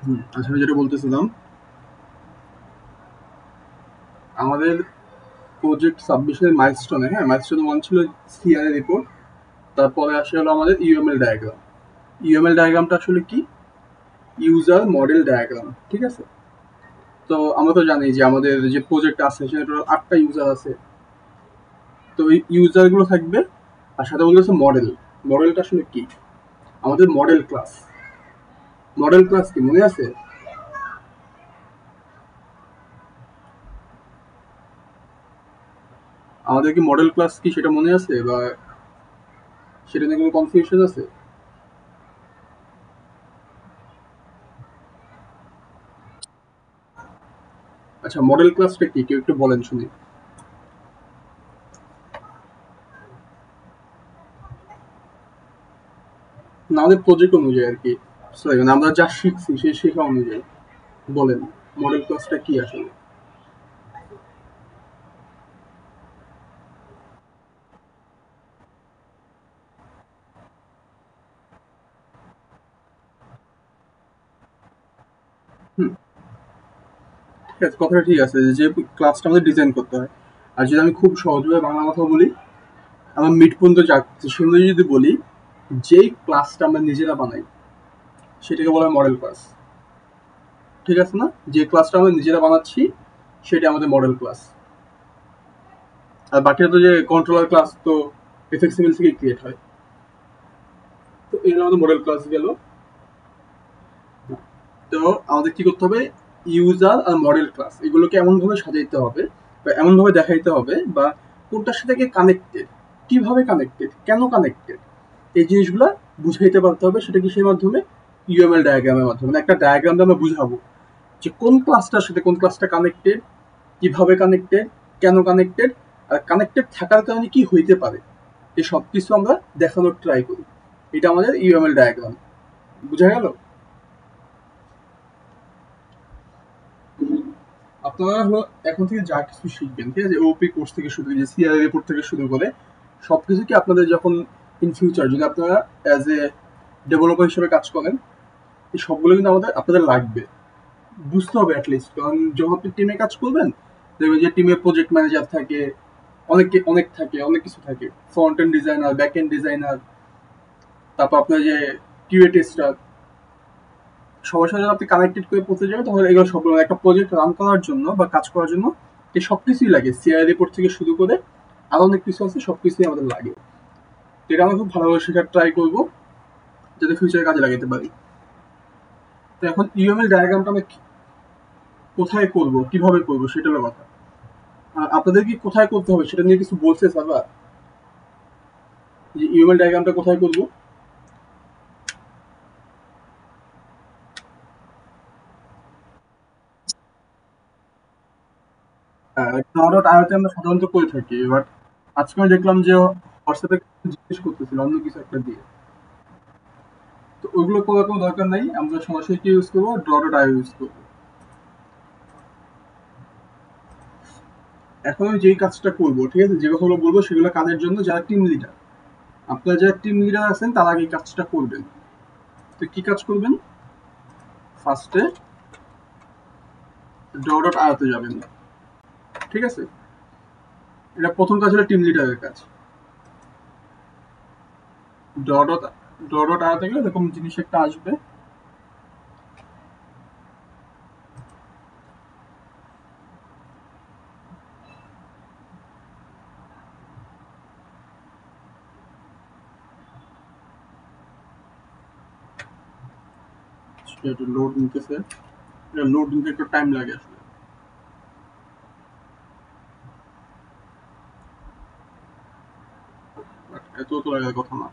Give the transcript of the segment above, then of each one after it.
আচ্ছা, আমি যেটা বলতেছিলাম, আমাদের প্রজেক্ট সাবমিশনের মাইলস্টোনে, হ্যাঁ, মাইলস্টোন ওয়ান ছিল সিআরএ রিপোর্ট। তারপরে আসে হলো আমাদের ইউএমএল ডায়াগ্রাম। ইউএমএল ডায়াগ্রামটা আসলে কি? ইউজার মডেল ডায়াগ্রাম, ঠিক আছে? তো আমরা তো জানি যে আমাদের যে প্রজেক্ট আছে সেটা 8টা ইউজার আছে। তো এই ইউজার গুলো থাকবে, আর সাথে বলতেছে মডেল। মডেলটা আসলে কি? আমাদের মডেল ক্লাস। মডেল ক্লাস কি মনে আছে? আমাদের কি মডেল ক্লাস কি সেটা মনে আছে, বা সেটা নিয়ে কোনো কনফিউশন আছে? আচ্ছা, মডেল ক্লাসটা কি কেউ একটু বলেন শুনি। না, আমাদের প্রজেক্ট অনুযায়ী আর কি। সরি, মানে আমরা যা শিখছি সেই শেখা অনুযায়ী বলেন মডেল ক্লাসটা কি আসলে। হুম, ঠিক আছে, কথাটা ঠিক আছে যে ক্লাসটা আমাদের ডিজাইন করতে হয়। আর যদি আমি খুব সহজভাবে বাংলা কথা বলি, আমার মিড পর্যন্ত যা সেগুলো যদি বলি, যেই ক্লাসটা আমরা নিজেরা বানাই সেটাকে বলা হয় মডেল ক্লাস। ঠিক আছে না? যে ক্লাসটা আমরা নিজেরা বানাচ্ছি সেটা আমাদের মডেল ক্লাস। আর বাকিটা তো যে কন্ট্রোলার ক্লাস তো এফএক্সএমএল থেকে ক্রিয়েট হয়। তো এগুলো আমাদের মডেল ক্লাস গেল। তো আমাদের কি করতে হবে? ইউজার আর মডেল ক্লাস এগুলোকে এমনভাবে সাজাইতে হবে বা এমনভাবে দেখাইতে হবে, বা কোনটার সাথে কানেক্টেড, কিভাবে কানেক্টেড, কেন কানেক্টেড, এই জিনিসগুলো বুঝাইতে পারতে হবে। সেটা কিসের মাধ্যমে? ইউএমএল ডায়াগ্রামের মাধ্যমে। মানে একটা ডায়াগ্রাম আমরা বুঝাবো যে কোন ক্লাসটার সাথে কোন ক্লাসটা কানেক্টেড, কিভাবে কানেক্টেড, কেন কানেক্টেড, আর কানেক্টেড থাকার কারণে কি হইতে পারে, এই সব কিছু আমরা দেখানোর ট্রাই করি। এটা আমাদের ইউএমএল ডায়াগ্রাম। বুঝা গেল? আপনারা হলো এখন থেকে যা কিছু শিখবেন, ঠিক আছে, ওপি কোর্স থেকে শুরু করে সিআই রিপোর্ট থেকে শুরু করে সবকিছু কি আপনাদের যখন ইন ফিউচার যদি আপনারা অ্যাজ এ ডেভেলপার হিসেবে কাজ করেন, এই সবগুলো কিন্তু আমাদের আপনাদের লাগবে, বুঝতে হবে অ্যাটলিস্ট। কারণ যখন আপনি টিমে কাজ করবেন, দেখবেন যে টিমে প্রজেক্ট ম্যানেজার থাকে, অনেক থাকে, অনেক কিছু থাকে, front end designer, back end designer, তারপর আপনার যে কিউএ টেস্টার, সবার সাথে যখন আপনি কানেক্টেড করে পড়তে যাবেন তখন এগুলো সব একটা প্রজেক্ট রান করার জন্য বা কাজ করার জন্য এই সব কিছুই লাগে। সিআই রিপোর্ট থেকে শুরু করে আরো অনেক কিছু আছে, সব কিছুই আমাদের লাগে। তো এটা আমরা খুব ভালোভাবে শেখার ট্রাই করবো যাতে ফিউচারে কাজে লাগাতে পারি। তো এখন ইউএমএল ডায়াগ্রামটা আমরা কোথায় করব, কিভাবে করব সেটা হলো কথা। আর আপনাদের কি কোথায় করতে হবে সেটা নিয়ে কিছু বলছে স্যার? যে ইউএমএল ডায়াগ্রামটা কোথায় করব? ডট আইওতে আমরা সাধারণত করে থাকি, বাট আজকে আমি দেখলাম যে হোয়াটসঅ্যাপে জিজ্ঞেস করতেছিল অন্য কিছু একটা দিয়ে। তো ওইগুলো করার কোনো দরকার নাই, আমরা সরাসরি কি ইউজ করবো? ডট আইও ইউজ করবো। এখন আমি যেই কাজটা করবো, ঠিক আছে, যে কথাগুলো বলবো সেগুলো কাজের জন্য যারা টিম লিডার, আপনারা যারা টিম লিডার আছেন তারা আগে এই কাজটা করবেন। তো কি কাজ করবেন? ফার্স্টে ডট আয়াতে যাবেন, ঠিক আছে? এটা প্রথম কাজ হলো টিম লিডারের কাজ। ডট ডট আয়াতে গেলে এরকম জিনিস একটা আসবে। সেটা একটু লোড নিতেছে, এটা লোড নিতে একটু টাইম লাগে আসলে। বাট এত তো লাগার কথা না।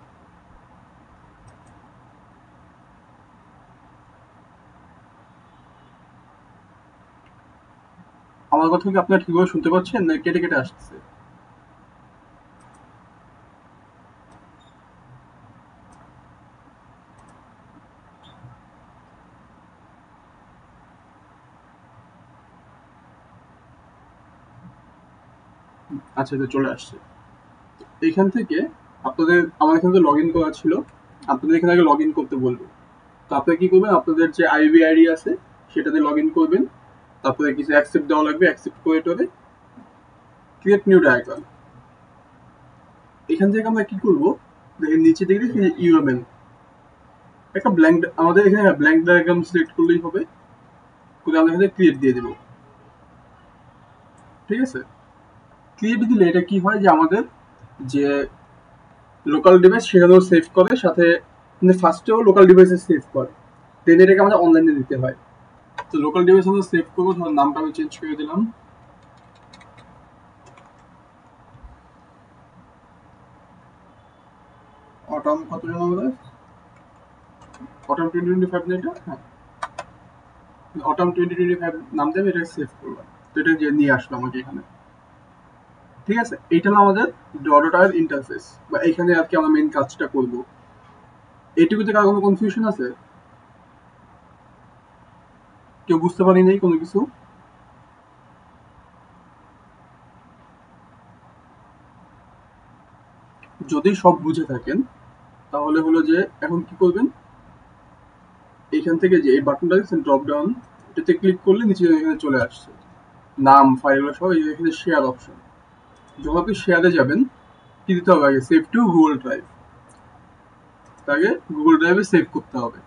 আমার কথা কি আপনারা ঠিকভাবে শুনতে পাচ্ছেন না কেটে কেটে আসতেছে? আচ্ছা, এটা চলে আসছে। এইখান থেকে আপনাদের, আমার এখান থেকে লগ ইন করা ছিল, আপনাদের এখানে আগে লগ ইন করতে বলবো। তারপরে কি করবেন, আপনাদের যে আইবি আইডি আছে সেটাতে লগ ইন করবেন, তারপরে কিছু অ্যাকসেপ্ট দেওয়া লাগবে, অ্যাকসেপ্ট করে টোরে ক্রিয়েট নিউ ডায়াগ্রাম। এখান থেকে আমরা কি করবো, দেখেন নিচে দিকে দেখি ইউএমএল একটা ব্ল্যাঙ্ক, আমাদের এখানে ব্ল্যাঙ্ক ডায়াগ্রাম সিলেক্ট করলেই হবে, করে আমরা এখানে ক্রিয়েট দিয়ে দেবো। ঠিক আছে, ক্রিয়েট দিলে এটা কি হয় যে আমাদের যে লোকাল ডিভাইস সেখানেও সেভ করে, সাথে ফার্স্টেও লোকাল ডিভাইসে সেভ করে, দেন এটাকে আমাদের অনলাইনে দিতে হয়। তো লোকাল ডিভাইস আমরা সেভ করবো, ধর নামটা আমি চেঞ্জ করে দিলাম, অটম কত জন আমাদের, অটম 2025 না এটা, হ্যাঁ অটম 2025 নাম দেবে, এটাকে সেভ করলাম। তো এটা যে নিয়ে আসলো আমাকে এখানে। ঠিক আছে, এইটা হলো আমাদের ডটার ইন্টারফেস, বা এখানে আর কি আমরা মেইন কাজটা করবো। এইটুকুতে কার কোনো কনফিউশন আছে? কেউ বুঝতে পারি নাই কোনো কিছু? যদি সব বুঝে থাকেন তাহলে হলো যে এখন কি করবেন, এইখান থেকে যে এই বাটনটা দেখছেন ড্রপ ডাউন, এটাতে ক্লিক করলে নিচে এখানে চলে আসছে নাম, ফাইল সহ, এই এখানে শেয়ার অপশন। যখন আপনি শেয়ারে যাবেন কি দিতে হবে, আগে সেভ টু গুগল ড্রাইভ, তাকে গুগল ড্রাইভে সেভ করতে হবে।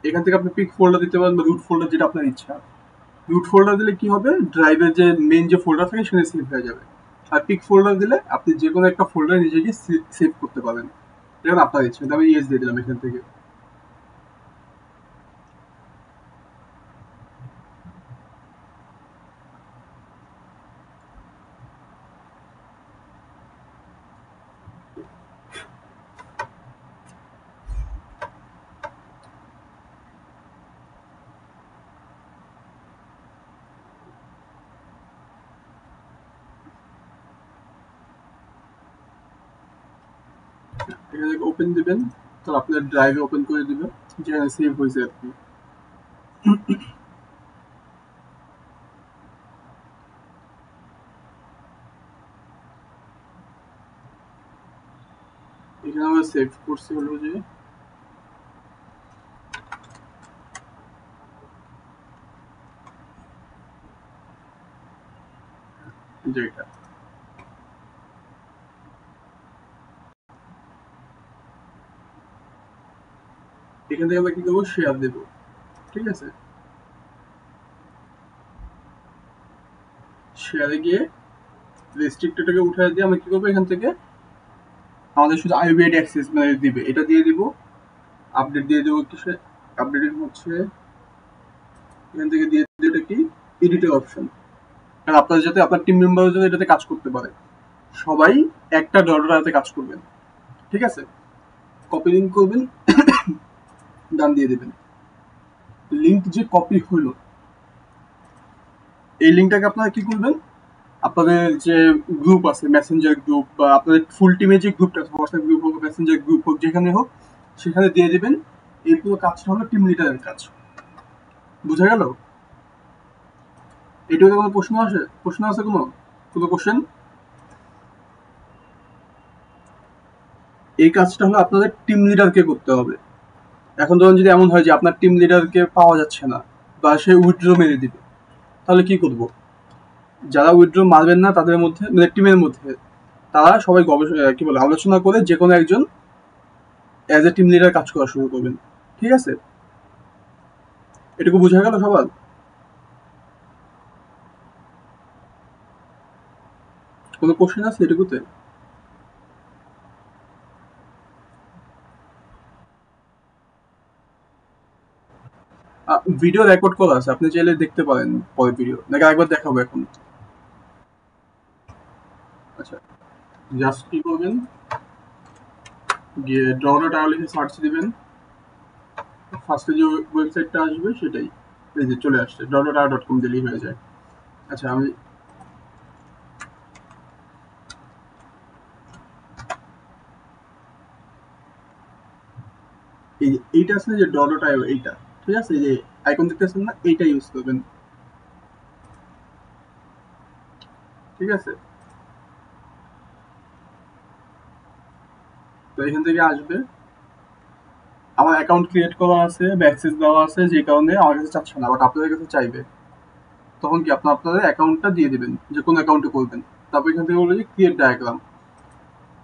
এখান থেকে আপনি পিক ফোল্ডার দিতে পারেন বা রুট ফোল্ডার, যেটা আপনার ইচ্ছা। রুট ফোল্ডার দিলে কি হবে, ড্রাইভের যে মেইন যে ফোল্ডার থাকে সেখানে সেভ হয়ে যাবে। আর পিক ফোল্ডার দিলে আপনি যে কোনো একটা ফোল্ডারে নিজেকে সেভ করতে পারেন, এখন আপনার ইচ্ছা। আমি ইয়েস দিয়ে দিলাম এখান থেকে। এখান থেকে ওপেন দিবেন, তো আপনার ড্রাইভে ওপেন করে দিবে, যেখানে সেভ হয়েছে আর কি। এখানে আমরা সেভ করছি হলো যে যেটা, এখান থেকে আমরা কি করবো, শেয়ার দেবো। ঠিক আছে, শেয়ারে গিয়ে রেস্ট্রিক্টেডটাকে উঠে দিয়ে আমরা কি করবো, এখান থেকে আমাদের শুধু আইবিআইডি অ্যাক্সেস মানে দিবে, এটা দিয়ে দিব। আপডেট দিয়ে দেবো কিসে, আপডেটিং হচ্ছে এখান থেকে দিয়ে দিই, এটা কি এডিটের অপশন, কারণ আপনার যাতে আপনার টিম মেম্বার যাতে এটাতে কাজ করতে পারে, সবাই একটা ডটাতে কাজ করবেন। ঠিক আছে, কপি লিঙ্ক করবেন, ডান দিয়ে দেবেন। লিঙ্ক যে কপি হলো, এই লিঙ্কটাকে আপনারা কি করবেন, আপনাদের যে গ্রুপ আছে, মেসেঞ্জার গ্রুপ, বা আপনাদের ফুল টিমে যে গ্রুপটা আছে, হোয়াটসঅ্যাপ গ্রুপ হোক, মেসেঞ্জার গ্রুপ হোক, যেখানে হোক সেখানে দিয়ে দিবেন। এই পুরো কাজটা হলো টিম লিডারের কাজ। বুঝা গেল? এটাতে কোনো প্রশ্ন আছে? প্রশ্ন আছে কোনো? কোনো কোশ্চেন? এই কাজটা হলো আপনাদের টিম লিডারকে করতে হবে। এখন ধরুন যদি এমন হয় যে আপনার টিম লিডারকে পাওয়া যাচ্ছে না, বা সে উইথড্র মেরে দিবে, তাহলে কি করব? যারা উইথড্র মারবেন না তাদের মধ্যে, মানে টিমের মধ্যে, তারা সবাই গবেষণা কি বলে আলোচনা করে যে কোনো একজন অ্যাজ এ টিম লিডার কাজ করা শুরু করবেন। ঠিক আছে, এটুকু বোঝা গেল সবার? কোনো কোশ্চেন আছে এটুকুতে? ভিডিও রেকর্ড করা আছে, আপনি চাইলে দেখতে পারেন পরের ভিডিও, নাকি একবার দেখাবো এখন? আচ্ছা, জাস্ট কি করবেন, গিয়ে ড্র ডট আই লিখে সার্চ দিবেন, ফার্স্টে যে ওয়েবসাইটটা আসবে সেটাই, এই যে চলে আসছে, ডট ডট আর ডট কম দিলেই হয়ে যায়। আচ্ছা, আমি এই যে এইটা আছে না যে ডট ডট আই, এইটা ঠিক আছে, এই যে আইকন দেখতেছেন না, এইটা ইউজ করবেন। ঠিক আছে, তো এখান থেকে আসবে, আমার অ্যাকাউন্ট ক্রিয়েট করা আছে বা অ্যাক্সেস দেওয়া আছে, যে কারণে আমার কাছে চাচ্ছে না, বাট আপনাদের কাছে চাইবে। তখন কি আপনাদের অ্যাকাউন্টটা দিয়ে দিবেন, যে কোন অ্যাকাউন্টে করবেন। তারপর এখান থেকে বলবে যে ক্রিয়েট ডায়াগ্রাম,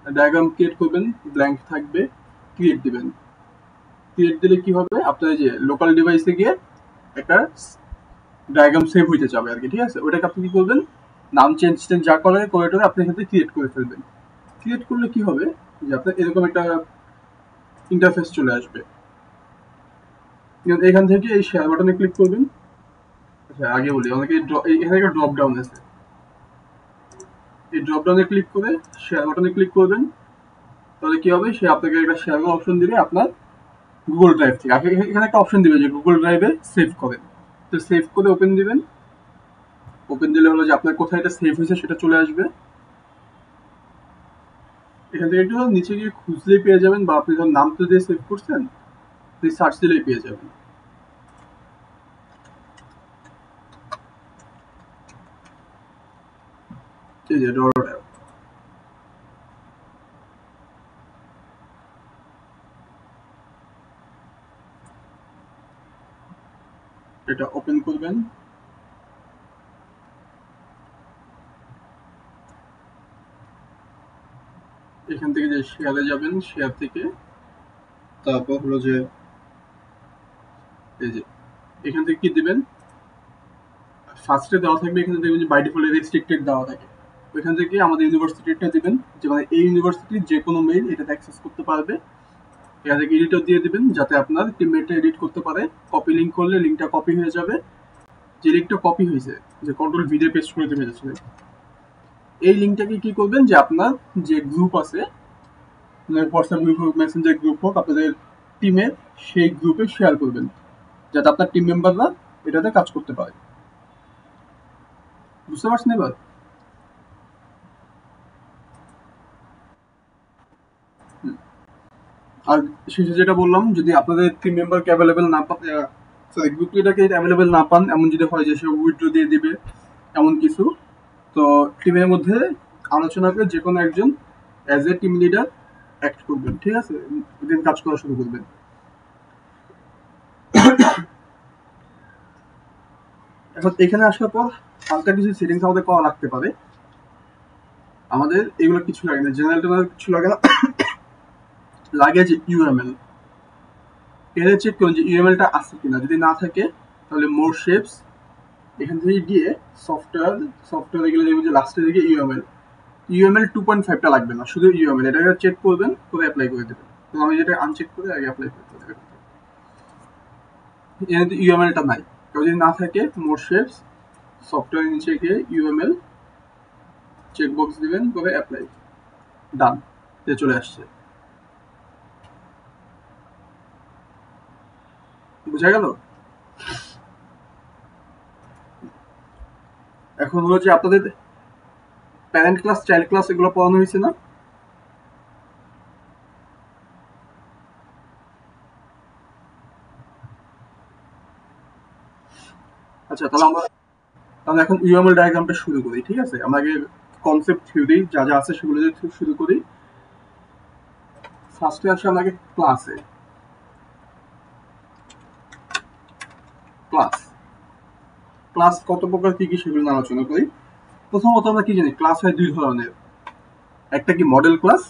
ডায়াগ্রাম ক্রিয়েট করবেন, ব্ল্যাঙ্ক থাকবে, ক্রিয়েট দিবেন। ক্রিয়েট দিলে কি হবে, আপনার যে লোকাল ডিভাইসে গিয়ে একটা ডায়াগ্রাম সেভ হইতে যাবে আর কি, ঠিক আছে। ওটাকে আপনি কি করবেন, নাম চেঞ্জ টেঞ্জ যা করে করে আপনি এখান থেকে ক্রিয়েট করে ফেলবেন। ক্রিয়েট করলে কি হবে, যে আপনার এরকম একটা ইন্টারফেস চলে আসবে। এখান থেকে এই শেয়ার বাটনে ক্লিক করবেন। আচ্ছা আগে বলি, অনেকে এখানে একটা ড্রপ ডাউন আছে, এই ড্রপ ডাউনে ক্লিক করে শেয়ার বাটনে ক্লিক করবেন। তাহলে কি হবে, সে আপনাকে একটা শেয়ার অপশন দিবে আপনার গুগল ড্রাইভ থেকে। এখানে একটা অপশন দিবে যে গুগল ড্রাইভে সেভ করেন, তো সেভ করে ওপেন দিবেন। ওপেন দিলে হলো যে আপনার কোথায় এটা সেভ হয়েছে সেটা চলে আসবে। এখান থেকে একটু নিচে গিয়ে খুঁজলেই পেয়ে যাবেন, বা আপনি যখন নামটা দিয়ে সেভ করছেন সার্চ দিলেই পেয়ে যাবেন। এই যে এটা ওপেন করবেন। এখান থেকে যে শেয়ারে যাবেন, শেয়ার থেকে তারপর হলো যে এই যে এখান থেকে কি দিবেন, ফার্স্টে দেওয়া থাকবে, এখানে দেখবেন যে বাই ডিফল্ট রেস্ট্রিক্টেড দেওয়া থাকে। ওইখান থেকে আমাদের ইউনিভার্সিটিটা দিবেন, যে মানে এই ইউনিভার্সিটির যে কোনো মেইল এটাতে অ্যাক্সেস করতে পারবে। এখান থেকে এডিটর দিয়ে দিবেন, যাতে আপনার টিমমেটটা এডিট করতে পারে। কপি লিঙ্ক করলে লিঙ্কটা কপি হয়ে যাবে। যে লিঙ্কটা কপি হয়েছে, যে কন্ট্রোল ভিডিও পেস্ট করে দেবে, এই লিঙ্কটাকে কি করবেন, যে আপনার যে গ্রুপ আছে, হোয়াটসঅ্যাপ গ্রুপ হোক, মেসেঞ্জার গ্রুপ হোক আপনাদের টিমের, সেই গ্রুপে শেয়ার করবেন, যাতে আপনার টিম মেম্বাররা এটাতে কাজ করতে পারে। বুঝতে পারছেন এবার? আর শেষে যেটা বললাম, যদি আপনাদের টিম মেম্বারকে অ্যাভেলেবেল না পান, সরি গ্রুপ লিডারকে অ্যাভেলেবেল না পান, এমন যদি হয় যে সে উইথড্র দিয়ে দিবে এমন কিছু, তো টিমের মধ্যে আলোচনা করে যে কোনো একজন as a team leader act করবেন, ঠিক আছে, দিন কাজ করা শুরু করবেন। এখন এখানে আসার পর হালকা কিছু সেটিংস আমাদের করা লাগতে পারে। আমাদের এগুলো কিছু লাগে না, জেনারেল টেনারেল কিছু লাগে না, লাগে যে ইউএমএল। এখানে চেক করুন যে ইউএমএলটা আছে কিনা, যদি না থাকে তাহলে মোর শেপস, এখান থেকে গিয়ে সফটওয়্যারে গেলে দেখবেন যে লাস্টের দিকে ইউএমএল, ইউএমএল 2.5টা লাগবে না, শুধু ইউএমএল, এটাকে চেক করবেন, করে অ্যাপ্লাই করে দেবেন। তো আমি যেটা আনচেক করে আগে অ্যাপ্লাই করতে দেবেন, এখানে ইউএমএলটা নাই। কেউ যদি না থাকে, মোর শেপস, সফটওয়্যার নিচে গিয়ে ইউএমএল চেকবক্স দিবেন, করে অ্যাপ্লাই, ডান, চলে আসছে। বুঝা গেল? এখন হলো যে আপনাদের প্যারেন্ট ক্লাস, চাইল্ড ক্লাস এগুলো পড়ানো হয়েছে না? আচ্ছা, তাহলে এখন ইউএমএল ডায়াগ্রামটা শুরু করি, ঠিক আছে। আমরা আগে কনসেপ্ট থিওরি যা যা আছে সেগুলো দিয়ে শুরু করি। ফার্স্টে আসে আমাকে ক্লাসে, ক্লাস ক্লাস কত প্রকার, কি কি সেগুলো নিয়ে আলোচনা করি। প্রথমত আমরা কি জানি, ক্লাস হয় দুই ধরনের, একটা কি মডেল ক্লাস,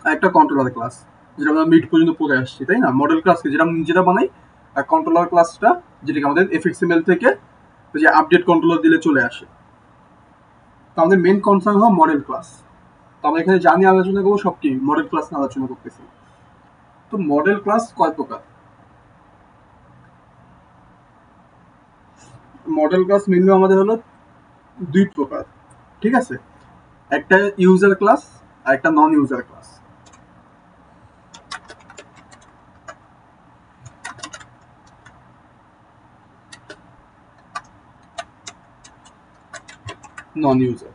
আর একটা কন্ট্রোলার ক্লাস, যেটা আমরা মিড পর্যন্ত পড়ে আসছি, তাই না। মডেল ক্লাসকে যেটা আমরা নিজেরা বানাই, আর কন্ট্রোলার ক্লাসটা যেটাকে আমাদের এফএক্সএমএল থেকে ওই যে আপডেট কন্ট্রোলার দিলে চলে আসে। তো আমাদের মেন কনসার্ন হলো মডেল ক্লাস। তো আমরা এখানে জানি আলোচনা করবো সব কি মডেল ক্লাস নিয়ে আলোচনা করতেছি। তো মডেল ক্লাস কয় প্রকার, মডেল ক্লাস মেনলি আমাদের হলো দুই প্রকার, ঠিক আছে। একটা ইউজার ক্লাস আর একটা নন ইউজার ক্লাস। নন ইউজার,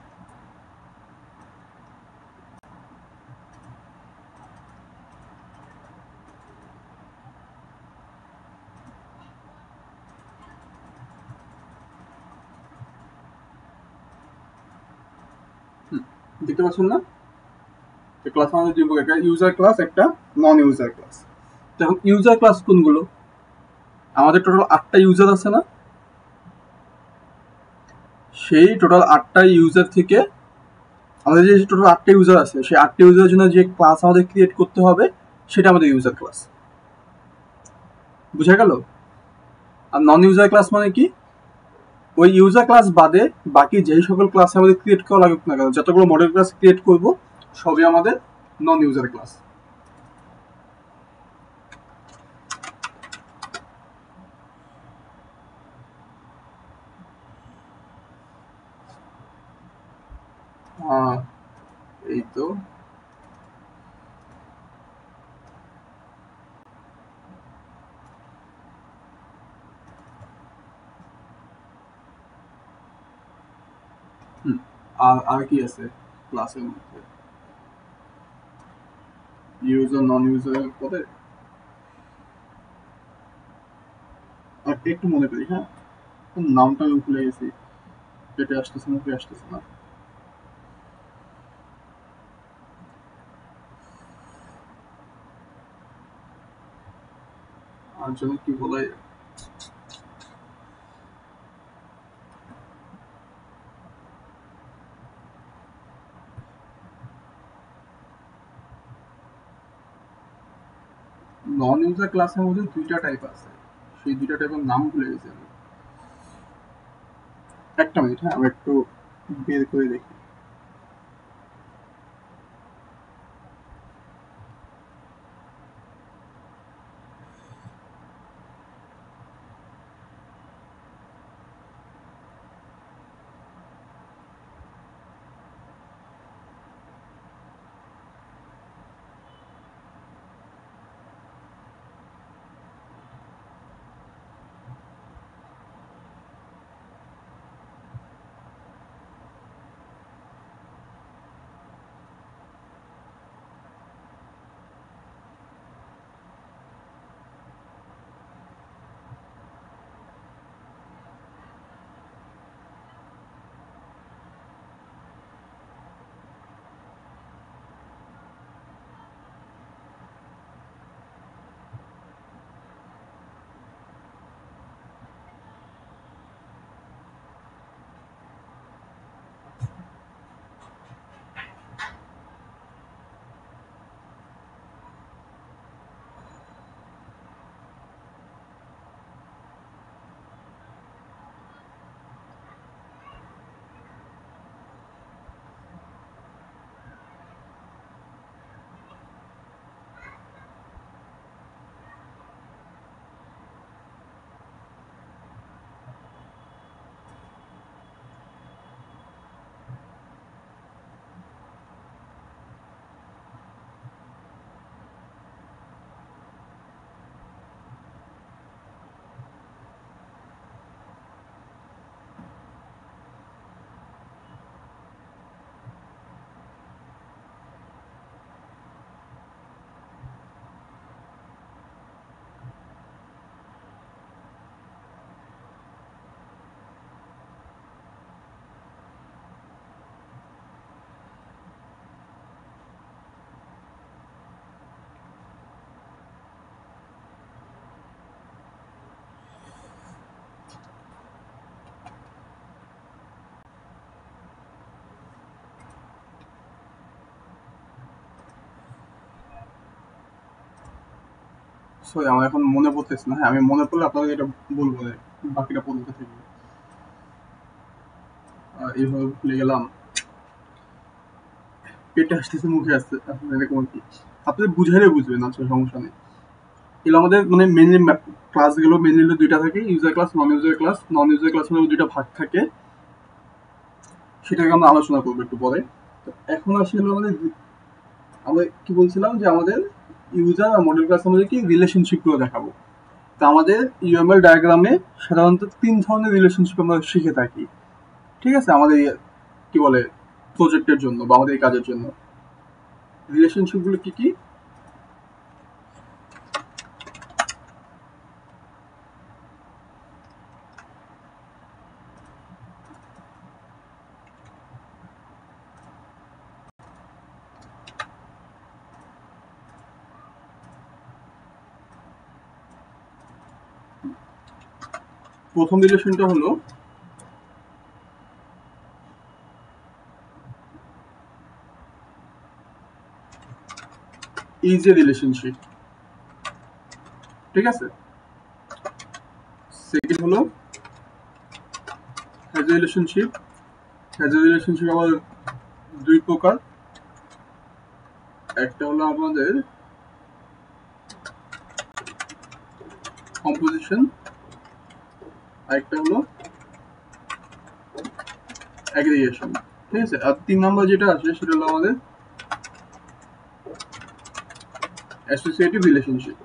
দেখতে পাচ্ছেন না, ক্লাস আমাদের দুই প্রকার, একটা ইউজার ক্লাস, একটা নন ইউজার ক্লাস। এখন ইউজার ক্লাস কোনগুলো? আমাদের টোটাল 8টা ইউজার আছে না? সেই টোটাল 8টা ইউজার থেকে আমাদের যে টোটাল 8টা ইউজার আছে, সেই 8টা ইউজারের জন্য যে ক্লাস আমাদের ক্রিয়েট করতে হবে সেটা আমাদের ইউজার ক্লাস। বুঝা গেল? আর নন ইউজার ক্লাস মানে কি? ওই ইউজার ক্লাস বাদে বাকি যেই সকল ক্লাস আমাদের ক্রিয়েট করা লাগুক না কেন, যতগুলো মডেল ক্লাস ক্রিয়েট করব সবই আমাদের নন ইউজার ক্লাস। এই তো আর কি আছে ক্লাসের মধ্যে? ইউজার নন ইউজার পরে একটু মনে করি। হ্যাঁ, নামটা আমি ভুলে গেছি, পেটে আসতেছে না, আসতেছে না। আর জন্য কি বলে, নন ইউজার ক্লাসের মধ্যে দুইটা টাইপ আছে, সেই দুইটা টাইপের নাম ভুলে গেছি আমি। একটা মিনিট, হ্যাঁ আমি একটু বের করে দেখি। সরি, আমার এখন মনে পড়তেছে না। হ্যাঁ, আমি মনে পড়লে আপনাকে এটা বলবো, বাকিটা বলতে থাকবে। এইভাবে ভুলে গেলাম, পেটে আসতেছে, মুখে আসতে আপনার এরকম আর কি। আপনি বুঝাইলে বুঝবেন, আচ্ছা সমস্যা নেই। এগুলো আমাদের মানে মেনলি ক্লাসগুলো মেনলি দুইটা থাকে, ইউজার ক্লাস, নন ইউজার ক্লাস। নন ইউজার ক্লাস হলে দুইটা ভাগ থাকে, সেটাকে আমরা আলোচনা করবো একটু পরে। তো এখন আসি হলো আমাদের, আমরা কি বলছিলাম যে আমাদের ইউজার আর মডেল ক্লাস আমাদের কি রিলেশনশিপ গুলো দেখাবো। তো আমাদের ইউএমএল ডায়াগ্রামে সাধারণত 3 ধরনের রিলেশনশিপ আমরা শিখে থাকি, ঠিক আছে? আমাদের কি বলে প্রজেক্টের জন্য বা আমাদের এই কাজের জন্য রিলেশনশিপ গুলো কি কি? প্রথম রিলেশনটা হলো ইজ এ রিলেশনশিপ, ঠিক আছে। সেকেন্ড হলো has a relationship. Has a relationship আমাদের দুই প্রকার, একটা হলো আমাদের কম্পোজিশন, আরেকটা হলো অ্যাগ্রিগেশন, ঠিক আছে। আর 3 নম্বর যেটা আছে সেটা হলো আমাদের অ্যাসোসিয়েটিভ রিলেশনশিপ।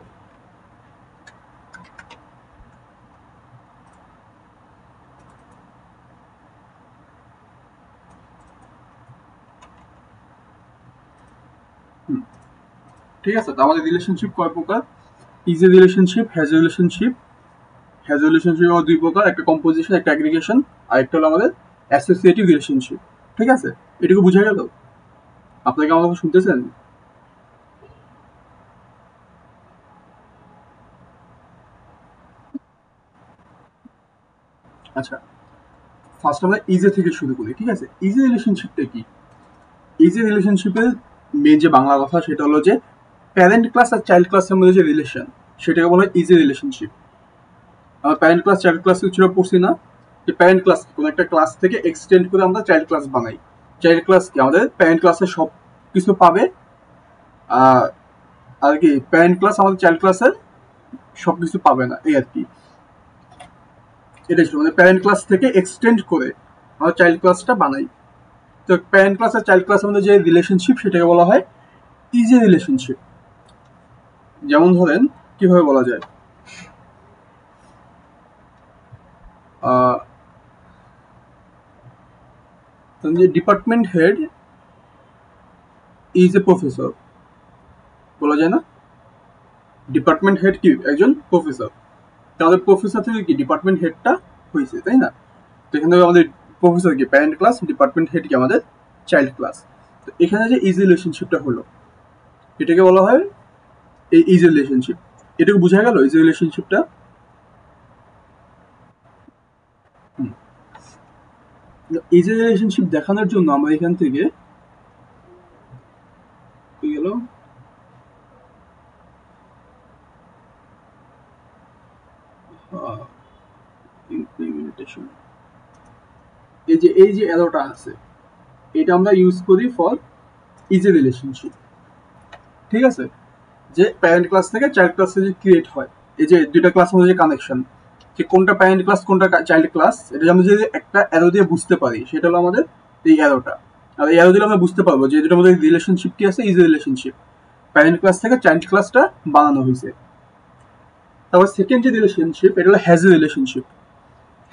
ঠিক আছে, তো আমাদের রিলেশনশিপ কয় প্রকার? Is a relationship, has a relationship. Has a relationship আমার দুই প্রকার, একটা কম্পোজিশন, একটা অ্যাগ্রিগেশন, আর একটা হলো আমাদের অ্যাসোসিয়েটিভ রিলেশনশিপ, ঠিক আছে। এটুকু বুঝা গেল? আপনাকে আমার কথা শুনতেছেন? আচ্ছা, ফার্স্ট আমরা ইজে থেকে শুরু করি, ঠিক আছে। ইজে রিলেশনশিপটা কি? ইজে রিলেশনশিপের মেন যে বাংলা কথা সেটা হলো যে প্যারেন্ট ক্লাস আর চাইল্ড ক্লাসের মধ্যে যে রিলেশন সেটাকে বলা হয় ইজে রিলেশনশিপ। আমরা প্যারেন্ট ক্লাস চাইল্ড ক্লাস কিছু পড়ছি না, যে প্যারেন্ট ক্লাস কোনো একটা ক্লাস থেকে এক্সটেন্ড করে আমরা চাইল্ড ক্লাস বানাই। চাইল্ড ক্লাস কি আমাদের প্যারেন্ট ক্লাসে সব কিছু পাবে, আর কি প্যারেন্ট ক্লাস আমাদের চাইল্ড ক্লাসের সব কিছু পাবে না, এই আর কি। এটাই ছিল মানে প্যারেন্ট ক্লাস থেকে এক্সটেন্ড করে আমরা চাইল্ড ক্লাসটা বানাই। তো প্যারেন্ট ক্লাস আর চাইল্ড ক্লাসের মধ্যে যে রিলেশনশিপ সেটাকে বলা হয় ইজে রিলেশনশিপ। যেমন ধরেন কিভাবে বলা যায়, যে department head is a professor, বলা যায় না? ডিপার্টমেন্ট হেড কি একজন প্রফেসর, তাহলে প্রফেসর থেকে কি ডিপার্টমেন্ট হেডটা হয়েছে, তাই না? তো এখান থেকে আমাদের প্রফেসর কি প্যারেন্ট ক্লাস, ডিপার্টমেন্ট হেড কি আমাদের চাইল্ড ক্লাস। তো এখানে যে ইজ রিলেশনশিপটা হলো এটাকে বলা হয় এই ইজ রিলেশনশিপ। এটুকু বোঝা গেল ইজ রিলেশনশিপটা? ইজ রিলেশনশিপ দেখানোর জন্য আমরা এখান থেকে গেল ইমপ্লিমেন্টেশন। এই যে অ্যারোটা আছে এটা আমরা ইউজ করি ফর ইজ রিলেশনশিপ, ঠিক আছে। যে প্যারেন্ট ক্লাস থেকে চাইল্ড ক্লাসে যে ক্রিয়েট হয়, এই যে দুইটা ক্লাসের মধ্যে যে কানেকশন, যে কোনটা প্যারেন্ট ক্লাস কোনটা চাইল্ড ক্লাস, এটা আমরা যদি একটা অ্যারো দিয়ে বুঝতে পারি সেটা হলো আমাদের এই অ্যারোটা। আর এই অ্যারো দিলে আমরা বুঝতে পারবো যে দুটোর মধ্যে রিলেশনশিপ কি আছে, ইজ রিলেশনশিপ, প্যারেন্ট ক্লাস থেকে চাইল্ড ক্লাসটা বানানো হয়েছে। তারপর সেকেন্ড যে রিলেশনশিপ এটা হলো has a relationship.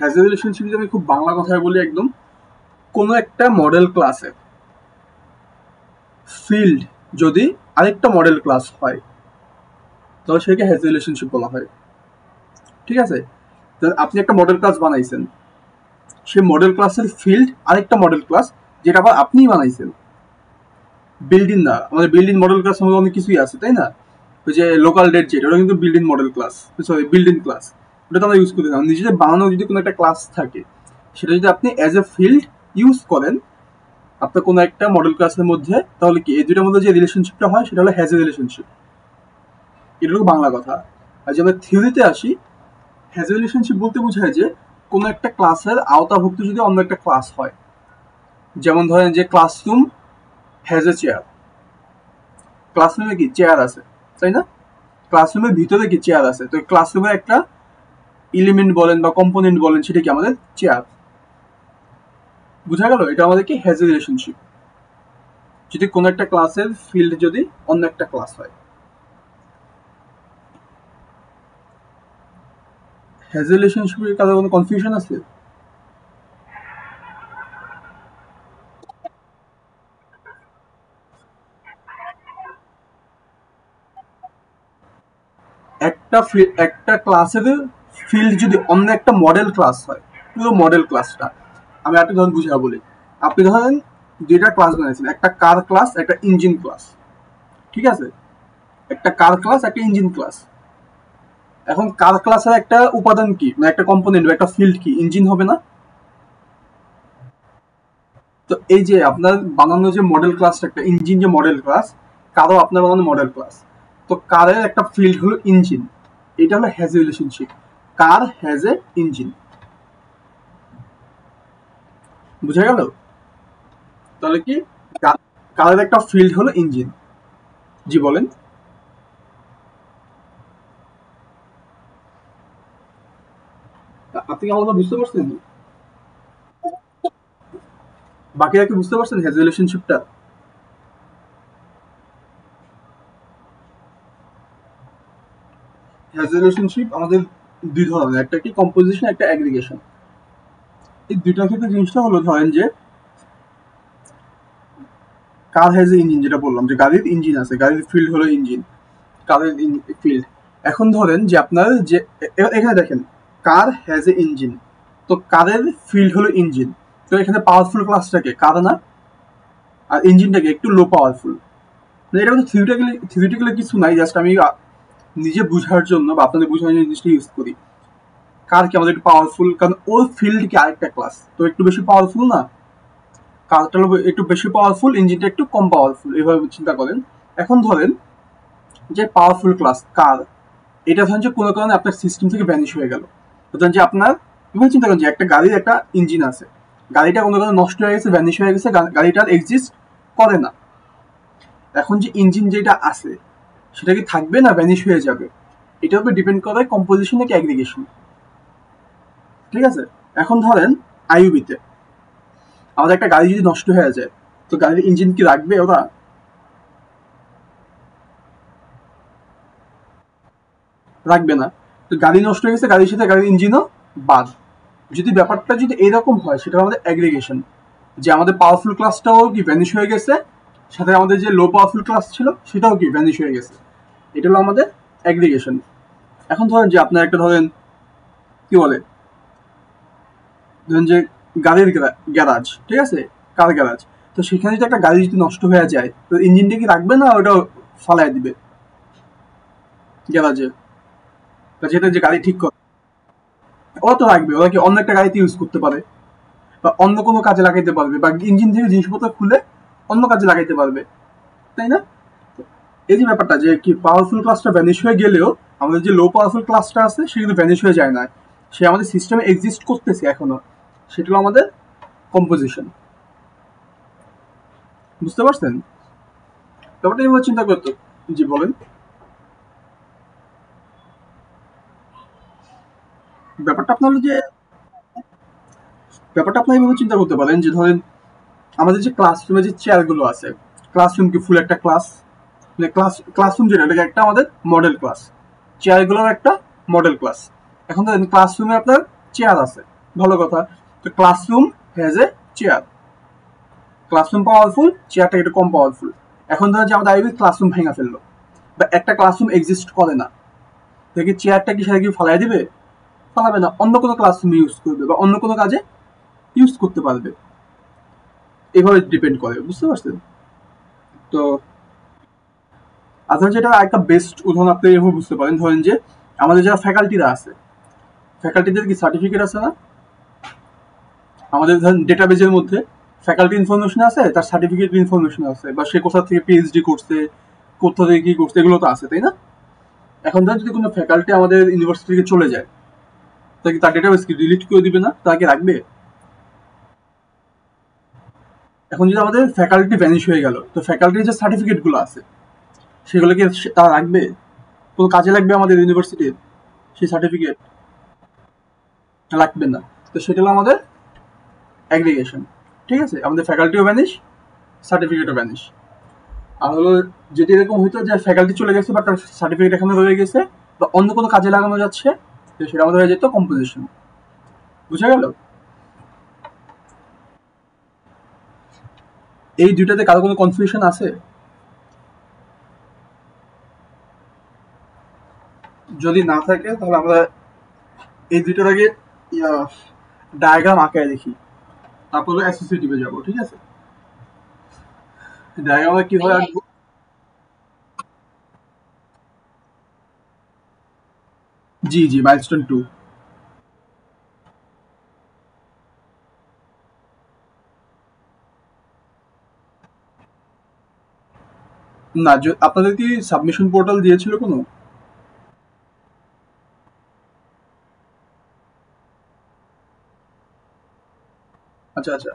Has a relationship যদি আমি খুব বাংলা কথায় বলি একদম, কোনো একটা মডেল ক্লাসের ফিল্ড যদি আরেকটা মডেল ক্লাস হয় তাহলে সেটাকে হ্যাজ রিলেশনশিপ বলা হয়, ঠিক আছে। আপনি একটা মডেল ক্লাস বানাইছেন, সেই মডেল ক্লাসের ফিল্ড আরেকটা মডেল ক্লাস যেটা আবার আপনিই বানাইছেন, বিল্ডিং না। আমাদের বিল্ডিং মডেল ক্লাসের মধ্যে অনেক কিছুই আছে, তাই না? ওই যে লোকাল ডেট যেটা ওটা কিন্তু building model class, sorry building class, ওটা তো আমরা ইউজ করতে পারি। নিজেদের বানানো যদি কোনো একটা ক্লাস থাকে সেটা যদি আপনি অ্যাজ এ ফিল্ড ইউজ করেন আপনার কোনো একটা মডেল ক্লাসের মধ্যে, তাহলে কি এই দুটার মধ্যে যে রিলেশনশিপটা হয় সেটা হলো হ্যাজ এ রিলেশনশিপ। এটা হলো বাংলা কথা। আর যদি আমরা থিওরিতে আসি, হ্যাজ এ রিলেশনশিপ বলতে বোঝায় যে কোনো একটা ক্লাসের আওতাভুক্ত যদি অন্য একটা ক্লাস হয়, যেমন ধরেন যে ক্লাসরুম হ্যাজ এ চেয়ার, ক্লাসরুমে কি চেয়ার আছে, তাই না? ক্লাসরুমের ভিতরে কি চেয়ার আছে, তো ক্লাসরুমের একটা এলিমেন্ট বলেন বা কম্পোনেন্ট বলেন সেটা কি আমাদের চেয়ার। বুঝা গেল? এটা আমাদের কি হ্যাজ এ রিলেশনশিপ, যদি কোনো একটা ক্লাসের ফিল্ড যদি অন্য একটা ক্লাস হয়। হ্যাজ এ রিলেশনশিপের কারণে কোনো কনফিউশন আছে? একটা ক্লাসের ফিল্ড যদি অন্য একটা মডেল ক্লাস হয়, পুরো মডেল ক্লাসটা আমি একটা ধরুন বুঝা বলি। আপনি ধরেন দুইটা ক্লাস বানিয়েছেন, একটা কার ক্লাস একটা ইঞ্জিন ক্লাস, ঠিক আছে। একটা কার ক্লাস একটা ইঞ্জিন ক্লাস। এখন কার ক্লাসের একটা উপাদান কি, মানে একটা কম্পোনেন্ট বা একটা ফিল্ড কি, ইঞ্জিন হবে না? তো এই যে আপনার বানানো যে মডেল ক্লাসটা, একটা ইঞ্জিন যে মডেল ক্লাস, কারও আপনার বানানো মডেল ক্লাস, তো কারের একটা ফিল্ড হলো ইঞ্জিন। এটা হলো has a relationship, car has a engine. বুঝা গেল? তাহলে কি কারের একটা ফিল্ড হলো ইঞ্জিন। জি বলেন। আপনি কি আমাকে বুঝতে পারছেন? বাকিরা কি বুঝতে পারছেন হ্যাজ রিলেশনশিপটা? হ্যাজ রিলেশনশিপ আমাদের দুই ধরনের, একটা কি কম্পোজিশন, একটা অ্যাগ্রিগেশন। এই দুইটার ক্ষেত্রে জিনিসটা হলো, ধরেন যে কার হ্যাজ ইঞ্জিন, যেটা বললাম যে গাড়ির ইঞ্জিন আছে, গাড়ির ফিল্ড হলো ইঞ্জিন, কারের ফিল্ড। এখন ধরেন যে আপনার যে এখানে দেখেন কার হ্যাজ এ ইঞ্জিন, তো কারের ফিল্ড হলো ইঞ্জিন, তো এখানে পাওয়ারফুল ক্লাসটাকে কার না, আর ইঞ্জিনটাকে একটু লো পাওয়ারফুল। এটা কিন্তু থিওরিটিক্যালি কিছু নাই, জাস্ট আমি নিজে বুঝার জন্য বা আপনাদের বোঝার জন্য জিনিসটা ইউজ করি। কার কি আমাদের একটু পাওয়ারফুল, কারণ ওর ফিল্ড কি আরেকটা ক্লাস, তো একটু বেশি পাওয়ারফুল না, কারটা একটু বেশি পাওয়ারফুল, ইঞ্জিনটা একটু কম পাওয়ারফুল, এইভাবে চিন্তা করেন। এখন ধরেন যে পাওয়ারফুল ক্লাস কার, এটা ধরেন যে কোনো কারণে আপনার সিস্টেম থেকে ভ্যানিশ হয়ে গেল। ধরেন যে আপনার এভাবে চিন্তা করেন যে একটা গাড়ির একটা ইঞ্জিন আছে, গাড়িটা কোনো কারণে নষ্ট হয়ে গেছে, ভ্যানিশ হয়ে গেছে, গাড়িটার এক্সিস্ট করে না। এখন যে ইঞ্জিন যেটা আছে সেটা কি থাকবে না ভ্যানিশ হয়ে যাবে? এটার উপর ডিপেন্ড করে কম্পোজিশন নাকি অ্যাগ্রিগেশন। ঠিক আছে? এখন ধরেন আইইউবিতে আমাদের একটা গাড়ি যদি নষ্ট হয়ে যায়, তো গাড়ির ইঞ্জিন কি রাখবে ওরা? রাখবে না। তো গাড়ি নষ্ট হয়ে গেছে, গাড়ির সাথে গাড়ির ইঞ্জিনও বাদ। যদি ব্যাপারটা যদি এরকম হয়, সেটা আমাদের অ্যাগ্রিগেশন, যে আমাদের পাওয়ারফুল ক্লাসটাও কি ভ্যানিশ হয়ে গেছে, সাথে আমাদের যে লো পাওয়ারফুল ক্লাস ছিল সেটাও কি ভ্যানিশ হয়ে গেছে। এটা হলো আমাদের অ্যাগ্রিগেশন। এখন ধরেন যে আপনার একটা ধরেন কি বলে, ধরেন যে গাড়ির গ্যারাজ, ঠিক আছে, কার গ্যারাজ, তো সেখানে যদি একটা গাড়ি যদি নষ্ট হয়ে যায়, তো ইঞ্জিনটা কি রাখবে না ওটা ফালাই দিবে গ্যারাজে, যেটা যে গাড়ি ঠিক করে? ওরা তো রাখবে, ওরা কি অন্য একটা গাড়িতে ইউজ করতে পারে বা অন্য কোনো কাজে লাগাইতে পারবে, বা ইঞ্জিন থেকে জিনিসপত্র খুলে অন্য কাজে লাগাইতে পারবে, তাই না? এই যে ব্যাপারটা যে কি পাওয়ারফুল ক্লাসটা ভ্যানিশ হয়ে গেলেও আমাদের যে লো পাওয়ারফুল ক্লাসটা আছে সে কিন্তু ভ্যানিশ হয়ে যায় না, সে আমাদের সিস্টেমে এক্সিস্ট করতেছে এখনো। সেটা হলো আমাদের কম্পোজিশন। বুঝতে পারছেন ব্যাপারটা? এভাবে চিন্তা করতো। জি বলেন। ব্যাপারটা আপনার হলো যে ব্যাপারটা আপনার এইভাবে চিন্তা করতে পারেন যে ধরেন আমাদের যে ক্লাসরুমে যে চেয়ারগুলো আছে, ক্লাসরুম কি ফুল একটা ক্লাস, মানে ক্লাসরুম যেটা এটা একটা আমাদের মডেল ক্লাস, চেয়ারগুলোর একটা মডেল ক্লাস। এখন ধরেন ক্লাসরুমে আপনার চেয়ার আছে, ভালো কথা, তো classroom has a chair, classroom powerful, চেয়ারটা একটু কম পাওয়ারফুল। এখন ধরেন যে আমাদের আইবি ক্লাসরুম ভেঙে ফেললো, বা একটা ক্লাসরুম এক্সিস্ট করে না, দেখি চেয়ারটা কি সেটা কি ফালাই দিবে? ফালাবে না, অন্য কোনো ক্লাসরুম ইউজ করবে বা অন্য কোনো কাজে ইউজ করতে পারবে। এভাবে ডিপেন্ড করে, বুঝতে পারছেন? তো আপনার যেটা একটা বেস্ট উদাহরণ আপনি এভাবে বুঝতে পারেন, ধরেন যে আমাদের যারা ফ্যাকাল্টিরা আছে, ফ্যাকাল্টিদের কি সার্টিফিকেট আছে না? আমাদের ধরেন ডেটাবেজের মধ্যে ফ্যাকাল্টি ইনফরমেশন আছে, তার সার্টিফিকেট ইনফরমেশন আছে, বা সে কোথা থেকে পিএইচডি করছে, কোথা থেকে কি করছে, এগুলো তো আছে, তাই না? এখন ধরেন যদি কোনো ফ্যাকাল্টি আমাদের ইউনিভার্সিটি থেকে চলে যায়, তাকে তার ডেটাবেস কি ডিলিট করে দিবে না? তাকে রাখবে? এখন যদি আমাদের ফ্যাকাল্টি ভ্যানিশ হয়ে গেল, তো ফ্যাকাল্টির যে সার্টিফিকেটগুলো আছে সেগুলোকে তারা রাখবে? কোনো কাজে লাগবে আমাদের ইউনিভার্সিটির সেই সার্টিফিকেট? লাগবে না। তো সেটা হলো আমাদের অ্যাগ্রিগেশন। ঠিক আছে, আমাদের ফ্যাকাল্টিও ভ্যানিশ, সার্টিফিকেটও ভ্যানিশ। আর হলো যদি এরকম হইতো যে ফ্যাকাল্টি চলে গেছে বাট তার সার্টিফিকেট এখানে রয়ে গেছে বা অন্য কোনো কাজে লাগানো যাচ্ছে, তো সেটা আমাদের হয়ে যেত কম্পোজিশন। বুঝা গেল? এই দুইটাতে কারো কোনো কনফিউশন আছে? যদি না থাকে তাহলে আমরা এই দুইটার আগে ডায়াগ্রাম আঁকায় দেখি, তারপরে অ্যাসোসিয়েটিভে যাবো। ঠিক আছে, ডায়াগ্রামে কিভাবে? জি জি, মাইলস্টোন 2। না, আপনাদের কি সাবমিশন পোর্টাল দিয়েছিল কোনো? আচ্ছা আচ্ছা,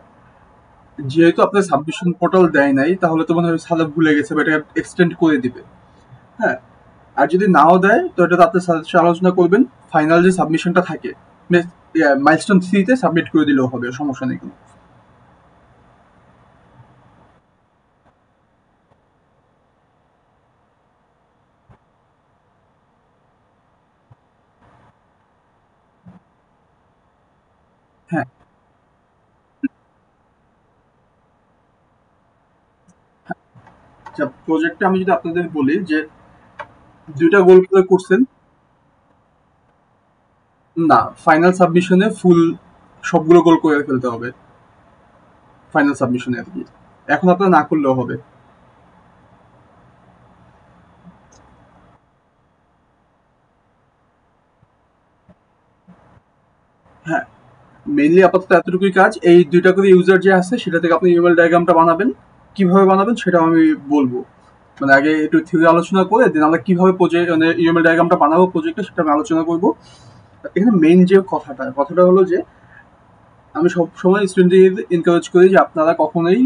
যেহেতু আপনার সাবমিশন পোর্টাল দেয় নাই, তাহলে তো মনে হয় সাদা ভুলে গেছে বা এটা এক্সটেন্ড করে দিবে। হ্যাঁ, আর যদি নাও দেয় তো এটা তো আপনার সাথে আলোচনা করবেন। ফাইনাল যে সাবমিশনটা থাকে মাইলস্টোন 3 তে সাবমিট করে দিলেও হবে, সমস্যা নেই কোনো। হ্যাঁ, আচ্ছা, প্রজেক্টে আমি যদি আপনাদের বলি যে 2টা গোল করে করছেন। না, ফাইনাল সাবমিশনে ফুল সবগুলো গোল করে ফেলতে হবে, ফাইনাল সাবমিশনে আর কি। এখন আপনারা না করলেও হবে। হ্যাঁ, মেইনলি আপাতত এতটুকুই কাজ। এই 2টা করে ইউজার যে আছে সেটা থেকে আপনি ইউএল ডায়াগ্রামটা বানাবেন। কিভাবে বানাবেন সেটাও আমি বলবো। মানে আগে একটু থিওরি আলোচনা করে দেন আমরা কিভাবে প্রজেক্ট মানে ইউএমএল ডায়াগ্রামটা বানাবো প্রজেক্টে, সেটা আমি আলোচনা করবো। এখানে মেইন যে কথাটা হলো যে আমি সবসময় স্টুডেন্টদের এনকারেজ করি যে আপনারা কখনোই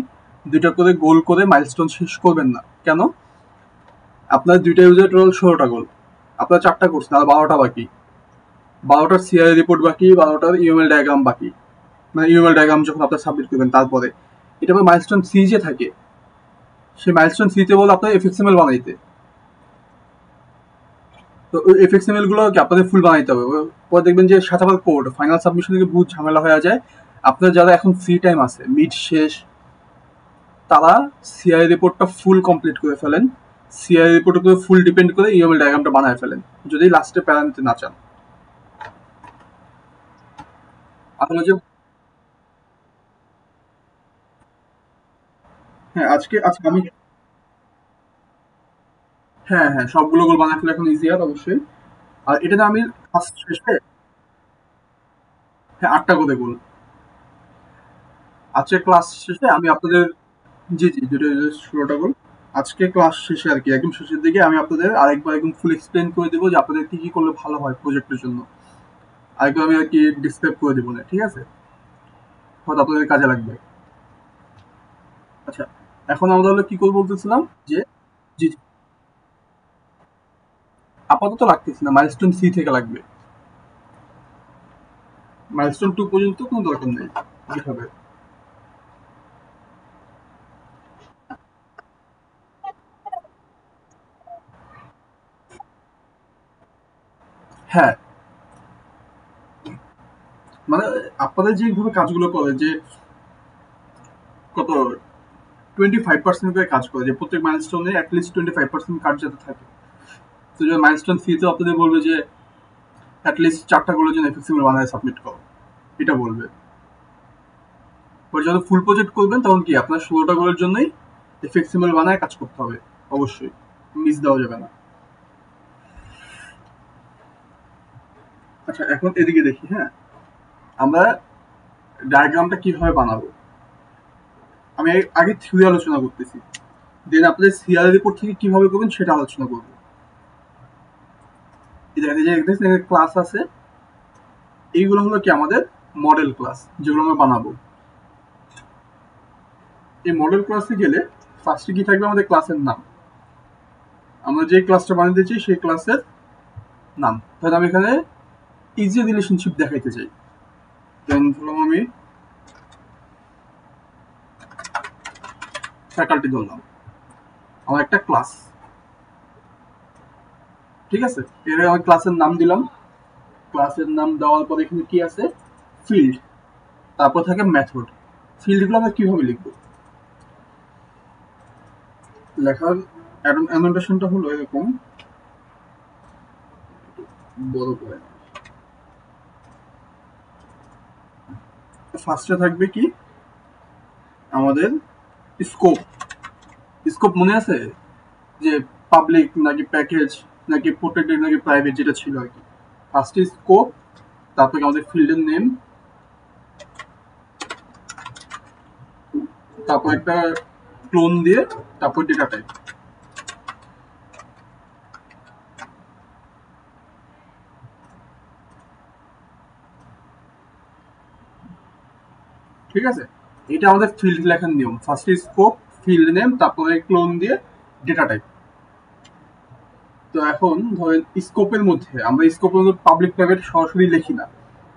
2টা করে গোল করে মাইলস্টোন শেষ করবেন না। কেন? আপনার 2টা ইউজার টোটাল 16টা গোল, আপনার 4টা করছেন আর 12টা বাকি। 12টার সিআই রিপোর্ট বাকি, 12টার ইউএমএল ডায়াগ্রাম বাকি। মানে ইউএমএল ডায়াগ্রাম যখন আপনার সাবমিট করবেন তারপরে এটা আবার মাইলস্টোন সি যে থাকে, সেই মাইলস্টোন সিতে বলে আপনার এফএক্সএমএল বানাইতে। তো ওই এফএক্সএমএল গুলো কি আপনাদের ফুল বানাইতে হবে। পরে দেখবেন যে সাতাবার কোড ফাইনাল সাবমিশন থেকে বহুত ঝামেলা হয়ে যায়। আপনার যারা এখন ফ্রি টাইম আছে মিড শেষ, তারা সিআই রিপোর্টটা ফুল কমপ্লিট করে ফেলেন। সিআই রিপোর্টের উপরে ফুল ডিপেন্ড করে ইউএমএল ডায়াগ্রামটা বানায় ফেলেন, যদি লাস্টে প্যারা নিতে না চান। আসলে যে হ্যাঁ, আজকে আজকে আমি হ্যাঁ হ্যাঁ, সবগুলো গোল বানায় ফেলে এখন ইজিয়ার অবশ্যই। আর এটা না আমি ফার্স্ট শেষে হ্যাঁ 8টা করে গোল। আজকে ক্লাস শেষে আমি আপনাদের জি জি, 16টা গোল। আজকে ক্লাস শেষে আর কি একদম শেষের দিকে আমি আপনাদের আরেকবার একদম ফুল এক্সপ্লেন করে দেবো যে আপনাদের কি কি করলে ভালো হয় প্রজেক্টের জন্য। আরেকবার আমি আর কি ডিসক্রাইব করে দেবো না, ঠিক আছে? হয়তো আপনাদের কাজে লাগবে। আচ্ছা, এখন আমরা হলো কি করবো বলতেছিলাম যে জি জি, আপাতত লাগতেছে না, মাইলস্টোন 3 থেকে লাগবে। মাইলস্টোন 2 পর্যন্ত কোনো দরকার নেই যেভাবে। হ্যাঁ, মানে আপনাদের যেভাবে কাজগুলো করে যে কত 25% করে কাজ করে, যে প্রত্যেক মাইলস্টোনে অ্যাটলিস্ট 25% কাজ যাতে থাকে। তো যে মাইলস্টোন 3 তে আপনাদের বলবে যে অ্যাটলিস্ট 4টা গোলের জন্য এফএক্সএমএল বানায় সাবমিট করো, এটা বলবে। পরে যখন ফুল প্রজেক্ট করবেন তখন কি আপনার 16টা গোলের জন্যই এফএক্সএমএল বানায় কাজ করতে হবে, অবশ্যই মিস দেওয়া যাবে না। আচ্ছা, এখন এদিকে দেখি। হ্যাঁ, আমরা ডায়াগ্রামটা কিভাবে বানাবো আমি আগে থিওরি আলোচনা করতেছি, দেন আপনাদের সিআর রিপোর্ট থেকে কিভাবে করবেন সেটা আলোচনা করবো। এই যে ক্লাস আছে, এইগুলো হলো কি আমাদের মডেল ক্লাস যেগুলো আমরা বানাবো। এই মডেল ক্লাসে গেলে ফার্স্টে কি থাকবে আমাদের ক্লাসের নাম, আমরা যে ক্লাসটা বানাতে চাই সেই ক্লাসের নাম। তাহলে আমি এখানে ইজি রিলেশনশিপ দেখাইতে চাই, দেন ধরলাম আমি ফ্যাকাল্টি ধরলাম, আমার একটা ক্লাস, ঠিক আছে? এর আমি ক্লাসের নাম দিলাম। ক্লাসের নাম দেওয়ার পর এখানে কি আছে, ফিল্ড, তারপর থাকে মেথড। ফিল্ডগুলো আমরা কিভাবে লিখবো, লেখার অ্যানোটেশনটা হলো এরকম, বড় করে। ফার্স্টে থাকবে কি আমাদের স্কোপ। স্কোপ মনে আছে যে পাবলিক নাকি প্যাকেজ নাকি প্রোটেক্টেড নাকি প্রাইভেট যেটা ছিল আর কি। ফার্স্টে স্কোপ, তারপরে আমাদের ফিল্ডের নেম, তারপর একটা ক্লোন দিয়ে, তারপর ডেটা টাইপ। ঠিক আছে, এটা আমাদের ফিল্ড লেখার নিয়ম। ফার্স্টে স্কোপ, ফিল্ড নেম, তারপরে ক্লোন দিয়ে ডেটা টাইপ। তো এখন ধরেন স্কোপের মধ্যে আমরা স্কোপের মধ্যে পাবলিক প্রাইভেট সরাসরি লিখি না,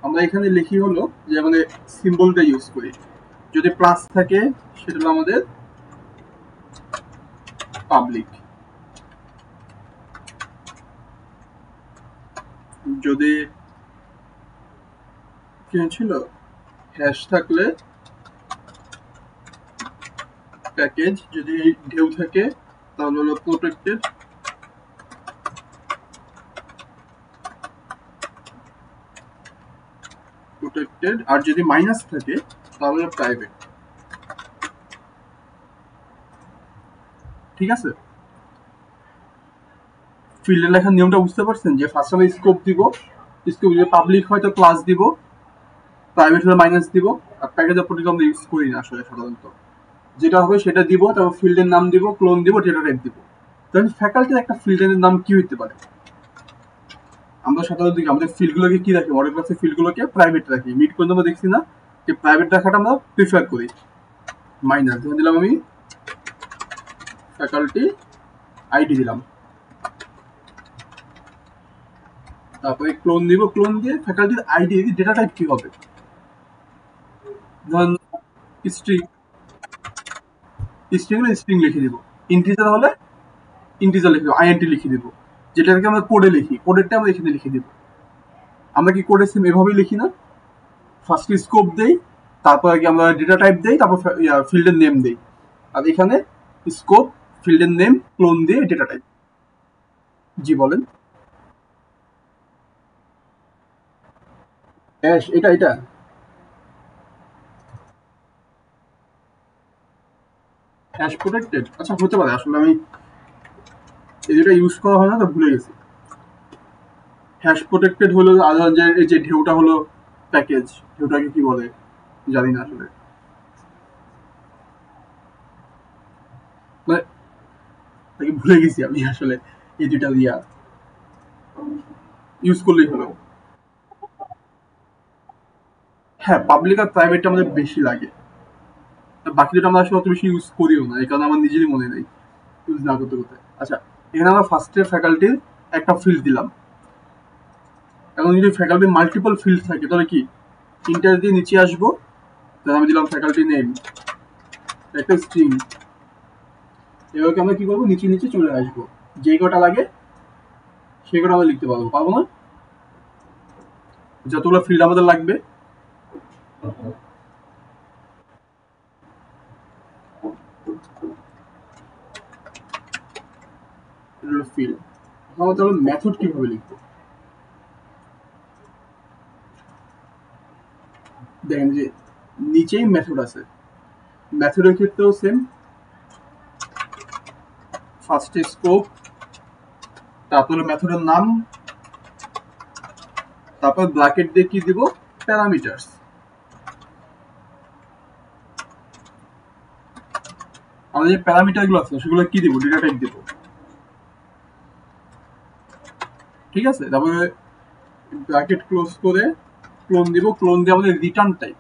আমরা এখানে লিখি হলো যে আমাদের সিম্বলটা ইউজ করি। যদি প্লাস থাকে সেটা হলো আমাদের পাবলিক, যদি কি ছিল হ্যাশ থাকলে প্যাকেজ, যদি ঢেউ থাকে তাহলে হলো প্রোটেক্টেড, আর যদি মাইনাস থাকে তাহলে প্রাইভেট। ঠিক আছে, ফিল্ডে লেখার নিয়মটা বুঝতে পারছেন যে ফার্স্ট আমি স্কোপ দিব, স্কোপ যদি পাবলিক হয় তো প্লাস দিব, প্রাইভেট হলে মাইনাস দিব, আর প্যাকেজ প্রোটেক্ট আমরা ইউজ করি না আসলে সাধারণত। যেটা হবে সেটা দিব, তারপর ফিল্ডের নাম দিব, ক্লোন দিব, ডেটা টাইপ দিব। তাহলে ফ্যাকাল্টির একটা ফিল্ডের নাম কি হতে পারে? আমরা সাধারণত আমাদের ফিল্ডগুলোকে কি রাখি, মডেল ক্লাসের ফিল্ডগুলোকে প্রাইভেট রাখি। মিড পর্যন্ত আমরা দেখছি না যে প্রাইভেট রাখাটা আমরা প্রিফার করি। মাইনাস ধরে দিলাম আমি ফ্যাকাল্টি আইডি দিলাম, তারপরে ক্লোন দিব, ক্লোন দিয়ে ফ্যাকাল্টির আইডি ডেটা টাইপ কি হবে, ধরুন স্ট্রিং, স্ট্রিং হলে স্ট্রিং লিখে দিব, ইন্টিজার হলে ইন্টিজার লিখে দেবো, আইএনটি লিখে দিব। যেটাকে আমরা কোডে লিখি, কোডেরটা আমরা এখানে লিখে দিব। আমরা কি কোডের সেম এভাবেই লিখি না? ফার্স্টে স্কোপ দেই, তারপর আগে আমরা ডেটা টাইপ দেই, তারপর ফিল্ডের নেম দেই। আর এখানে স্কোপ, ফিল্ডের নেম, ক্লোন দিয়ে ডেটা টাইপ। জি বলেন। হ্যাশ, এটা এটা হ্যাশ প্রোটেক্টেড, আচ্ছা হতে পারে, আসলে আমি এই যেটা ইউজ করা হয় না তো ভুলে গেছি। হ্যাশ প্রোটেক্টেড হলো আলাদা, যে এই যে ঢেউটা হলো প্যাকেজ, ঢেউটাকে কি বলে জানি না আসলে, মানে তাকে ভুলে গেছি আমি আসলে। এই দুইটা দিয়া ইউজ করলেই হলো। হ্যাঁ, পাবলিক আর প্রাইভেটটা আমাদের বেশি লাগে, বাকি দুটো আমরা আসলে অত বেশি ইউজ করিও না, এই কারণে আমার নিজেরই মনে নেই ইউজ না করতে করতে। আচ্ছা, এখানে আমরা ফার্স্টে ফ্যাকাল্টির একটা ফিল্ড দিলাম। এখন যদি ফ্যাকাল্টির মাল্টিপল ফিল্ড থাকে তাহলে কি, ইন্টার দিয়ে নিচে আসবো, তাহলে আমি দিলাম ফ্যাকাল্টি নেম, একটা স্ট্রিং, এভাবে আমরা কি করবো, নিচে নিচে চলে আসবো, যে কটা লাগে সেই কটা আমরা লিখতে পারবো, পারবো না? যতগুলো ফিল্ড আমাদের লাগবে। ফিল্ড, আমরা তাহলে মেথড কিভাবে লিখবো? দেখেন যে নিচেই মেথড আছে, মেথডের ক্ষেত্রেও সেম। ফার্স্টে স্কোপ, তারপরে মেথডের নাম, তারপর ব্র্যাকেট দিয়ে কি দিব, প্যারামিটারস। আমাদের যে প্যারামিটার গুলো আছে সেগুলো কি দিব, ডেটা টাইপ দিব। ঠিক আছে, তারপরে ব্র্যাকেট ক্লোজ করে ক্লোন দিব, ক্লোন দিয়ে আমাদের রিটার্ন টাইপ।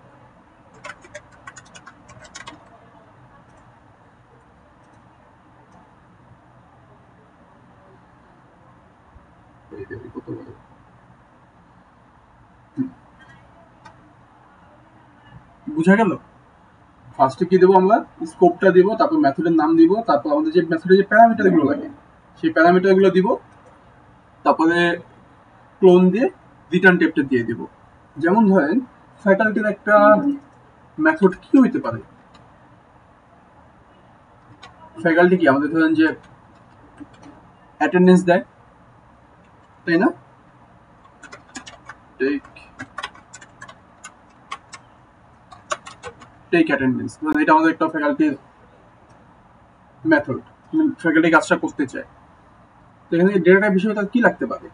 বুঝা গেল? ফার্স্টে কি দেবো আমরা, স্কোপটা দিব, তারপর মেথডের নাম দিব, তারপর আমাদের যে মেথডের যে প্যারামিটার গুলো লাগে সেই প্যারামিটার গুলো দিব, তারপরে ক্লোন দিয়ে রিটার্ন টাইপটা দিয়ে দিব। যেমন ধরেন ফ্যাকাল্টির একটা মেথড কি হইতে পারে, ফ্যাকাল্টি কি আমাদের ধরেন যে অ্যাটেন্ডেন্স দেয়, তাই না? টেক অ্যাটেন্ডেন্স, এটা আমাদের একটা ফ্যাকাল্টির মেথড, ফ্যাকাল্টি কাজটা করতে চায়। তো এখানে ডেটা টাইপ বিষয়টা কি লাগতে পারে?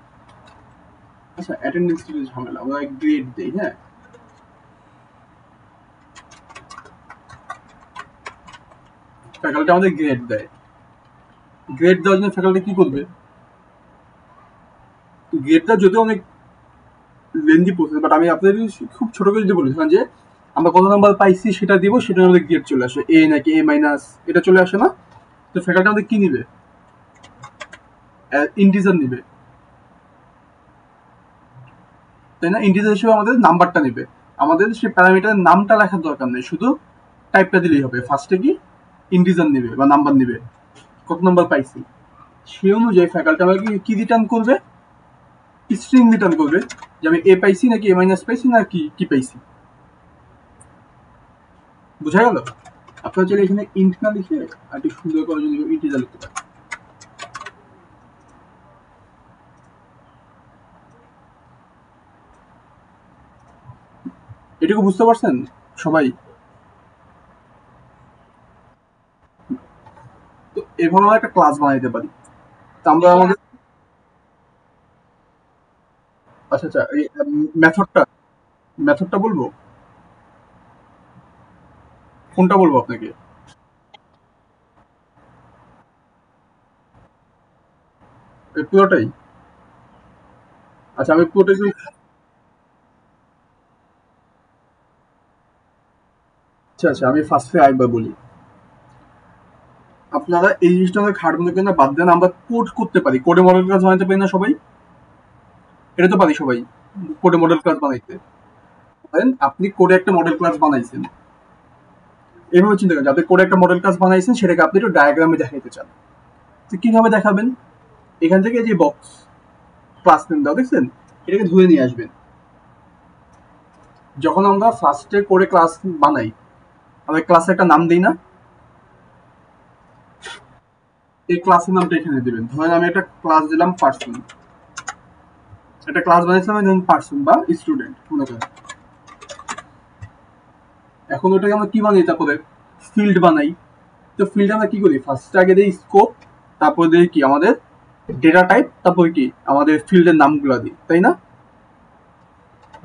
আচ্ছা, অ্যাটেন্ডেন্স ঝামেলা, আমরা গ্রেড দেই। হ্যাঁ, ফ্যাকাল্টি আমাদের গ্রেড দেয়। গ্রেড দেওয়ার জন্য ফ্যাকাল্টি কি করবে? গ্রেডটা যদিও অনেক লেন্দি প্রসেস, বাট আমি আপনাদের খুব ছোট করে যদি বলেছিলাম যে আমরা কত নাম্বার পাইছি সেটা দিব, সেটা আমাদের গ্রেড চলে আসে, এ নাকি এ মাইনাস, এটা চলে আসে না? তো ফ্যাকাল্টি আমাদের কি নিবে? ইন্টিজার নিবে, তাই না? ইন্টিজার হিসেবে আমাদের নাম্বারটা নিবে। আমাদের সেই প্যারামিটারের নামটা লেখার দরকার নেই, শুধু টাইপটা দিলেই হবে। ফার্স্টে কি ইন্টিজার নিবে বা নাম্বার নিবে, কত নাম্বার পাইছি, সেই অনুযায়ী ফ্যাকাল্টি আমাকে কি রিটার্ন করবে? স্ট্রিং রিটার্ন করবে, যে আমি এ পাইছি নাকি এ মাইনাস পাইছি না কি কি পাইছি। বুঝা গেল? আপনারা চাইলে এখানে ইন্ট না লিখে আর একটু সুন্দর করে যদি ইন্টিজার লিখতে পারেন। এটুকু বুঝতে পারছেন সবাই? তো এভাবে আমরা একটা ক্লাস বানাইতে পারি। তো আমরা আমাদের আচ্ছা আচ্ছা, এই মেথডটা মেথডটা বলবো, কোনটা বলবো আপনাকে? এই পুরোটাই? আচ্ছা, আমি পুরোটাই আচ্ছা আচ্ছা, আমি ফার্স্টে আরেকবার বলি। আপনারা এই জিনিসটা আমাদের খাটগুলো কেন বাদ দেন, আমরা কোড করতে পারি, কোডে মডেল ক্লাস বানাইতে পারি না সবাই? এটা তো পারি সবাই, কোডে মডেল ক্লাস বানাইতে। ধরেন আপনি কোডে একটা মডেল ক্লাস বানাইছেন, এইভাবে চিন্তা করেন, আপনি কোডে একটা মডেল ক্লাস বানাইছেন, সেটাকে আপনি একটু ডায়াগ্রামে দেখাইতে চান। তো কিভাবে দেখাবেন? এখান থেকে যে বক্স ক্লাস নেম দাও দেখছেন, এটাকে ধরে নিয়ে আসবেন। যখন আমরা ফার্স্টে কোডে ক্লাস বানাই, আমরা ক্লাসে একটা নাম দিই না? এই ক্লাসের নামটা এখানে দিবেন। ধরেন আমি একটা ক্লাস দিলাম পার্সন, একটা ক্লাস বানাইছিলাম ধরেন পার্সন বা স্টুডেন্ট মনে করেন। এখন ওটাকে আমরা কি বানাই? তারপরে ফিল্ড বানাই। তো ফিল্ড আমরা কি করি? ফার্স্ট আগে দিই স্কোপ, তারপর দিই কি আমাদের ডেটা টাইপ, তারপর কি আমাদের ফিল্ডের নামগুলো দিই, তাই না?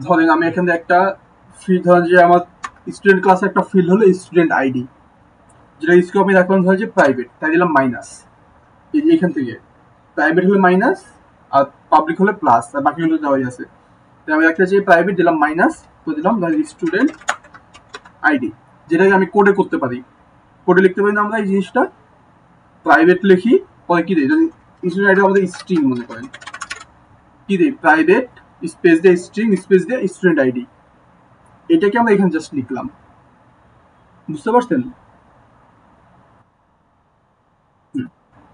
ধরেন আমি এখানে একটা ফিল্ড, ধরেন যে আমার স্টুডেন্ট ক্লাসে একটা ফিল্ড হলো স্টুডেন্ট আইডি, যেটা স্কোপ আমি রাখলাম ধরেন যে প্রাইভেট, তাই দিলাম মাইনাস। এই যে এখান থেকে প্রাইভেট হলে মাইনাস, আর পাবলিক হলে প্লাস, আর বাকিগুলো দেওয়াই আছে। আমি একটা যে প্রাইভেট দিলাম মাইনাস, তো দিলাম ধরেন স্টুডেন্ট আইডি, যেটাকে আমি কোডে করতে পারি। কোডে লিখতে পারি না আমরা এই জিনিসটা? প্রাইভেট লিখি, পরে কি দিই, যদি স্টুডেন্ট আইডি আমাদের স্ট্রিং মনে করেন, কি দিই? প্রাইভেট স্পেস দিয়ে স্ট্রিং স্পেস দিয়ে স্টুডেন্ট আইডি। এটাকে আমরা এখানে জাস্ট লিখলাম। বুঝতে পারছেন?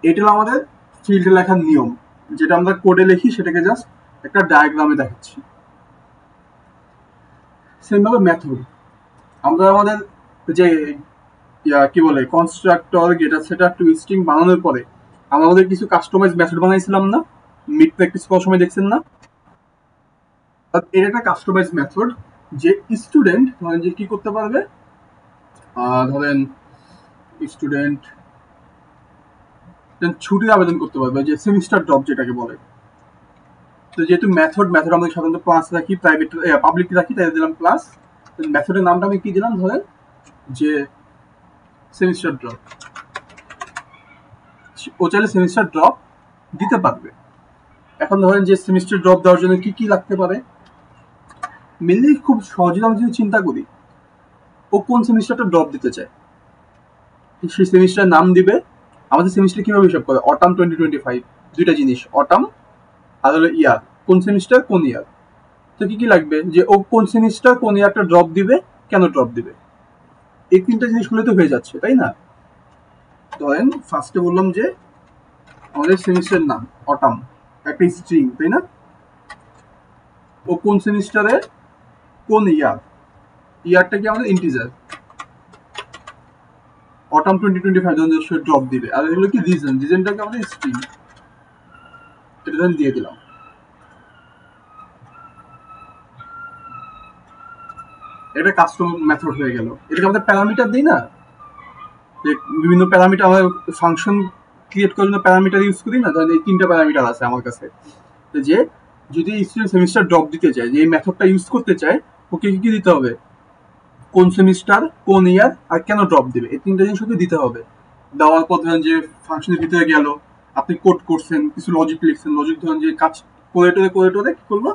এটা হলো আমাদের ফিল্ডে লেখার নিয়ম, যেটা আমরা কোডে লিখি সেটাকে জাস্ট একটা ডায়াগ্রামে দেখাচ্ছি। সেম ভাবে মেথড, আমরা আমাদের যে কি বলে কনস্ট্রাক্টর গেটার সেটার টু স্ট্রিং বানানোর পরে আমরা আমাদের কিছু কাস্টমাইজ মেথড বানাইছিলাম না? মিড প্র্যাকটিস করার সময় দেখছেন না? এটা একটা কাস্টমাইজ মেথড, যে স্টুডেন্ট ধরেন যে কি করতে পারবে, ধরেন স্টুডেন্ট ছুটির আবেদন করতে পারবে, যে সেমিস্টার ড্রপ যেটাকে বলে। তো যেহেতু মেথড আমরা সাধারণত প্লাস রাখি, প্রাইভেট পাবলিক রাখি, তাই দিলাম প্লাস। মেথডের নামটা আমি কি দিলাম? ধরেন যে সেমিস্টার ড্রপ। ও চাইলে সেমিস্টার ড্রপ দিতে পারবে। এখন ধরেন যে সেমিস্টার ড্রপ দেওয়ার জন্য কি কি লাগতে পারে, মেনলি খুব সহজে আমরা যদি চিন্তা করি, ও কোন সেমিস্টারটা ড্রপ দিতে চায়, সেই সেমিস্টার নাম দিবে। আমাদের সেমিস্টার কিভাবে হিসাব করে? অটাম 2025, দুইটা জিনিস, অটাম আর হলো ইয়ার, কোন সেমিস্টার কোন ইয়ার। তো কি কি লাগবে, যে ও কোন সেমিস্টার কোন ইয়ারটা ড্রপ দিবে, কেন ড্রপ দিবে, এই তিনটা জিনিস হলে তো হয়ে যাচ্ছে, তাই না? ধরেন ফার্স্টে বললাম যে আমাদের সেমিস্টার নাম অটাম, একটা স্ট্রিং, তাই না? ও কোন সেমিস্টারে কোন ইয়ার, ইয়ারটা কি আমাদের ইন্টিজার, অটাম 2025 ড্রপ দিবে। আর এগুলো কি রিজনটাকে আমাদের স্ট্রিং, এটা ধরেন দিয়ে দিলাম। এটা কাস্টম মেথড হয়ে গেল। এটাকে আমাদের প্যারামিটার দিই না, যে বিভিন্ন প্যারামিটার আমরা ফাংশন ক্রিয়েট করার জন্য প্যারামিটার ইউজ করি না? ধরেন এই তিনটা প্যারামিটার আছে আমার কাছে, যে যদি স্টুডেন্ট সেমিস্টার ড্রপ দিতে চায়, যে এই মেথডটা ইউজ করতে চায়, ওকে কি দিতে হবে, কোন সেমিস্টার, কোন ইয়ার, আর কেন ড্রপ দিবে, এই তিনটা জিনিস ওকে দিতে হবে। দেওয়ার পর ধরেন যে ফাংশনের ভিতরে গেল, আপনি কোড করছেন, কিছু লজিক লিখছেন, লজিক ধরেন যে কাজ করে টোরে কি করবো,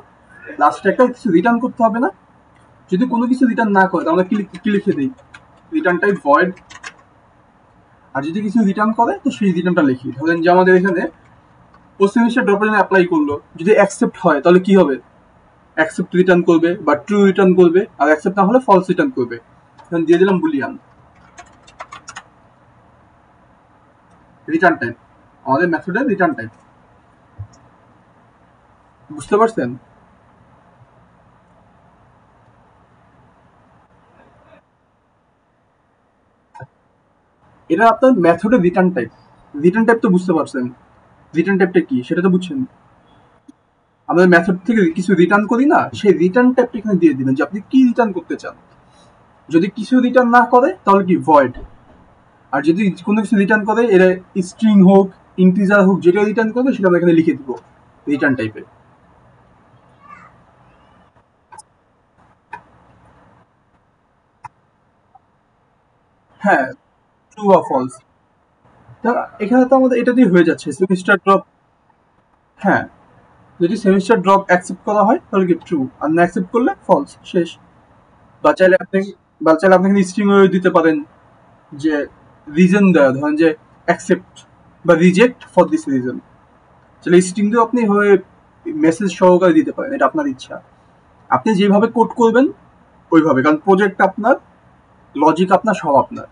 লাস্টে একটা কিছু রিটার্ন করতে হবে না। যদি কোনো কিছু রিটার্ন না করে তাহলে কি লিখে দিই, রিটার্ন টাইপ ভয়েড। আর যদি কিছু রিটার্ন করে তো সেই রিটার্নটা লিখি। ধরেন যে আমাদের এখানে ও সেমিস্টার ড্রপের জন্য অ্যাপ্লাই করলো, যদি অ্যাকসেপ্ট হয় তাহলে কি হবে, অ্যাকসেপ্ট রিটার্ন করবে বা ট্রু রিটার্ন করবে, আর অ্যাকসেপ্ট না হলে ফলস রিটার্ন করবে। দিয়ে দিলাম বুলিয়ান রিটার্ন টাইপ, আমাদের মেথডের রিটার্ন টাইপ। বুঝতে পারছেন? এটা আপনার মেথডের রিটার্ন টাইপ। রিটার্ন টাইপ তো বুঝতে পারছেন, রিটার্ন টাইপটা কি সেটা তো বুঝছেন। আমাদের মেথড থেকে কিছু রিটার্ন করি না, সেই রিটার্ন টাইপটা এখানে দিয়ে দিবেন যে আপনি কি রিটার্ন করতে চান। যদি কিছু রিটার্ন না করে তাহলে কি ভয়েড, আর যদি কোনো কিছু রিটার্ন করে, এটা স্ট্রিং হোক, ইন্টিজার হোক, যেটা রিটার্ন করবে সেটা আমরা এখানে লিখে দিব রিটার্ন টাইপে। হ্যাঁ, ট্রু বা ফলস। এখানে তো আমাদের এটা দিয়ে হয়ে যাচ্ছে সেমিস্টার ড্রপ। হ্যাঁ, যদি সেমিস্টার ড্রপ অ্যাকসেপ্ট করা হয় তাহলে কি ট্রু, আর না অ্যাকসেপ্ট করলে ফলস, শেষ। বা চাইলে আপনি স্ট্রিং দিতে পারেন, যে রিজন দেওয়া, ধরেন যে অ্যাকসেপ্ট বা রিজেক্ট ফর দিস রিজন, তাহলে স্ট্রিং দিয়ে আপনি হয়ে মেসেজ সহকারে দিতে পারেন, এটা আপনার ইচ্ছা। আপনি যেভাবে কোড করবেন ওইভাবে, কারণ প্রজেক্ট আপনার, লজিক আপনার, সব আপনার।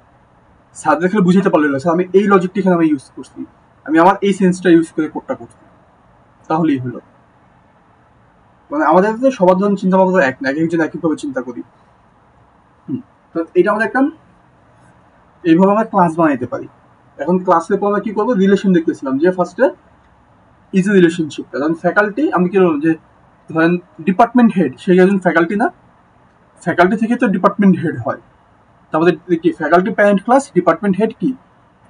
স্যার দেখলে বুঝতে পারলো স্যার আমি এই লজিকটা এখানে আমি ইউজ করছি, আমি আমার এই সেন্সটা ইউজ করে কোডটা করছি, তাহলেই হলো। মানে আমাদের তো সবার ধরনের চিন্তা ভাবনা এক না, এক একজন এক একভাবে চিন্তা করি। তো এটা আমাদের একটা, এইভাবে আমরা ক্লাস বানাইতে পারি। এখন ক্লাসের পর আমরা কি করবো, রিলেশন দেখতেছিলাম, যে ফার্স্টে ইজ এ রিলেশনশিপ। কারণ ফ্যাকাল্টি, আমি কি বললাম যে ধরেন ডিপার্টমেন্ট হেড, সেই একজন ফ্যাকাল্টি না, ফ্যাকাল্টি থেকে তো ডিপার্টমেন্ট হেড হয়। তারপরে কি faculty parent class, department head কি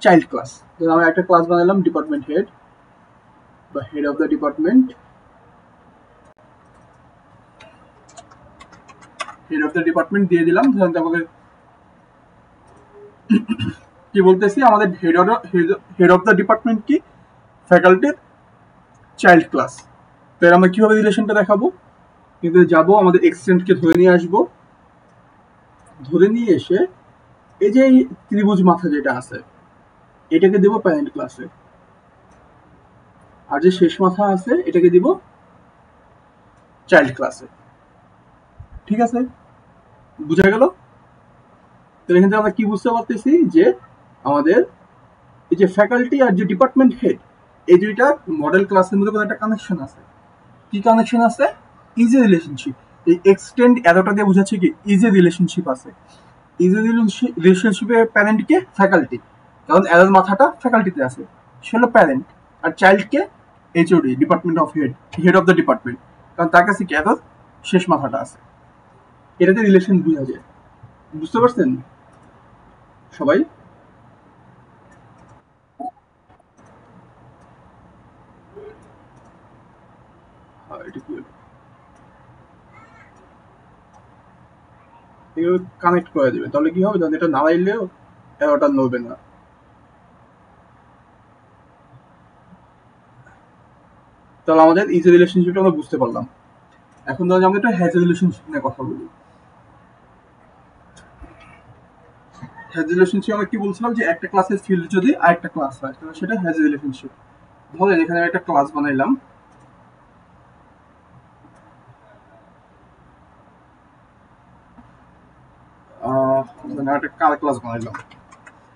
চাইল্ড ক্লাস। ধরুন আমরা একটা ক্লাস বানালাম ডিপার্টমেন্ট হেড বা head of the department, head of the department দিয়ে দিলাম। ধরেন তারপরে কি বলতেছি, আমাদের হেড অফ দ্য ডিপার্টমেন্ট কি ফ্যাকাল্টির চাইল্ড ক্লাস। তো আমরা কিভাবে রিলেশনটা দেখাবো, কিন্তু যাবো আমাদের এক্সটেন্টকে ধরে নিয়ে আসবো, ধরে নিয়ে এসে এই যে ত্রিভুজ মাথা যেটা আছে এটাকে দেবো প্যারেন্ট ক্লাসে, আর যে শেষ মাথা আছে এটাকে দিব চাইল্ড ক্লাসে। ঠিক আছে, বুঝা গেল? তো এখান থেকে আমরা কি বুঝতে পারতেছি যে আমাদের এই যে ফ্যাকাল্টি আর যে ডিপার্টমেন্ট হেড, এই দুইটা মডেল ক্লাসের মধ্যে কোনো একটা কানেকশন আছে। কি কানেকশন আছে? Is a relationship. এই এক্সটেন্ড এতটা দিয়ে বোঝাচ্ছে কি ইজ এ রিলেশনশিপ আছে। ইজ এ রিলেশনশিপের প্যারেন্ট কে ফ্যাকাল্টি, কারণ এর মাথাটা ফ্যাকাল্টিতে আছে, সে হলো প্যারেন্ট। আর চাইল্ডকে HOD, department of head, head of the department, কারণ তার কাছে কি এর শেষ মাথাটা আছে। এটাতে রিলেশন বোঝা যায়। বুঝতে পারছেন সবাই? এটা কি কানেক্ট করে দেবে, তাহলে কি হবে, যখন এটা নাড়াইলেও ওটা নড়বে না। তাহলে আমাদের ইজ রিলেশনশিপটা আমরা বুঝতে পারলাম। এখন ধরো আমরা একটা হ্যাজ রিলেশনশিপ নিয়ে কথা বলি। হ্যাজ রিলেশনশিপ আমরা কি বলছিলাম, যে একটা ক্লাসের ফিল্ড যদি আরেকটা ক্লাস হয় তাহলে সেটা হ্যাজ রিলেশনশিপ। ধরেন এখানে একটা ক্লাস বানাইলাম, একটা কার ক্লাস বানাইলাম,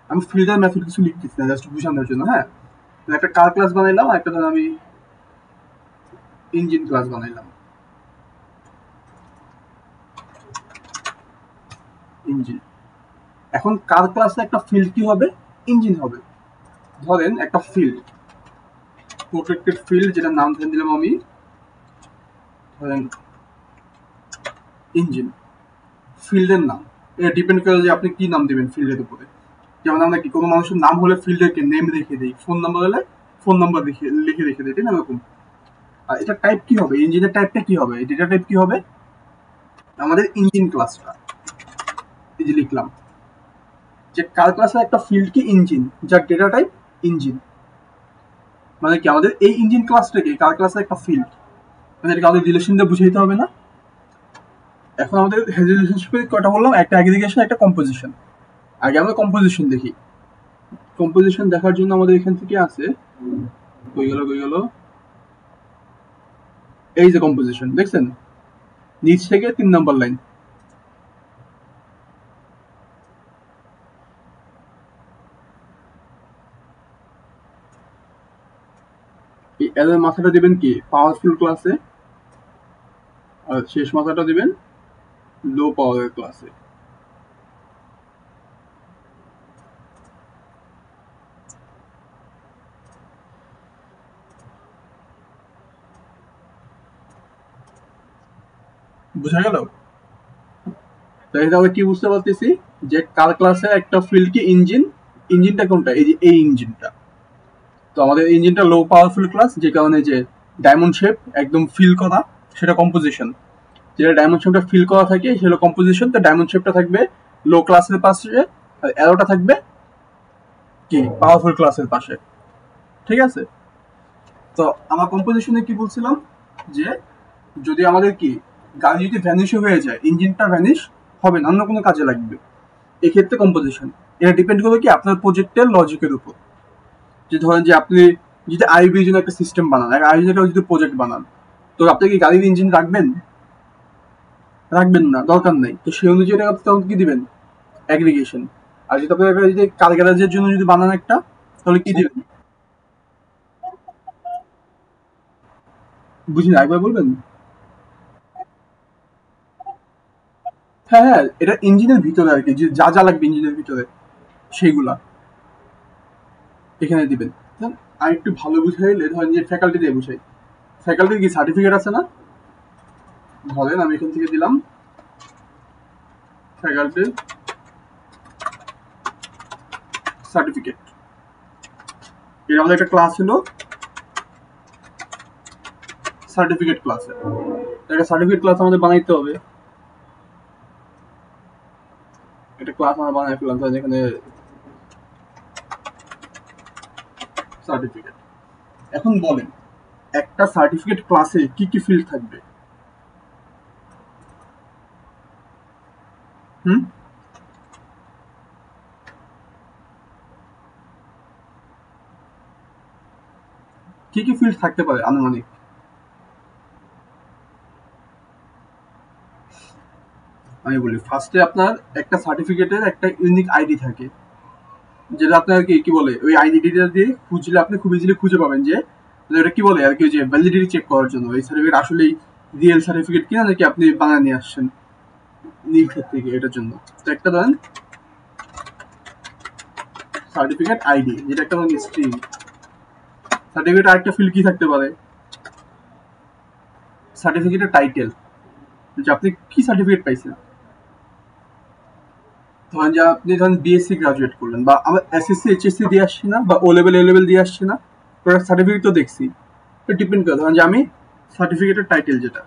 আমি ফিল্ডার মেথড কিছু লিখতেছি না, জাস্ট বোঝানোর জন্য। হ্যাঁ, একটা কার ক্লাস বানাইলাম, একটা ধর আমি ইঞ্জিন ক্লাস বানাইলাম, ইঞ্জিন। এখন কার ক্লাসে একটা ফিল্ড কি হবে, ইঞ্জিন হবে। ধরেন একটা ফিল্ড, প্রোটেক্টেড ফিল্ড, যেটা নাম ধরে দিলাম আমি ধরেন ইঞ্জিন। ফিল্ডের নাম এটা ডিপেন্ড করে যে আপনি কি নাম দেবেন ফিল্ডের উপরে। যেমন আমরা কি কোনো মানুষের নাম হলে ফিল্ডের নেম রেখে দিই, ফোন নাম্বার হলে ফোন নাম্বার লিখে রেখে দিই, ঠিক না, এরকম। আর এটা টাইপ কি হবে, ইঞ্জিনের টাইপটা কি হবে, ডেটা টাইপ কি হবে, আমাদের ইঞ্জিন ক্লাসটা এই যে লিখলাম যে কার ক্লাসের একটা ফিল্ড কি ইঞ্জিন, যার ডেটা টাইপ ইঞ্জিন। মানে কি আমাদের এই ইঞ্জিন ক্লাসটাকে কার ক্লাসের একটা ফিল্ড, মানে এটাকে আমাদের রিলেশন দিয়ে বুঝাইতে হবে না। এখন আমাদের রিলেশনশিপে কয়টা বললাম, একটা অ্যাগ্রিগেশন, একটা কম্পোজিশন। আগে আমরা কম্পোজিশন দেখি। কম্পোজিশন দেখার জন্য আমাদের এখান থেকে আছে, কই গেল, এই যে কম্পোজিশন দেখছেন, নিচ থেকে 3 নম্বর লাইন। এই এর মাথাটা দিবেন কি পাওয়ারফুল ক্লাসে, আর শেষ মাথাটা দিবেন লো পাওয়ারের ক্লাসে। বুঝা গেল? তাই আমরা কি বুঝতে পারতেছি যে কার ক্লাসে একটা ফিল্ড কি ইঞ্জিন, ইঞ্জিনটা কোনটা, এই যে এই ইঞ্জিনটা। তো আমাদের ইঞ্জিনটা লো পাওয়ারফুল ক্লাস, যে কারণে যে ডায়মন্ড শেপ একদম ফিল করা, সেটা কম্পোজিশন। যেটা ডায়মন্ড শেপটা ফিল করা থাকে সেটা কম্পোজিশন। তো ডায়মন্ড শেপটা থাকবে লো ক্লাসের পাশে, আর অ্যারোটা থাকবে কি পাওয়ারফুল ক্লাসের পাশে। ঠিক আছে? তো আমরা কম্পোজিশনে কি বলছিলাম যে যদি আমাদের কি গাড়ি যদি ভ্যানিশ হয়ে যায়, ইঞ্জিনটা ভ্যানিশ হবে না, অন্য কোনো কাজে লাগবে, এক্ষেত্রে কম্পোজিশন। এটা ডিপেন্ড করবে কি আপনার প্রজেক্টের লজিকের উপর। যে ধরেন যে আপনি যদি আইবির জন্য একটা সিস্টেম বানান, আইবির জন্য যদি প্রজেক্ট বানান, তো আপনি কি গাড়ির ইঞ্জিন রাখবেন না, দরকার নেই। তো সেই অনুযায়ী আপনি তখন কি দিবেন, অ্যাগ্রিগেশন। আর যদি আপনি যদি কার গ্যারেজের জন্য যদি বানান একটা, তাহলে কি দিবেন, বুঝিনি, একবার বলবেন? হ্যাঁ হ্যাঁ, এটা ইঞ্জিনের ভিতরে আর কি, যে যা যা লাগবে ইঞ্জিনের ভিতরে সেইগুলা এখানে দিবেন। আর একটু ভালো বুঝাইলে ধরেন যে ফ্যাকাল্টি দিয়ে বুঝাই, ফ্যাকাল্টির কি সার্টিফিকেট আছে না, ধরেন আমি এখান থেকে দিলাম ফ্যাকাল্টি সার্টিফিকেট। এর আমাদের একটা ক্লাস হলো সার্টিফিকেট ক্লাসে, একটা সার্টিফিকেট ক্লাস আমাদের বানাইতে হবে। একটা ক্লাস আমরা বানাই ফেললাম, যেখানে সার্টিফিকেট। এখন বলেন একটা সার্টিফিকেট ক্লাসে কি কি ফিল্ড থাকবে? হুম, কি কি ফিল্ড থাকতে পারে আনুমানিক? আমি বলি, ফার্স্টে আপনার একটা সার্টিফিকেটের একটা ইউনিক আইডি থাকে, যেটা আপনার কি বলে, ওই আইডেন্টিটা দিয়ে খুঁজলে আপনি খুব ইজিলি খুঁজে পাবেন যে এটা কি বলে আর কি, যে ভ্যালিডিটি চেক করার জন্য এই সার্টিফিকেট আসলেই রিয়েল সার্টিফিকেট কিনা, নাকি আপনি বানায় নিয়ে আসছেন নিউজের থেকে, এটার জন্য। তো একটা ধরেন সার্টিফিকেট আইডি, যেটা একটা ধরেন স্ট্রিং। সার্টিফিকেট আরেকটা ফিল্ড কি থাকতে পারে, সার্টিফিকেটের টাইটেল, যে আপনি কি সার্টিফিকেট পাইছেন। ধরেন যে আপনি ধরেন বিএসসি গ্রাজুয়েট করলেন, বা আমরা এসএসসি এইচএসসি দিয়ে আসছি না, বা ও লেভেল এ লেভেল দিয়ে আসছি না, ওটা সার্টিফিকেট তো দেখছি। তো ডিপেন্ড করে ধরেন যে আমি সার্টিফিকেটের টাইটেল যেটা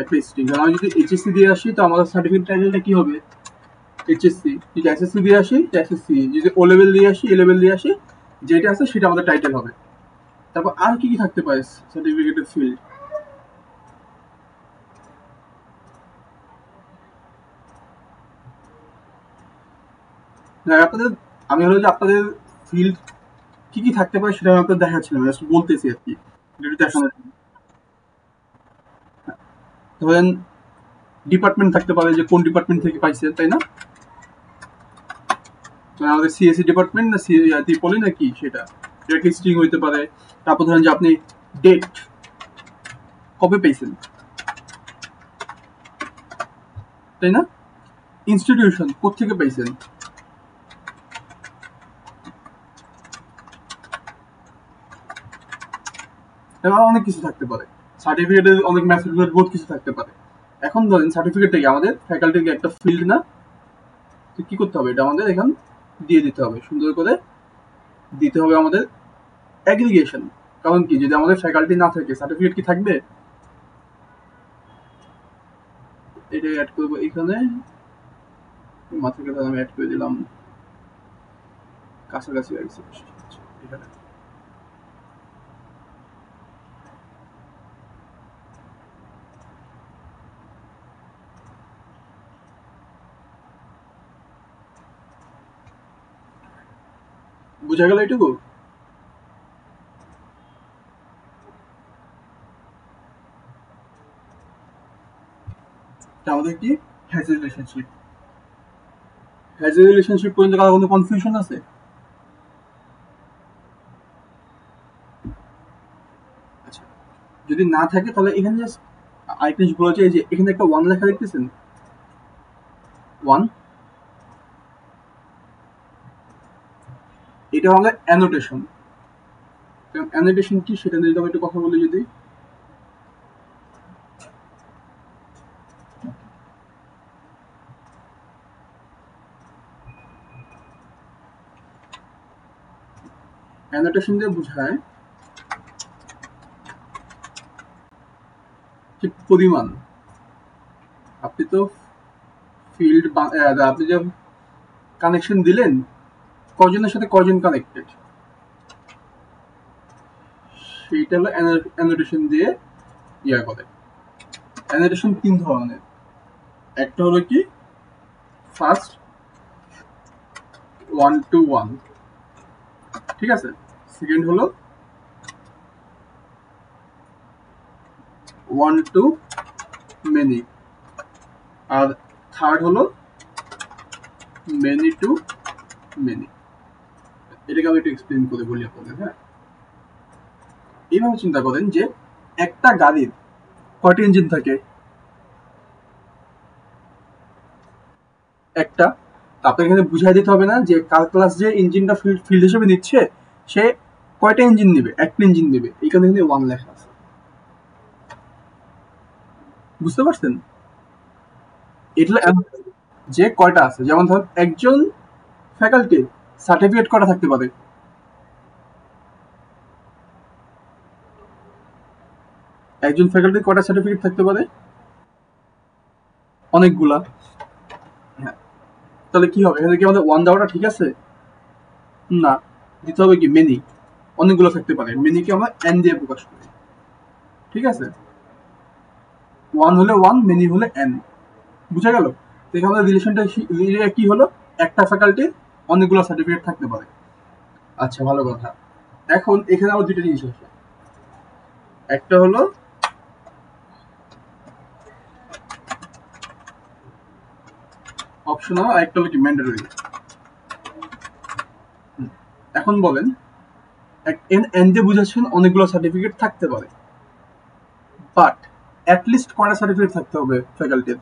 একটা স্ট্রিং, আমি যদি এইচএসসি দিয়ে আসি তো আমাদের সার্টিফিকেট টাইটেলটা কি হবে, এইচএসসি। যদি এসএসসি দিয়ে আসি এসএসসি, যদি ও লেভেল দিয়ে আসি এ লেভেল দিয়ে আসি, যেটা আছে সেটা আমাদের টাইটেল হবে। তারপর আর কি কি থাকতে পারে সার্টিফিকেটের ফিল্ড? আপনাদের আমি হলো যে আপনাদের ফিল্ড কি কি থাকতে পারে সেটা আমি আপনাদের দেখাচ্ছিলাম, জাস্ট বলতেছি আর কি, একটু দেখানোর জন্য। ধরেন ডিপার্টমেন্ট থাকতে পারে, যে কোন ডিপার্টমেন্ট থেকে পাইছে, তাই না? আমাদের সিএসসি ডিপার্টমেন্ট না সিএসি পলি নাকি, সেটা একটা স্ট্রিং হইতে পারে। তারপর ধরেন যে আপনি ডেট কবে পেয়েছেন, তাই না? ইনস্টিটিউশন কোথেকে পেয়েছেন, এবার অনেক কিছু থাকতে পারে। সার্টিফিকেটের অনেক মেথড বহুত কিছু থাকতে পারে। এখন ধরেন সার্টিফিকেটটা কি আমাদের ফ্যাকাল্টির একটা ফিল্ড না, তো কি করতে হবে, এটা আমাদের এখান দিয়ে দিতে হবে, সুন্দর করে দিতে হবে আমাদের অ্যাগ্রিগেশন। কারণ কি, যদি আমাদের ফ্যাকাল্টি না থাকে সার্টিফিকেট কি থাকবে? এটা অ্যাড করবো এখানে, মাথাকে ধর আমি অ্যাড করে দিলাম কাছাকাছি এখানে। বুঝা গেল এটুকু? আমাদের কি has a relationship. Has a relationship পর্যন্ত কারো কোনো কনফিউশন আছে? আচ্ছা, যদি না থাকে তাহলে এখানে জাস্ট আরেকটা জিনিস বলা যায় যে এখানে একটা ওয়ান লেখা দেখতেছেন, ওয়ান, এটা আমাদের অ্যানোটেশন। অ্যানোটেশন কি সেটা নিয়ে আমি একটু কথা বলি। যদি অ্যানোটেশন দিয়ে বোঝায় যে পরিমাণ। আপনি তো ফিল্ড, আপনি যে কানেকশন দিলেন, কজনের সাথে কজন কানেক্টেড, সেইটা হলো অ্যানোটেশন দিয়ে ইয়া করে। অ্যানোটেশন 3 ধরনের। একটা হলো কি ফার্স্ট 1 to 1, ঠিক আছে। সেকেন্ড হলো 1 to many, আর থার্ড হলো many to many। এটাকে আমি একটু এক্সপ্লেন করে বলি আপনাদের। হ্যাঁ, এইভাবে চিন্তা করেন যে একটা গাড়ির কয়টি ইঞ্জিন থাকে? একটা। আপনাকে এখানে বুঝাই দিতে হবে না যে ক্লাস যে ইঞ্জিনটা ফিল্ড হিসেবে নিচ্ছে সে কয়টা ইঞ্জিন নেবে? একটা ইঞ্জিন নেবে, এইখানে কিন্তু ওয়ান লেখা আছে। বুঝতে পারছেন? এটা যে কয়টা আছে, যেমন ধর একজন ফ্যাকাল্টির সার্টিফিকেট কয়টা থাকতে পারে? একজন ফ্যাকাল্টির কয়টা সার্টিফিকেট থাকতে পারে? অনেকগুলা। হ্যাঁ, তাহলে কি হবে? এখানে কি আমাদের ওয়ান দেওয়াটা ঠিক আছে? না, দিতে হবে কি মেনি। অনেকগুলো থাকতে পারে, মেনিকে আমরা এন দিয়ে প্রকাশ করি, ঠিক আছে। ওয়ান হলে ওয়ান, মেনি হলে এন। বুঝা গেল? এখানে আমাদের রিলেশনটা কি হলো? একটা ফ্যাকাল্টির অনেকগুলো সার্টিফিকেট থাকতে পারে। আচ্ছা, ভালো কথা। এখন এখানে আবার দুইটা জিনিস আছে। একটা হলো অপশনাল, আর একটা হলো কি ম্যান্ডেটরি। এখন বলেন, এন দিয়ে বুঝাচ্ছেন অনেকগুলো সার্টিফিকেট থাকতে পারে, বাট অ্যাটলিস্ট কয়টা সার্টিফিকেট থাকতে হবে ফ্যাকাল্টির?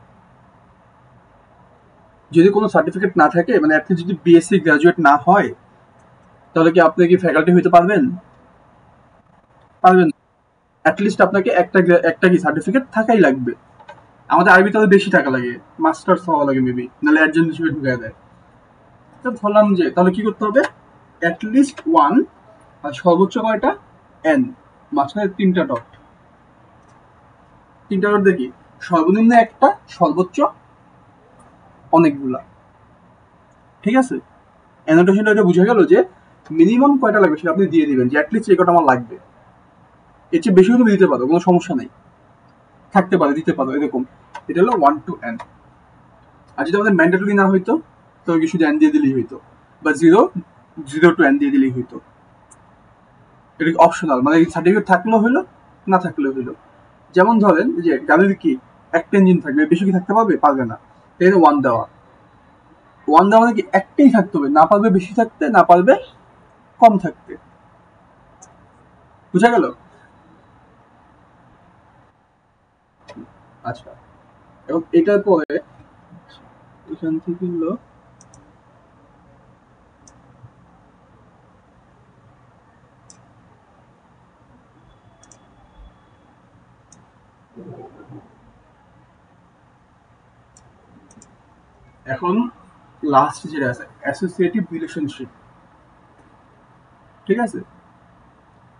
যদি কোনো সার্টিফিকেট না থাকে, মানে অ্যাটলিস্ট যদি বিএসসি গ্রাজুয়েট না হয়, তাহলে কি আপনি কি ফ্যাকাল্টি হইতে পারবেন? পারবেন। অ্যাটলিস্ট আপনাকে একটা কি সার্টিফিকেট থাকাই লাগবে। আমাদের আরবি তাহলে বেশি টাকা লাগে, মাস্টার্স হওয়া লাগে মেবি, নাহলে একজন হিসেবে ঢুকাই দেয়। তো ধরলাম যে তাহলে কি করতে হবে? অ্যাটলিস্ট ওয়ান, আর সর্বোচ্চ কয়টা? এন, মাঝখানে তিনটা ডট। তিনটা ডট দেখি, সর্বনিম্ন একটা, সর্বোচ্চ অনেকগুলা, ঠিক আছে। অ্যানোটেশনটা এটা বুঝে গেল যে মিনিমাম কয়টা লাগবে সেটা আপনি দিয়ে দিবেন, যে অ্যাটলিস্ট এই কটা আমার লাগবে। এর চেয়ে বেশিও তুমি দিতে পারো, কোনো সমস্যা নেই, থাকতে পারে, দিতে পারো, এরকম। এটা হলো 1 to n। আর যদি আমাদের ম্যান্ডেটরি না হইতো, তো কি শুধু n দিয়ে দিলেই হইতো, বা 0 to n দিয়ে দিলেই হইতো। এটা অপশনাল, মানে সার্টিফিকেট থাকলেও হইলো, না থাকলেও হইলো। যেমন ধরেন যে গাড়ির কি একটা ইঞ্জিন থাকবে, বেশি কি থাকতে পারবে? পারবে না। এখানে ওয়ান দেওয়া। ওয়ান দেওয়া মানে কি একটাই থাকতে হবে, না পারবে বেশি থাকতে, না পারবে কম থাকতে। বুঝা গেল? আচ্ছা, এবং এটার পরে এখান থেকে হলো এখন লাস্ট যেটা আছে অ্যাসোসিয়েটিভ রিলেশনশিপ, ঠিক আছে।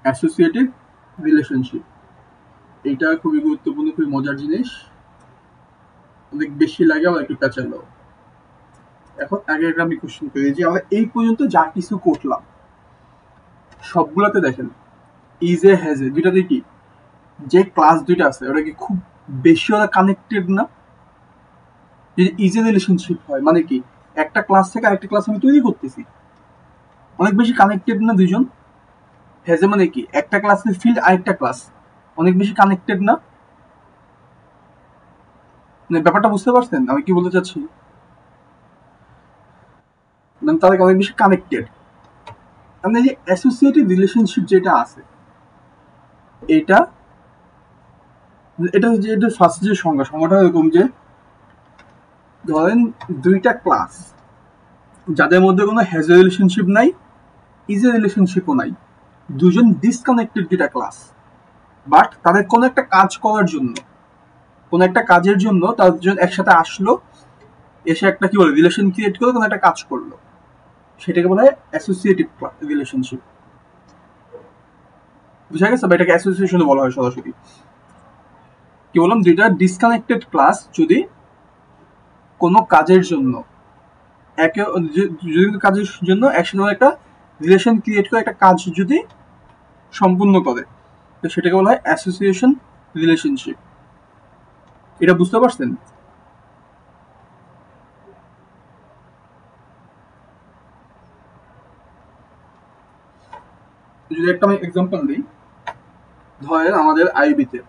Associative relationship. এটা খুবই গুরুত্বপূর্ণ, খুবই মজার জিনিস, অনেক বেশি লাগে, আমার একটু প্যাচালো। এখন আগে আমি কোশ্চেন করি যে আমরা এই পর্যন্ত যা কিছু করলাম সবগুলোতে দেখেন ইজ এ হ্যাজ এ দুইটাতে কি যে ক্লাস দুইটা আছে ওটা কি খুব বেশি ওরা কানেক্টেড না? যদি ইজ এ রিলেশনশিপ হয় মানে কি একটা ক্লাস থেকে আরেকটা ক্লাস আমি তৈরি করতেছি, অনেক বেশি কানেক্টেড না দুইজন? হ্যাজে মানে কি একটা ক্লাসের ফিল্ড আরেকটা ক্লাস, অনেক বেশি কানেক্টেড না? মানে ব্যাপারটা বুঝতে পারছেন আমি কি বলতে চাচ্ছি? মানে তাদের অনেক বেশি কানেক্টেড। মানে যে অ্যাসোসিয়েটিভ রিলেশনশিপ যেটা আছে এটা এটা যে এটা ফার্স্ট যে সংজ্ঞাটা এরকম যে ধরেন দুইটা ক্লাস যাদের মধ্যে কোনো হ্যাজ এ রিলেশনশিপ নাই, ইজ এ রিলেশনশিপও নাই, দুজন ডিসকানেক্টেড দুইটা ক্লাস, বাট তাদের কোনো একটা কাজ করার জন্য, কোনো একটা কাজের জন্য তারা দুজন একসাথে আসলো, এসে একটা কি বলে রিলেশন ক্রিয়েট করে কোনো একটা কাজ করলো, সেটাকে বলা হয় অ্যাসোসিয়েটিভ রিলেশনশিপ। বুঝা গেছে? বা এটাকে অ্যাসোসিয়েশনে বলা হয় সরাসরি। কি বললাম, দুইটা ডিসকানেক্টেড ক্লাস যদি কোনো কাজের জন্য একে যদি কাজের জন্য একসাথে একটা রিলেশন ক্রিয়েট করে একটা কাজ যদি সম্পূর্ণ করে, তো সেটাকে বলা হয় অ্যাসোসিয়েশন রিলেশনশিপ। এটা বুঝতে পারছেন? যদি একটা আমি এক্সাম্পল দিই, ধরেন আমাদের আইবিতে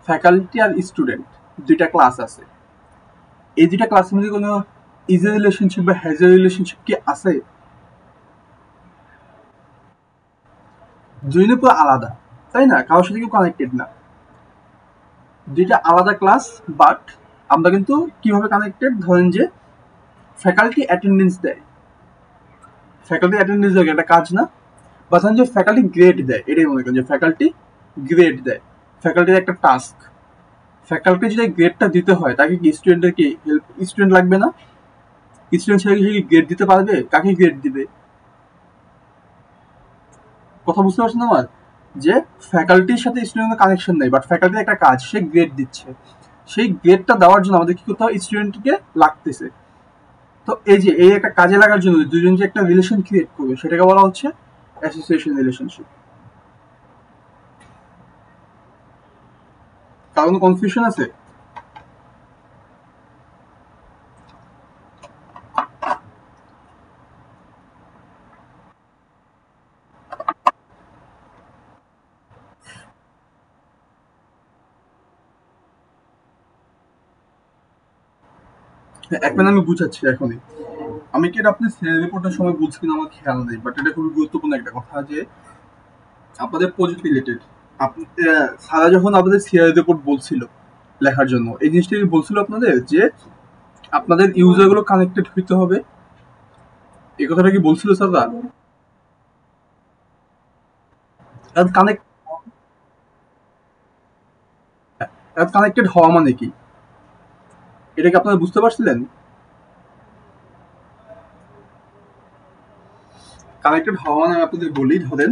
ফ্যাকাল্টি আর স্টুডেন্ট দুইটা ক্লাস আছে, এই দুইটা ক্লাসের মধ্যে কোনো ইজ এ রিলেশনশিপ বা হ্যাজ এ রিলেশনশিপ কি আছে? দুইটা পুরো আলাদা, তাই না? কারোর সাথে কেউ কানেক্টেড না, দুইটা আলাদা ক্লাস, বাট আমরা কিন্তু কিভাবে কানেক্টেড? ধরেন যে ফ্যাকাল্টি অ্যাটেন্ডেন্স দেয়, ফ্যাকাল্টি অ্যাটেন্ডেন্স দেয় একটা কাজ না? বা ধরেন যে ফ্যাকাল্টি গ্রেড দেয়, এটাই মনে করেন যে ফ্যাকাল্টি গ্রেড দেয়, ফ্যাকাল্টির একটা টাস্ক, ফ্যাকাল্টি যদি গ্রেডটা দিতে হয় তাকে কি স্টুডেন্টের কি হেল্প, স্টুডেন্ট লাগবে না? স্টুডেন্ট সে কি গ্রেড দিতে পারবে? কাকে গ্রেড দিবে? কথা বুঝতে পারছেন আমার? যে ফ্যাকাল্টির সাথে স্টুডেন্টের কানেকশন নেই, বাট ফ্যাকাল্টির একটা কাজ, সে গ্রেড দিচ্ছে, সেই গ্রেডটা দেওয়ার জন্য আমাদের কি করতে হবে? স্টুডেন্টকে লাগতেছে। তো এই যে এই একটা কাজে লাগার জন্য দুজন যে একটা রিলেশন ক্রিয়েট করবে সেটাকে বলা হচ্ছে অ্যাসোসিয়েশন রিলেশনশিপ। কারণ কোনো কনফিউশন আছে? এক মিনিট আমি বুঝাচ্ছি এখনই। আমি কি এটা আপনি সিনিয়র রিপোর্টের সময় বলছি কিনা আমার খেয়াল নেই, বাট এটা খুবই গুরুত্বপূর্ণ একটা কথা যে আপনাদের প্রজেক্ট রিলেটেড আপনি সারা যখন আপনাদের সিনিয়র রিপোর্ট বলছিল লেখার জন্য, এই জিনিসটা কি বলছিল আপনাদের যে আপনাদের ইউজার গুলো কানেক্টেড হইতে হবে? এই কথাটা কি বলছিল স্যাররা? কানেক্ট কানেক্টেড হওয়া মানে কি এটা কি আপনারা বুঝতে পারছিলেন? কানেক্টেড হওয়া মানে আমি আপনাদের বলি, ধরেন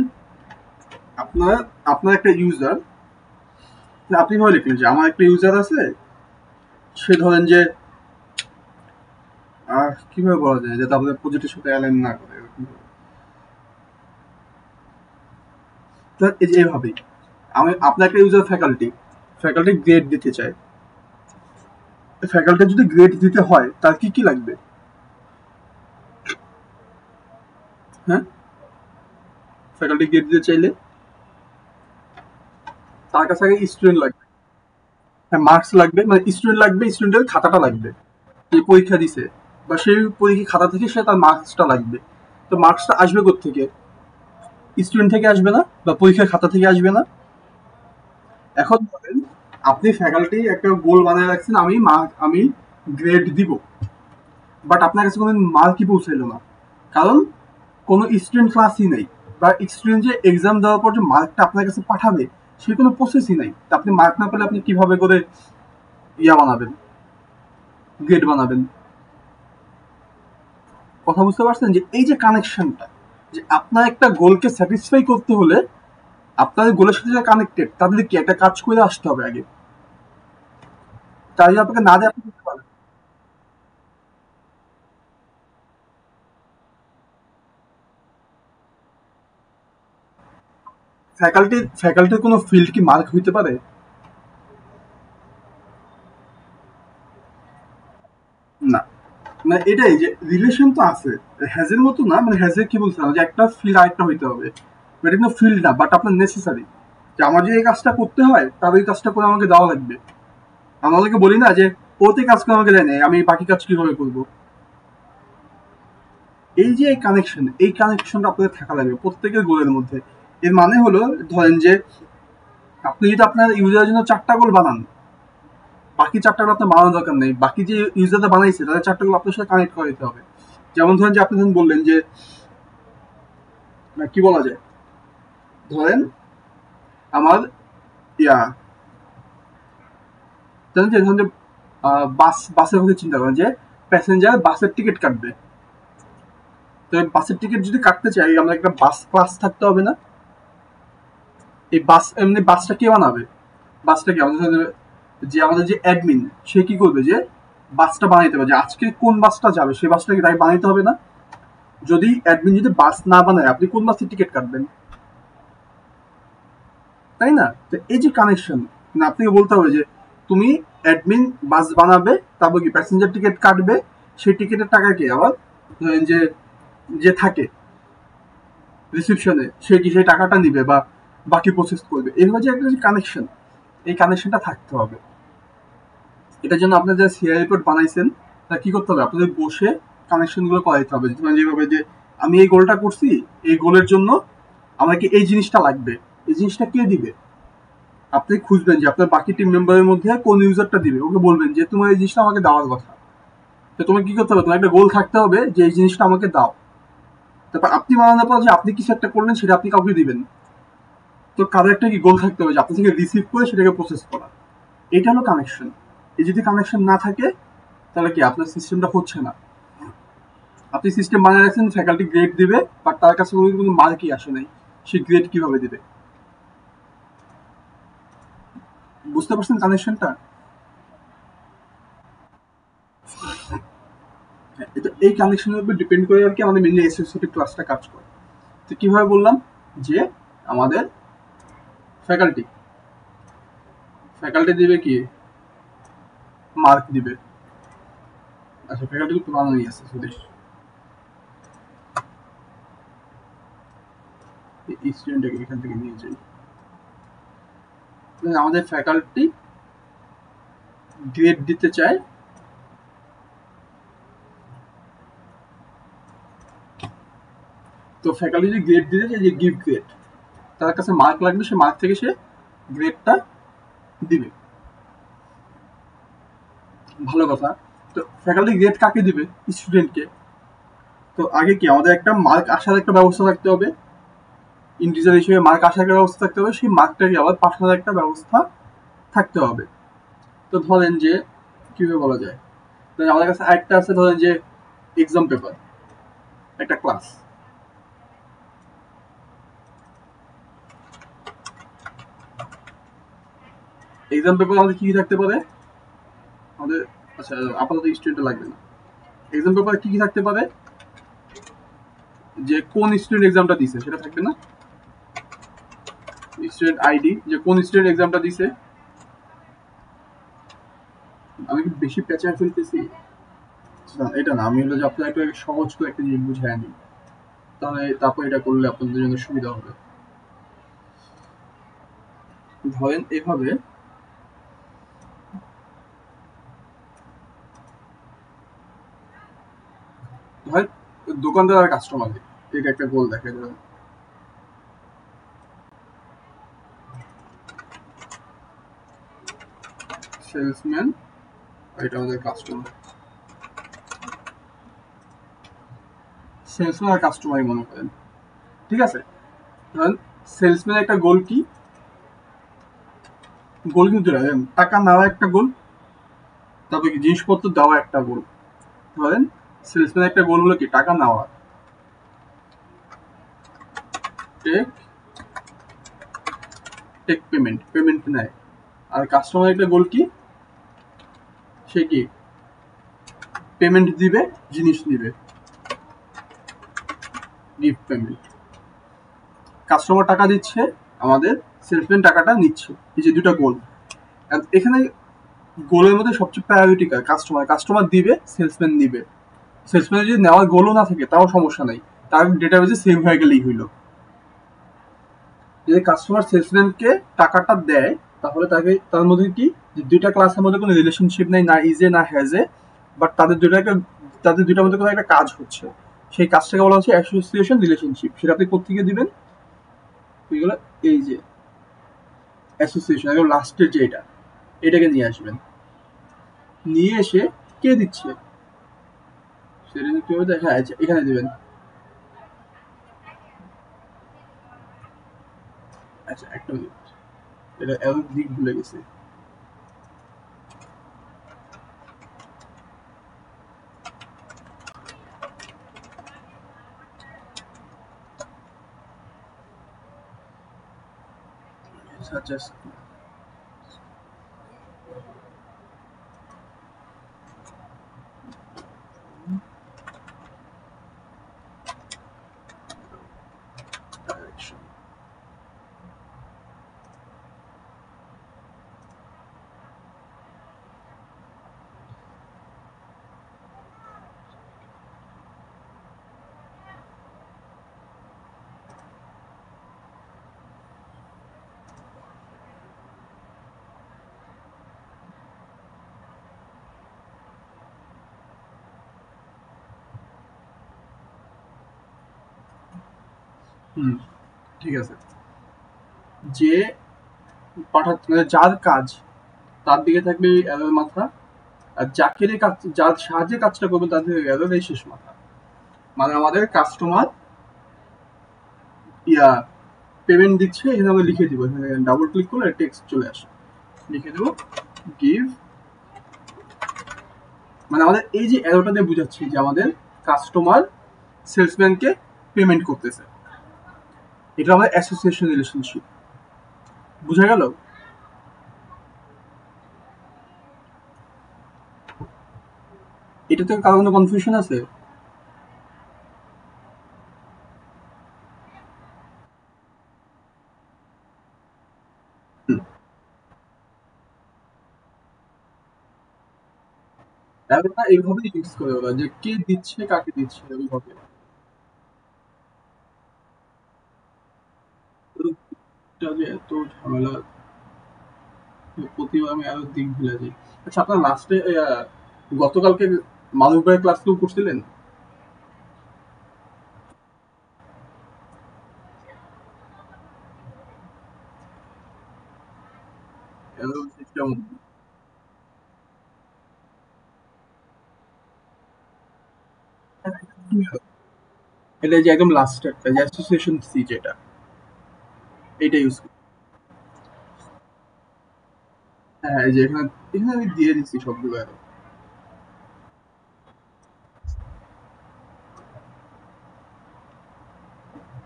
আপনার আপনার একটা ইউজার, আপনি ভাবে লিখলেন যে আমার একটা ইউজার আছে, সে ধরেন যে কিভাবে বলা যায় যাতে আপনাদের প্রজেক্টের সাথে অ্যালাইন না করে এরকম ভাবে। এই যে এইভাবেই আমি আপনার একটা ইউজার ফ্যাকাল্টি, ফ্যাকাল্টি গ্রেড দিতে চায়, ফ্যাকাল্টি যদি গ্রেড দিতে হয় তার কি কি লাগবে? হ্যাঁ, ফ্যাকাল্টি গ্রেড দিতে চাইলে তার কাছে আগে স্টুডেন্ট লাগবে, হ্যাঁ মার্কস লাগবে, মানে স্টুডেন্ট লাগবে, স্টুডেন্টের খাতাটা লাগবে, যে পরীক্ষা দিছে বা সেই পরীক্ষা খাতা থেকে সে তার মার্কসটা লাগবে। তো মার্কসটা আসবে কোত্থেকে? স্টুডেন্ট থেকে আসবে না, বা পরীক্ষার খাতা থেকে আসবে না? এখন ধরেন আপনি ফ্যাকাল্টি একটা গোল বানায় রাখছেন, আমি গ্রেড দিব, বাট আপনার কাছে কোনো মার্কই পৌঁছাইলো না, কারণ কোনো স্টুডেন্ট ক্লাসই নেই, বা স্টুডেন্ট যে এক্সাম দেওয়ার পর যে মার্কটা আপনার কাছে পাঠাবে সে কোনো প্রসেসই নাই। তা আপনি মার্ক না পেলে আপনি কিভাবে করে বানাবেন, গ্রেড বানাবেন? কথা বুঝতে পারছেন যে এই যে কানেকশনটা, যে আপনার একটা গোলকে স্যাটিসফাই করতে হলে আপনাদের গোলের সাথে যারা কানেক্টেড তাদের কি একটা কাজ করে আসতে হবে আগে, তাই আপনাকে না দেয় আপনি করতে পারবেন। ফ্যাকাল্টির কোনো ফিল্ড কি মার্ক হইতে পারে? না, মানে এটাই যে রিলেশন তো আছে, হ্যাজের মতো না, মানে হ্যাজে কি বলছিলাম যে একটা ফিল্ড আরেকটা হইতে হবে, এটা কিন্তু ফিল্ড না, বাট আপনার নেসেসারি, যে আমার যে এই কাজটা করতে হয় তার ওই কাজটা করে আমাকে দেওয়া লাগবে। আমাদেরকে বলি না যে ওতে কাজ করে আমাকে দেয় নাই, আমি বাকি কাজ কিভাবে করবো। এই যে এই কানেকশনটা আপনাদের থাকা লাগবে প্রত্যেকের গোলের মধ্যে। এর মানে হলো, ধরেন যে আপনি যদি আপনার ইউজারের জন্য 4টা গোল বানান, বাকি 4টা গোল আপনার বানানোর দরকার নেই, বাকি যে ইউজাররা বানাইছে তাদের 4টা গোল আপনার সাথে কানেক্ট করে দিতে হবে। যেমন ধরেন যে আপনি ধরেন বললেন যে কি বলা যায়, ধরেন আমার ইয়া ধরেন যে বাসের কথা চিন্তা করেন যে প্যাসেঞ্জার বাসের টিকিট কাটবে। তো বাসের টিকিট যদি কাটতে চাই আমাদের একটা বাস ক্লাস থাকতে হবে না? এই এমনি বাসটা কে বানাবে? বাসটা কি আমাদের যে অ্যাডমিন, সে কি করবে যে বাসটা বানাইতে হবে, যে আজকে কোন বাসটা যাবে সেই বাসটা কি তাই বানাইতে হবে না? যদি অ্যাডমিন যদি বাস না বানায় আপনি কোন বাসের টিকিট কাটবেন? তাই না? তো এই যে কানেকশন, আপনাকে বলতে হবে যে তুমি অ্যাডমিন বাস বানাবে, তারপর কি প্যাসেঞ্জার টিকিট কাটবে, সেই টিকিটের টাকা কি আবার ধরেন যে যে থাকে রিসিপশনে সে কি সেই টাকাটা নিবে বা বাকি প্রসেস করবে। এইভাবে যে একটা যে কানেকশন, এই কানেকশনটা থাকতে হবে। এটার জন্য আপনার যারা সিআই রিপোর্ট বানাইছেন তা কি করতে হবে, আপনাদের বসে কানেকশন গুলো করাইতে হবে, যেভাবে যে আমি এই গোলটা করছি, এই গোলের জন্য আমাকে এই জিনিসটা লাগবে, এই জিনিসটা কে দিবে? আপনি খুঁজবেন যে আপনার বাকি টিম মেম্বারের মধ্যে কোন ইউজারটা দিবে, ওকে বলবেন যে তোমার এই জিনিসটা আমাকে দেওয়ার কথা। তো তোমার কি করতে হবে, তোমার একটা গোল থাকতে হবে যে এই জিনিসটা আমাকে দাও। তারপর আপনি বানানোর পর যে আপনি কিছু একটা করলেন সেটা আপনি কাউকে দিবেন। তো কারো একটা কি গোল থাকতে হবে যে আপনি থেকে রিসিভ করে সেটাকে প্রসেস করা। এটা হলো কানেকশন। এই যদি কানেকশন না থাকে তাহলে কি আপনার সিস্টেমটা হচ্ছে না। আপনি সিস্টেম বানিয়ে রাখছেন ফ্যাকাল্টি গ্রেড দিবে, বাট তার কাছে কোনো মার্কই আসে নাই, সে গ্রেড কিভাবে দিবে? বুঝতে পারছেন কানেকশনটা? এটা এই কানেকশনের উপর ডিপেন্ড করে আর কি আমাদের মেনলি এসোসিয়েটিভ ক্লাসটা কাজ করে। তো কিভাবে বললাম যে আমাদের ফ্যাকাল্টি ফ্যাকাল্টি দিবে কি মার্ক দিবে। আচ্ছা, ফ্যাকাল্টি তো বানানোই আছে সুদেশ, স্টুডেন্টটাকে এখান থেকে নিয়ে যাই। আমাদের ফ্যাকাল্টি গ্রেড দিতে চায়, তো ফ্যাকাল্টি যদি গ্রেড দিতে চায় যে গিভ গ্রেড, তার কাছে মার্ক লাগবে, সে মার্ক থেকে সে গ্রেডটা দিবে। ভালো কথা। তো ফ্যাকাল্টি গ্রেড কাকে দিবে? স্টুডেন্টকে। তো আগে কি আমাদের একটা মার্ক আসার একটা ব্যবস্থা থাকতে হবে, ইন্টিজার হিসেবে মার্ক আসার একটা ব্যবস্থা থাকতে হবে, সেই মার্কটাকে আবার পাঠানোর একটা ব্যবস্থা থাকতে হবে। তো ধরেন যে কিভাবে বলা যায়, আমাদের কাছে একটা আছে ধরেন যে এক্সাম পেপার, একটা ক্লাস। এক্সাম পেপার আমাদের কি কি থাকতে পারে আমাদের? আচ্ছা, আপাতত স্টুডেন্ট লাগবে না। এক্সাম পেপার কি কি থাকতে পারে, যে কোন স্টুডেন্ট এক্সামটা দিছে সেটা থাকবে না, স্টুডেন্ট আইডি, যে কোন স্টুডেন্ট এক্সামটা দিছে। আমি কি বেশি পেঁচায় ফেলতেছি? এটা না, আমি হলো যে আপনার একটু সহজ করে একটা জিনিস বুঝাই আনি, তাহলে তারপর এটা করলে আপনাদের জন্য সুবিধা হবে। ধরেন এভাবে, ধরেন দোকানদার আর কাস্টমার, এটা একটা গোল দেখে, ধরেন সেলসম্যান, এটা আমাদের কাস্টমার। সেলসম্যান আর কাস্টমারই মনে করেন, ঠিক আছে? ধরেন সেলসম্যান একটা গোল কি, গোল কিন্তু টাকা নেওয়া একটা গোল, তারপরে কি জিনিসপত্র দেওয়া একটা গোল। ধরেন সেলসম্যান একটা গোল হলো কি টাকা নেওয়া, টেক টেক পেমেন্ট নেয়। আর কাস্টমার একটা গোল কি, সে কি পেমেন্ট দিবে, জিনিস নিবে, গিফট পেমেন্ট। কাস্টমার টাকা দিচ্ছে, আমাদের সেলসম্যান টাকাটা নিচ্ছে। এই যে দুটা গোল। এখানে গোলের মধ্যে সবচেয়ে প্রায়োরিটি কার? কাস্টমার দিবে, সেলসম্যান নিবে। সেলসম্যানের যদি নেওয়ার গোলও না থাকে তাও সমস্যা নাই, তার ডেটাবেজে সেভ হয়ে গেলেই হইল। যদি কাস্টমার সেলসম্যানকে টাকাটা দেয়, তাহলে তার মধ্যে কি দুইটা ক্লাসের মধ্যে কোনো রিলেশনশিপ নেই, না ইজে না হ্যাজে, বাট তাদের দুইটার মধ্যে কোনো একটা কাজ হচ্ছে। সেই কাজটাকে বলা হচ্ছে অ্যাসোসিয়েশন রিলেশনশিপ। সেটা আপনি কোথেকে দিবেন? এগুলো এই যে অ্যাসোসিয়েশন, একদম লাস্টের যে এটাকে নিয়ে আসবেন। নিয়ে এসে কে দিচ্ছে সেটা কি হবে? হ্যাঁ, এখানে দিবেন। আচ্ছা, একটা মিনিট, এটা এত দিক ভুলে গেছে। Suggest direction. ঠিক আছে। যে মানে যার কাজ, তার দিকে থাকবে অ্যারোর মাথা, আর যার সাহায্যে কাজটা করবে তার দিকে অ্যারোর এই শেষ মাথা। মানে আমাদের কাস্টমার পেমেন্ট দিচ্ছে, এখানে আমরা লিখে দিব, এখানে ডাবল ক্লিক করলে টেক্সট চলে আসে, লিখে দেবো গিভ। মানে আমাদের এই যে অ্যারোটা দিয়ে বুঝাচ্ছি যে আমাদের কাস্টমার সেলসম্যানকে পেমেন্ট করতেছে। এটা আমাদের অ্যাসোসিয়েশন রিলেশনশিপ। বুঝা গেল? এটাতে কারো কোনো কনফিউশন আছে? অ্যারোটা এইভাবে ইউজ করে ওরা, যে কে দিচ্ছে কাকে দিচ্ছে ওইভাবে। এটা যে এত ঝামেলা, প্রতিবার আমি আরো দিক ভুলে যাই। আচ্ছা, আপনার লাস্টে গতকালকে মানব ভাইয়ের ক্লাস কেউ করছিলেন? সিস্টেম এটা যে একদম লাস্টেরটা, যে অ্যাসোসিয়েশন সি যেটা, এটা ইউজ করি। হ্যাঁ, এই যে এখানে এখানে আমি দিয়ে দিচ্ছি সবগুলো আরো।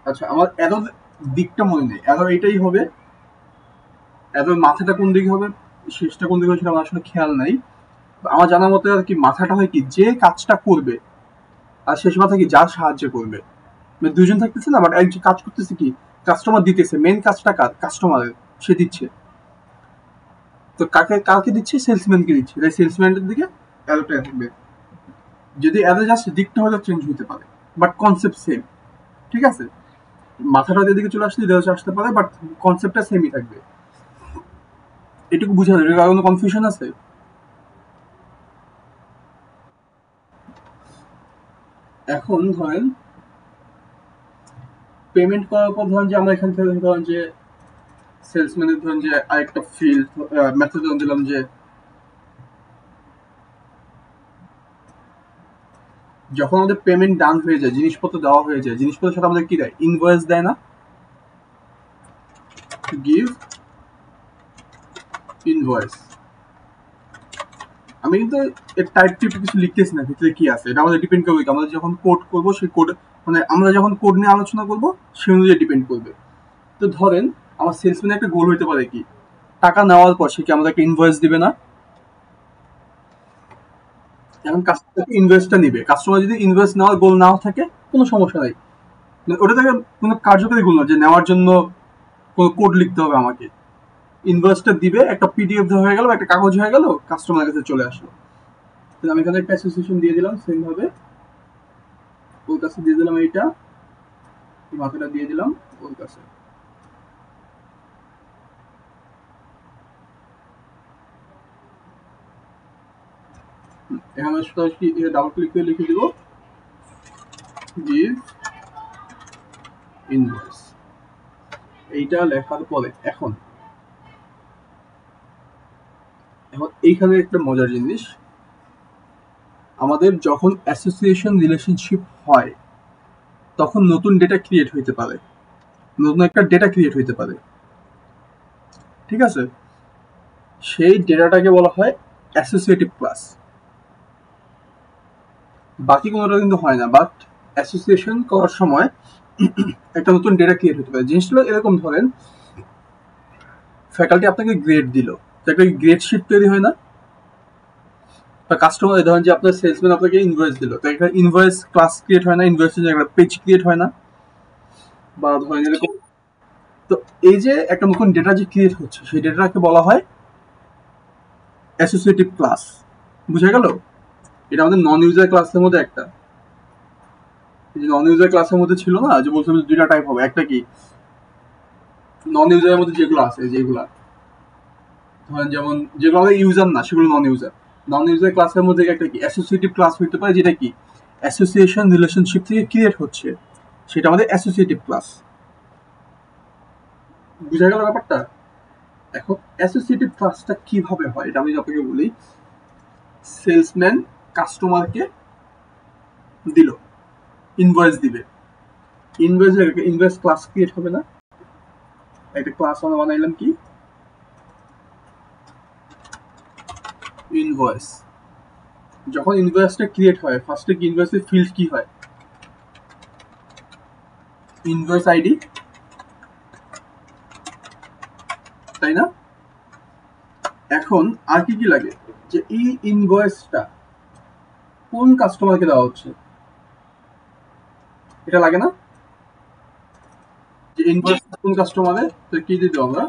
আচ্ছা, আমার এত দিকটা মনে নেই, এত এটাই হবে, এত মাথাটা কোন দিকে হবে, শেষটা কোন দিকে হবে সেটা আমার আসলে খেয়াল নাই। আমার জানা মতে আর কি মাথাটা হয় কি, যে কাজটা করবে, আর শেষ মাথা কি যার সাহায্য করবে। মানে দুইজন থাকতেছে না, বাট একজন কাজ করতেছে কি, কাস্টমার দিতেছে, মেন কাজটা কার? কাস্টমারের, সে দিচ্ছে। তো কাকে দিচ্ছে? সেলসম্যানকে দিচ্ছে, তাই সেলসম্যানের দিকে অ্যারোটা থাকবে। যদি অ্যারো জাস্ট দিকটা হয়তো চেঞ্জ হতে পারে, বাট কনসেপ্ট সেম। ঠিক আছে, মাথাটা এদিকে চলে আসলে এদিকে আসতে পারে, বাট কনসেপ্টটা সেমই থাকবে। এটুকু বুঝা যাবে, কারো কোনো কনফিউশন আছে? এখন ধরেন পেমেন্ট করার পর ধরেন যে আমরা এখান থেকে ধরেন যে সেলসম্যানের ধরেন যে আরেকটা ফিল্ড মেথড দিলাম যে যখন আমাদের পেমেন্ট ডান হয়ে যায়, জিনিসপত্র দেওয়া হয়ে যায়, জিনিসপত্রের সাথে আমাদের কি দেয়? ইনভয়েস দেয় না? Give invoice. আমি কিন্তু এর টাইপ টিপ কিছু লিখতেছি না, ভিতরে কি আছে এটা আমাদের ডিপেন্ড করবে। আমরা যখন কোড করবো সেই কোড, মানে আমরা যখন কোড নিয়ে আলোচনা করবো সেই অনুযায়ী ডিপেন্ড করবে। তো ধরেন আমার সেলসম্যানের একটা গোল হইতে পারে কি, টাকা নেওয়ার পর সে কি আমাদেরকে ইনভয়েস দিবে না? এখন কাস্টমার ইনভয়েসটা নিবে, কাস্টমার যদি ইনভয়েস নেওয়ার গোল নাও থাকে কোনো সমস্যা নাই, ওটা থেকে কোনো কার্যকরী গোল না যে নেওয়ার জন্য কোনো কোড লিখতে হবে আমাকে। ইনভয়েসটা দিবে, একটা পিডিএফ হয়ে গেল, একটা কাগজ হয়ে গেল, কাস্টমারের কাছে চলে আসলো। আমি এখানে একটা অ্যাসোসিয়েশন দিয়ে দিলাম, সেম ভাবে ওর কাছে দিয়ে দিলাম, এইটা মাথাটা দিয়ে দিলাম ওর কাছে। এখানে ডাবল ক্লিক করে লিখে দিব গিভ ইনভয়েস। এইটা লেখার পরে এখন এইখানে একটা মজার জিনিস, আমাদের যখন অ্যাসোসিয়েশন রিলেশনশিপ হয় তখন নতুন ডেটা ক্রিয়েট হইতে পারে, নতুন একটা ডেটা ক্রিয়েট হইতে পারে, ঠিক আছে? সেই ডেটাটাকে বলা হয় অ্যাসোসিয়েটিভ ক্লাস। বাকি কোনোটা কিন্তু হয় না, বাট অ্যাসোসিয়েশন করার সময় একটা নতুন ডেটা ক্রিয়েট হতে পারে। জিনিসগুলো এরকম, ধরেন ফ্যাকাল্টি আপনাকে গ্রেড দিল, একটা গ্রেড শিট তৈরি হয় না? বা কাস্টমার ধরেন যে আপনার সেলসম্যান আপনাকে ইনভয়েস দিল, তো একটা ইনভয়েস ক্লাস ক্রিয়েট হয় না, ইনভয়েসের একটা পেজ ক্রিয়েট হয় না? বা ধরেন এরকম, তো এই যে একটা নতুন ডেটা যে ক্রিয়েট হচ্ছে সেই ডেটাটাকে বলা হয় অ্যাসোসিয়েটিভ ক্লাস। বুঝা গেল? এটা আমাদের নন ইউজার ক্লাসের মধ্যে একটা, যে নন ইউজার ক্লাসের মধ্যে ছিল না যে বলছিলাম দুইটা টাইপ হবে, একটা কি নন ইউজারের মধ্যে যেগুলো আছে, যেগুলা ধরেন যেমন যেগুলো আমাদের ইউজার না সেগুলো নন ইউজার। নন ইউজার ক্লাসের মধ্যে একটা কি অ্যাসোসিয়েটিভ ক্লাস হইতে পারে, যেটা কি অ্যাসোসিয়েশন রিলেশনশিপ থেকে ক্রিয়েট হচ্ছে, সেটা আমাদের অ্যাসোসিয়েটিভ ক্লাস। বুঝা গেল ব্যাপারটা? এখন অ্যাসোসিয়েটিভ ক্লাসটা কিভাবে হয় এটা আমি আপনাকে বলি। সেলসম্যান কাস্টমারকে দিল, ইনভয়েস দিবে, ইনভয়েস ক্লাস ক্রিয়েট হবে না? একটা ক্লাস আমরা বানাইলাম কি ইনভয়েস। যখন ইনভয়েসটা ক্রিয়েট হয় ফার্স্টে কি ইনভয়েসের ফিল্ড কি হয়? ইনভয়েস আইডি, তাই না? এখন আর কি কি লাগে, যে এই ইনভয়েসটা কোন কাস্টমারকে দেওয়া হচ্ছে এটা লাগে না? যে ইনভয়েস কোন কাস্টমারে, তো কি দিতে আমরা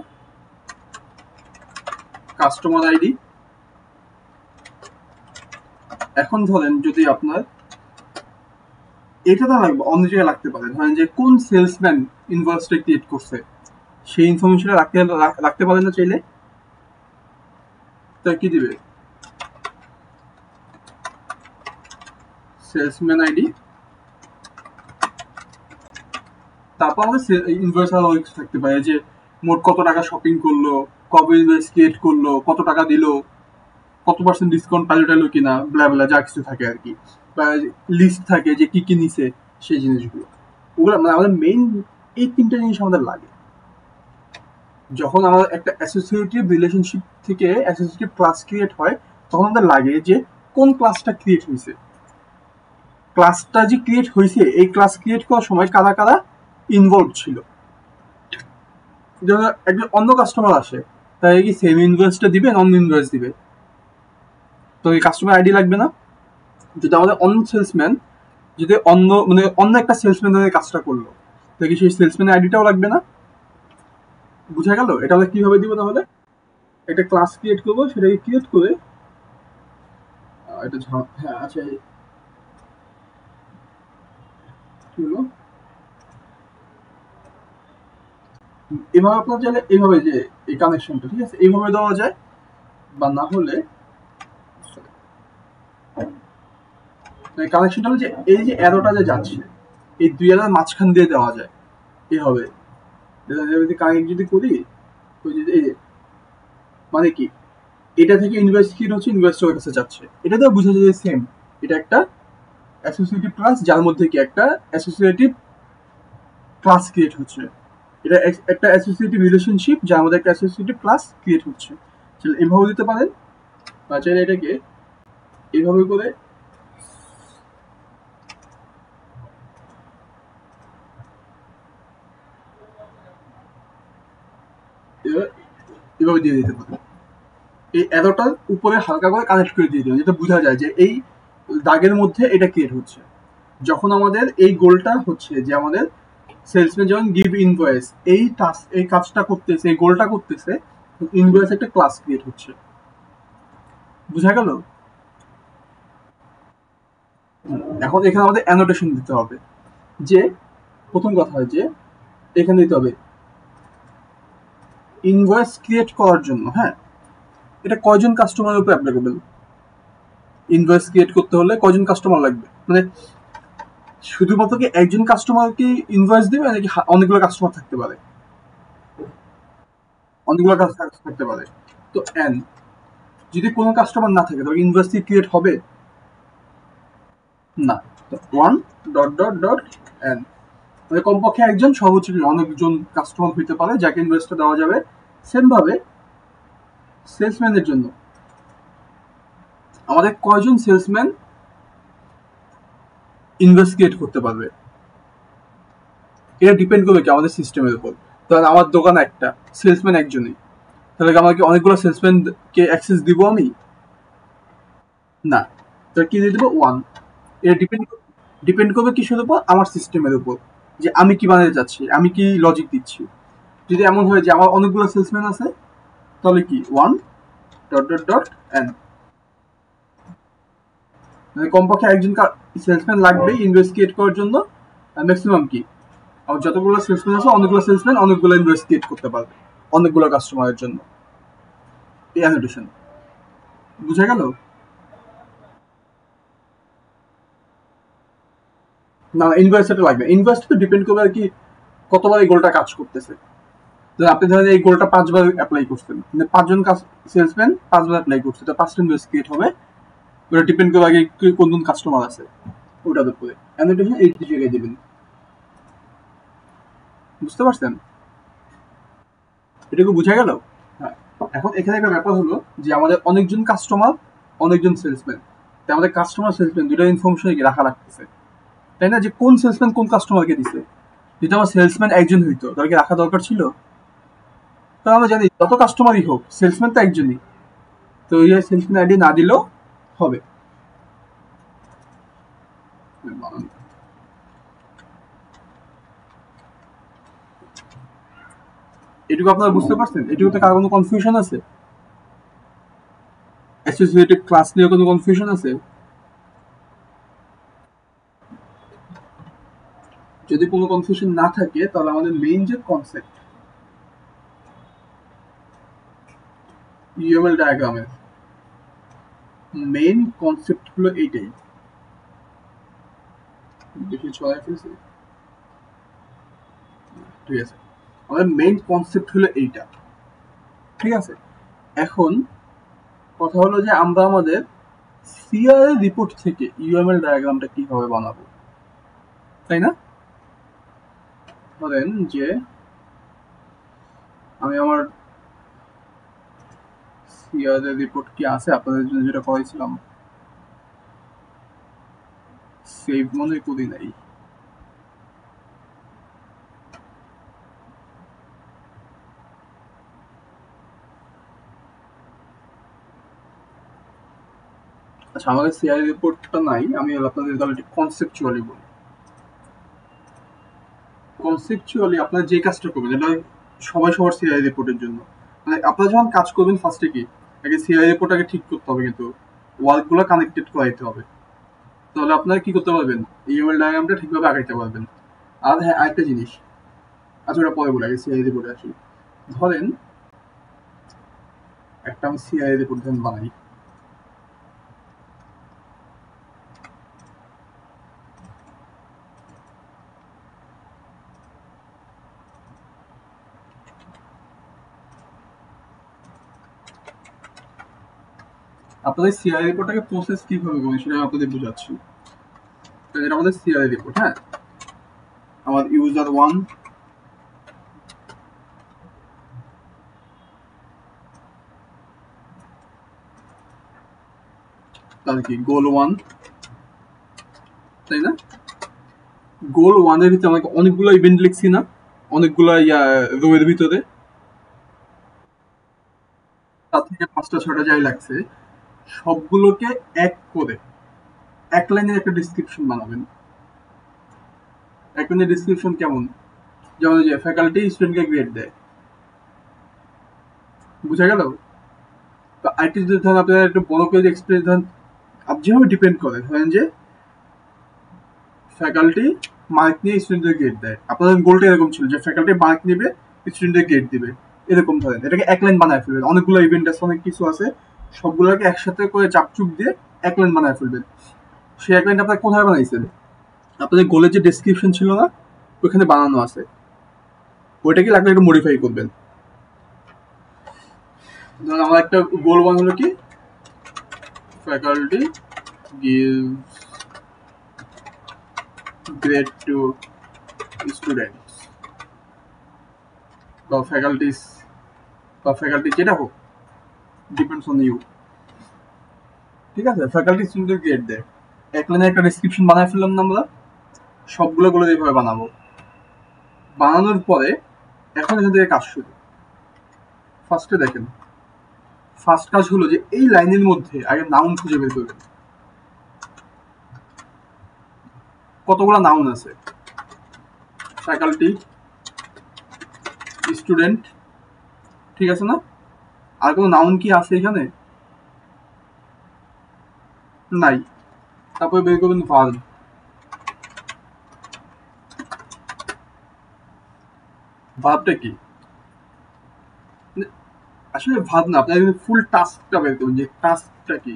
কাস্টমার আইডি। এখন ধরেন যদি আপনার এটা না লাগবে, অন্য জায়গায় লাগতে পারে, ধরেন যে কোন সেলসম্যান ইনভয়েসটা ক্রিয়েট করছে সেই ইনফরমেশনটা রাখতে পারেন না চাইলে, তাই কি দিবে সেলসম্যান আইডি। তারপর আমাদের ইনভয়েস আরো কিছু থাকতে পারে, যে মোট কত টাকা শপিং করলো, কবে ইনভয়েস ক্রিয়েট করলো, কত টাকা দিল, কত পার্সেন্ট ডিসকাউন্ট পাইলো কিনা, ব্লা ব্লা যা কিছু থাকে আর কি, বা লিস্ট থাকে যে কি কি নিছে সেই জিনিসগুলো। ওগুলো মানে আমাদের মেইন এই তিনটা জিনিস আমাদের লাগে। যখন আমাদের একটা অ্যাসোসিয়েটিভ রিলেশনশিপ থেকে অ্যাসোসিয়েটিভ ক্লাস ক্রিয়েট হয় তখন আমাদের লাগে যে কোন ক্লাসটা ক্রিয়েট হয়েছে, ক্লাসটা যে ক্রিয়েট হয়েছে এই ক্লাস ক্রিয়েট করার সময় কারা কারা ইনভলভ ছিল। যখন একজন অন্য কাস্টমার আসে তাই কি সেম ইনভয়েসটা দিবে, নন ইনভয়েস দিবে? তো এই কাস্টমার আইডি লাগবে না? যদি আমাদের অন্য সেলসম্যান যদি অন্য একটা সেলসম্যান কাজটা করলো, তো কি সেই সেলসম্যানের আইডিটাও লাগবে না? বুঝা গেল? এটা আমরা কিভাবে দিব তাহলে? একটা ক্লাস ক্রিয়েট করবো, সেটাকে ক্রিয়েট করে এটা হ্যাঁ আচ্ছা কি হলো, এভাবে আপনার চাইলে এইভাবে যে এই কানেকশনটা, ঠিক আছে, এইভাবে দেওয়া যায়, বা না হলে কানেকশনটা হলো যে এই যে অ্যারোটা যে যাচ্ছে এই দুই অ্যারোর মাঝখান দিয়ে দেওয়া যায় এভাবে। কানেক্ট যদি করি, ওই যে এই যে মানে কি এটা থেকে ইনভয়েস ক্রিয়েট হচ্ছে, ইনভয়েসটা ওর কাছে যাচ্ছে, এটা তো বুঝা যায় সেম। এটা একটা অ্যাসোসিয়েটিভ ক্লাস যার মধ্যে কি একটা অ্যাসোসিয়েটিভ ক্লাস ক্রিয়েট হচ্ছে, এটা একটা অ্যাসোসিয়েটিভ রিলেশনশিপ যার মধ্যে একটা অ্যাসোসিয়েটিভ ক্লাস ক্রিয়েট হচ্ছে। এভাবে দিতে পারেন, বা চাইলে এটাকে এইভাবে করে এভাবে দিয়ে দিতে পারেন। এই অ্যারোটার উপরে হালকা করে কানেক্ট করে দিয়ে দিবেন, যেটা বোঝা যায় যে এই দাগের মধ্যে এটা ক্রিয়েট হচ্ছে। যখন আমাদের এই গোলটা হচ্ছে যে আমাদের সেলসম্যান যখন গিভ ইনভয়েস এই কাজটা করতেছে, এই গোলটা করতেছে, ইনভয়েস একটা ক্লাস ক্রিয়েট হচ্ছে। বুঝা গেল? এখন এখানে আমাদের অ্যানোটেশন দিতে হবে, যে প্রথম কথা হয় যে এখানে দিতে হবে ইনভয়েস ক্রিয়েট করার জন্য, হ্যাঁ, এটা কয়জন কাস্টমারের উপর অ্যাপ্লিকেবল? ইনভয়েস ক্রিয়েট করতে হলে কয়জন কাস্টমার লাগবে? মানে শুধুমাত্র কি একজন কাস্টমারকে ইনভয়েস দিবে, নাকি অনেকগুলো কাস্টমার থাকতে পারে? অনেকগুলো কাস্টমার থাকতে পারে। তো এন যদি কোনো কাস্টমার না থাকে তবে ইনভয়েস কি ক্রিয়েট হবে? না। তো one dot dot dot N, মানে কমপক্ষে একজন, সর্বোচ্চ অনেকজন কাস্টমার হইতে পারে যাকে ইনভয়েসটা দেওয়া যাবে। সেম ভাবে সেলসম্যানের জন্য আমাদের কয়জন সেলসম্যান ইনভয়েস ক্রিয়েট করতে পারবে, এটা ডিপেন্ড করবে কি আমাদের সিস্টেমের উপর। তাহলে আমার দোকান একটা, সেলসম্যান একজনই, তাহলে আমাকে অনেকগুলো সেলসম্যানকে অ্যাক্সেস দিব আমি? না। তাহলে কি দিয়ে দেবো? ওয়ান। এটা ডিপেন্ড করবে কিসের উপর? আমার সিস্টেমের উপর, যে আমি কি বানাতে চাচ্ছি, আমি কি লজিক দিচ্ছি। যদি এমন হয় যে আমার অনেকগুলো সেলসম্যান আছে, তাহলে কি one dot dot dot N, মানে কমপক্ষে একজন সেলসম্যান লাগবে ইনভয়েস ক্রিয়েট করার জন্য। ম্যাক্সিমাম কি আমার যতগুলো সেলসম্যান আছে, অনেকগুলো সেলসম্যান অনেকগুলো ইনভয়েস ক্রিয়েট করতে পারবে অনেকগুলো কাস্টমারের জন্য। এই অ্যানোটেশন বুঝা গেল? না, ইনভয়েস এটা লাগবে। ইনভয়েস তো ডিপেন্ড করবে আর কি কতবার এই গোলটা কাজ করতেছে। আপনি ধরেন এই গোলটা 5 বার অ্যাপ্লাই করছেন, মানে 5 জন সেলসম্যান 5 বার অ্যাপ্লাই করছে, তো 5টা ইনভয়েস ক্রিয়েট হবে। ওটা ডিপেন্ড করবে আগে কোন কোন কাস্টমার আছে ওটার উপরে। অ্যানোটেশন এই জায়গায় দিবেন। বুঝতে পারছেন? এটুকু বুঝা গেল? হ্যাঁ। এখন এখানে একটা ব্যাপার হলো যে আমাদের অনেকজন কাস্টমার, অনেকজন সেলসম্যান, তাই আমাদের কাস্টমার সেলসম্যান দুটো ইনফরমেশন রাখা লাগতেছে, তাই না? যে কোন সেলসম্যান কোন কাস্টমারকে দিছে। যদি আমার সেলসম্যান একজন হইতো তাহলে কি রাখা দরকার ছিল? কারণ আমরা জানি যত কাস্টমারই হোক সেলসম্যান তো একজনই, তো এই সেলসম্যান আইডি না দিলেও হবে। এটুকু আপনারা বুঝতে পারছেন? এটুকুতে কার কোনো কনফিউশন আছে? অ্যাসোসিয়েটেড ক্লাস নিয়ে কোনো কনফিউশন আছে? যদি কোনো কনফিউশন না থাকে তাহলে আমাদের মেইন যে কনসেপ্ট ইউএমএল ডায়াগ্রামের মেইন কনসেপ্ট হলো এইটাই। দেখি ছড়াই ফেলছি, ঠিক আছে। আমাদের মেইন কনসেপ্ট হলো এইটা, ঠিক আছে। এখন কথা হলো যে আমরা আমাদের সিআরএ রিপোর্ট থেকে ইউএমএল ডায়াগ্রামটা কিভাবে বানাবো, তাই না? ধরেন যে আমি আমার সিআরএ রিপোর্ট কি আছে আপনাদের জন্য যেটা করেছিলাম, সেভ মনে করি নাই। আচ্ছা, আমাদের সিআরএ রিপোর্টটা নাই, আমি আপনাদের তাহলে কনসেপচুয়ালি বলি। কনসেপচুয়ালি আপনারা যে কাজটা করবেন, এটা সবাই সবার সিআই রিপোর্টের জন্য, মানে আপনারা যখন কাজ করবেন ফার্স্টে কি আগে সিআই রিপোর্ট আগে ঠিক করতে হবে, কিন্তু ওয়ালগুলো কানেক্টেড করাইতে হবে। তাহলে আপনারা কি করতে পারবেন, ইউএমএল ডায়াগ্রামটা ঠিকভাবে আগাইতে পারবেন। আর হ্যাঁ, আরেকটা জিনিস, আচ্ছা ওটা পরে বলে, আগে সিআই রিপোর্টে আসি। ধরেন একটা আমি সিআই রিপোর্ট ধরেন বানাই, আপনাদের সিআই রিপোর্টটাকে প্রসেস কিভাবে করবেন সেটা আমি আপনাদের বোঝাচ্ছি। এটা আমাদের সিআই রিপোর্ট, হ্যাঁ। আমার ইউজার ওয়ান, তার কি গোল ওয়ান, তাই না? গোল ওয়ানের ভিতরে আমাকে অনেকগুলো ইভেন্ট লিখছি না, অনেকগুলো রোয়ের ভিতরে। তার থেকে 5টা 6টা যাই লাগছে, সবগুলোকে এক করে এক লাইনের একটা ডিসক্রিপশন বানাবেন। এক লাইনের ডিসক্রিপশন কেমন? যেমন যে ফ্যাকাল্টি স্টুডেন্টকে গ্রেড দেয়, বুঝা গেল? তো আইটি যদি ধরেন আপনার একটু বড় করে এক্সপিরিয়েন্স ধরেন, আপনি যেভাবে ডিপেন্ড করে ধরেন যে ফ্যাকাল্টি মার্ক নিয়ে স্টুডেন্টদের গ্রেড দেয়, আপনাদের গোলটা এরকম ছিল যে ফ্যাকাল্টি মার্ক নেবে, স্টুডেন্টদের গ্রেড দিবে, এরকম ধরেন এটাকে এক লাইন বানায় ফেলবেন। অনেকগুলো ইভেন্ট আছে, অনেক কিছু আছে, সবগুলোকে একসাথে করে চাপচুপ দিয়ে এক লাইন বানায় ফেলবেন। সেই এক লাইনটা আপনার কোথায় বানাইছেন? আপনাদের গোলের যে ডেসক্রিপশন ছিল না, ওইখানে বানানো আছে, ওইটাকে লাগলে একটু মডিফাই করবেন। ধরুন আমার একটা গোল বানালো কি, faculty gives grade to students, বা ফ্যাকাল্টি যেটা হোক, ডিপেন্ডস অন ইউ। ঠিক আছে, ফ্যাকাল্টি স্টুডেন্টদের গ্রেড দেয়, এক লাইনে একটা ডেসক্রিপশন বানায় ফেললাম না আমরা, সবগুলো গুলো এইভাবে বানাবো। বানানোর পরে এখন এখান থেকে কাজ শুরু। ফার্স্টে দেখেন, ফার্স্ট কাজ হলো যে এই লাইনের মধ্যে আগে নাউন খুঁজে বের করবেন। কতগুলো নাউন আছে? ফ্যাকাল্টি, স্টুডেন্ট, ঠিক আছে না? আর কোনো নাউন কি আছে এখানে? নাই। তারপরে বের করবেন ভার্ব। ভার্বটা কি? আসলে ভার্ব না, আপনার ফুল টাস্কটা বের করবেন যে টাস্কটা কি।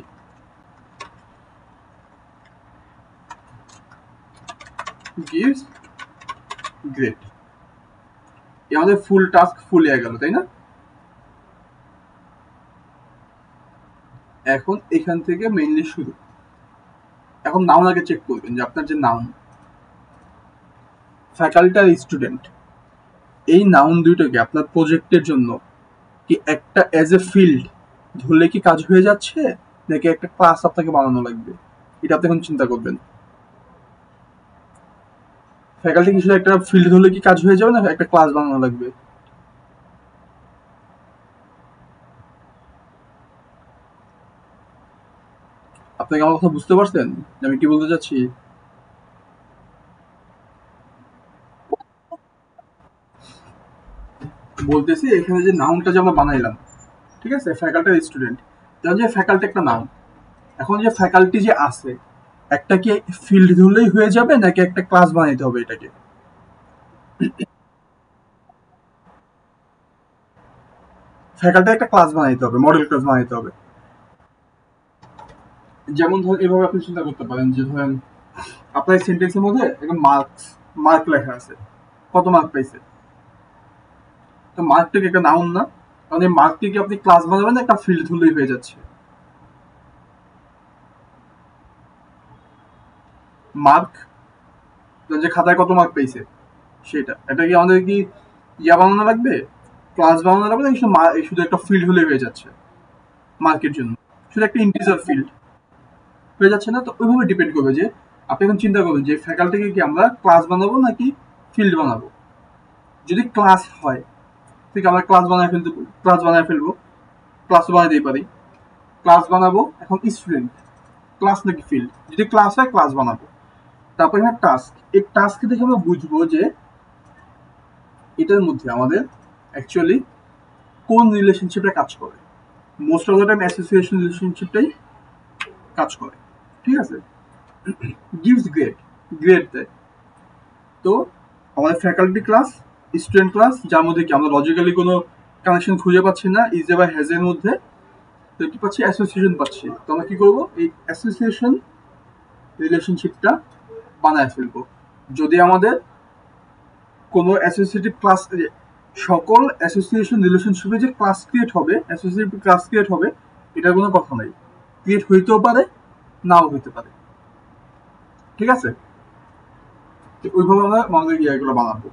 gives grade, আমাদের ফুল টাস্ক ফুল হয়ে গেল, তাই না? এখন এখান থেকে মেইনলি শুরু। এখন নাউন আগে চেক করবেন যে আপনার যে নাউন ফ্যাকাল্টি আর স্টুডেন্ট, এই নাউন দুইটাকে আপনার প্রজেক্টের জন্য কি একটা এজ এ ফিল্ড ধরলে কি কাজ হয়ে যাচ্ছে, নাকি একটা ক্লাস আপনাকে বানানো লাগবে, এটা আপনি এখন চিন্তা করবেন। ফ্যাকাল্টি কিছু একটা ফিল্ড ধরলে কি কাজ হয়ে যাবে, না একটা ক্লাস বানানো লাগবে? আপনাকে আমার কথা বুঝতে পারছেন আমি কি বলতে চাচ্ছি? বলতেছি এখানে যে নাউনটা যে আমরা বানাইলাম, ঠিক আছে, ফ্যাকাল্টি আর স্টুডেন্ট, তাহলে যে ফ্যাকাল্টি একটা নাউন, এখন যে ফ্যাকাল্টি যে আছে, একটা কি ফিল্ড ধরলেই হয়ে যাবে, নাকি একটা ক্লাস বানাইতে হবে এটাকে? ফ্যাকাল্টি একটা ক্লাস বানাইতে হবে, মডেল ক্লাস বানাইতে হবে। যেমন ধরেন এভাবে আপনি চিন্তা করতে পারেন যে ধরেন আপনার সেন্টেন্সের মধ্যে একটা মার্ক লেখা আছে, কত মার্ক পাইছে, তো মার্কটা কি একটা নাউন না? কারণ এই মার্কটিকে আপনি ক্লাস বানাবেন, একটা ফিল্ড ধরলেই হয়ে যাচ্ছে। মার্ক, যে খাতায় কত মার্ক পেয়েছে সেটা, এটা কি আমাদের কি ইয়া বানানো লাগবে, ক্লাস বানানো লাগবে, নাকি শুধু একটা ফিল্ড হলে হয়ে যাচ্ছে মার্কের জন্য? শুধু একটা ইন্টিজার ফিল্ড হয়ে যাচ্ছে না? তো ওইভাবে ডিপেন্ড করবে যে আপনি এখন চিন্তা করবেন যে ফ্যাকাল্টিকে কি আমরা ক্লাস বানাবো নাকি ফিল্ড বানাবো। যদি ক্লাস হয়, ঠিক আমরা ক্লাস বানায় ফেলবো, ক্লাস বানাতেই পারি, ক্লাস বানাবো। এখন স্টুডেন্ট, ক্লাস নাকি ফিল্ড? যদি ক্লাস হয় ক্লাস বানাবো। তারপর এখানে টাস্ক, এই টাস্ক দেখে আমরা বুঝবো যে এটার মধ্যে আমাদের অ্যাকচুয়ালি কোন রিলেশনশিপটা কাজ করে। Most of the time association রিলেশনশিপটাই কাজ করে, ঠিক আছে। গিভস গ্রেড, গ্রেড দেয়। তো আমাদের ফ্যাকাল্টি ক্লাস, স্টুডেন্ট ক্লাস, যার মধ্যে কি আমরা লজিক্যালি কোনো কানেকশন খুঁজে পাচ্ছি না ইজ বা হ্যাজ এর মধ্যে, তো কি পাচ্ছি, অ্যাসোসিয়েশন পাচ্ছি। তো আমরা কি করবো, এই অ্যাসোসিয়েশন রিলেশনশিপটা বানায় ফেলবো। যদি আমাদের কোনো অ্যাসোসিয়েটিভ ক্লাস, সকল অ্যাসোসিয়েশন রিলেশনশিপে যে ক্লাস ক্রিয়েট হবে, অ্যাসোসিয়েটিভ ক্লাস ক্রিয়েট হবে, এটার কোনো কথা নাই। ক্রিয়েট হইতেও পারে, নাও হইতে পারে, ঠিক আছে। ওইভাবে আমরা আমাদের ইয়েগুলো বানাবো।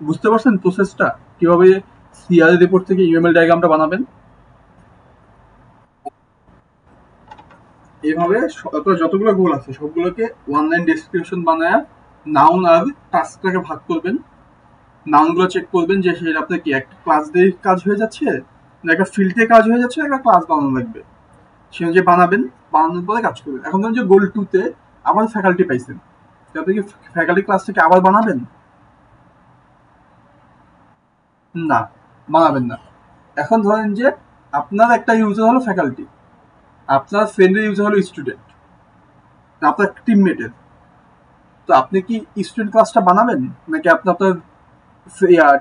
বুঝতে পারছেন প্রসেসটা কিভাবে সিআরএ রিপোর্ট থেকে ইউএমএল ডায়াগ্রামটা বানাবেন? এইভাবে আপনার যতগুলো গোল আছে সবগুলোকে ওয়ান লাইন ডেসক্রিপশন বানায় নাউন আর টাস্কটাকে ভাগ করবেন। নাউনগুলো চেক করবেন যে সেটা আপনার কি একটা ক্লাস দিয়ে কাজ হয়ে যাচ্ছে, একটা ফিল্ড থেকে কাজ হয়ে যাচ্ছে, একটা ক্লাস বানানো লাগবে, সে অনুযায়ী বানাবেন, বানানোর পরে কাজ করবেন। এখন ধরুন যে গোল 2-তে আবার ফ্যাকাল্টি পাইছেন, আপনি কি ফ্যাকাল্টি ক্লাসটাকে আবার বানাবেন? না, বানাবেন না। এখন ধরেন যে আপনার একটা ইউজার হলো ফ্যাকাল্টি, আপনার ফ্রেন্ডের ইউজার হলো স্টুডেন্ট, আপনার টিমমেটের। তো আপনি কি স্টুডেন্ট ক্লাসটা বানাবেন, নাকি আপনি আপনার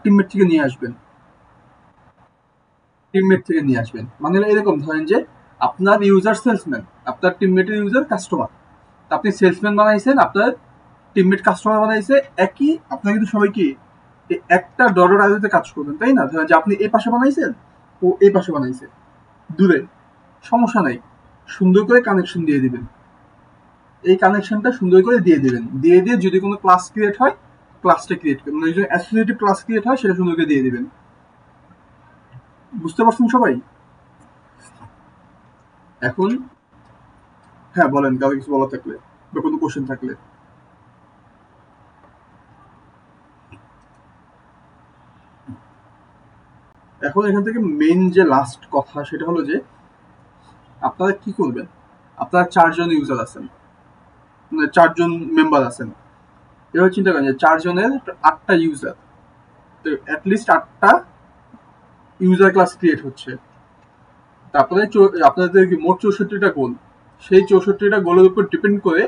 টিমমেট থেকে নিয়ে আসবেন? টিমমেট থেকে নিয়ে আসবেন মানে হলো এরকম, ধরেন যে আপনার ইউজার সেলসম্যান, আপনার টিমমেটের ইউজার কাস্টমার। আপনি সেলসম্যান বানাইছেন, আপনার টিমমেট কাস্টমার বানাইছে, একই আপনার কিন্তু সবাই কি একটা ডটের আইডিতে কাজ করবেন, তাই না? ধরেন যে আপনি এই পাশে বানাইছেন, ও এই পাশে বানাইছে, দূরে, সমস্যা নাই, সুন্দর করে কানেকশন দিয়ে দিবেন। এই কানেকশনটা সুন্দর করে দিয়ে দিবেন, দিয়ে দিয়ে যদি কোনো ক্লাস ক্রিয়েট হয়, ক্লাসটা ক্রিয়েট করবেন, মানে যদি অ্যাসোসিয়েটিভ ক্লাস ক্রিয়েট হয় সেটা সুন্দর করে দিয়ে দিবেন। বুঝতে পারছেন সবাই? এখন হ্যাঁ বলেন, কারো কিছু বলা থাকলে বা কোনো কোশ্চেন থাকলে। এখন এখান থেকে মেইন যে লাস্ট কথা সেটা হলো যে আপনারা কি করবেন। আপনারা 4 জন ইউজার আছেন, মানে 4 জন মেম্বার আছেন। এবার চিন্তা করেন যে 4 জনের 8টা ইউজার, তো অ্যাটলিস্ট 8টা ইউজার ক্লাস ক্রিয়েট হচ্ছে। তারপরে আপনাদের মোট 64টা গোল, সেই 64টা গোলের উপর ডিপেন্ড করে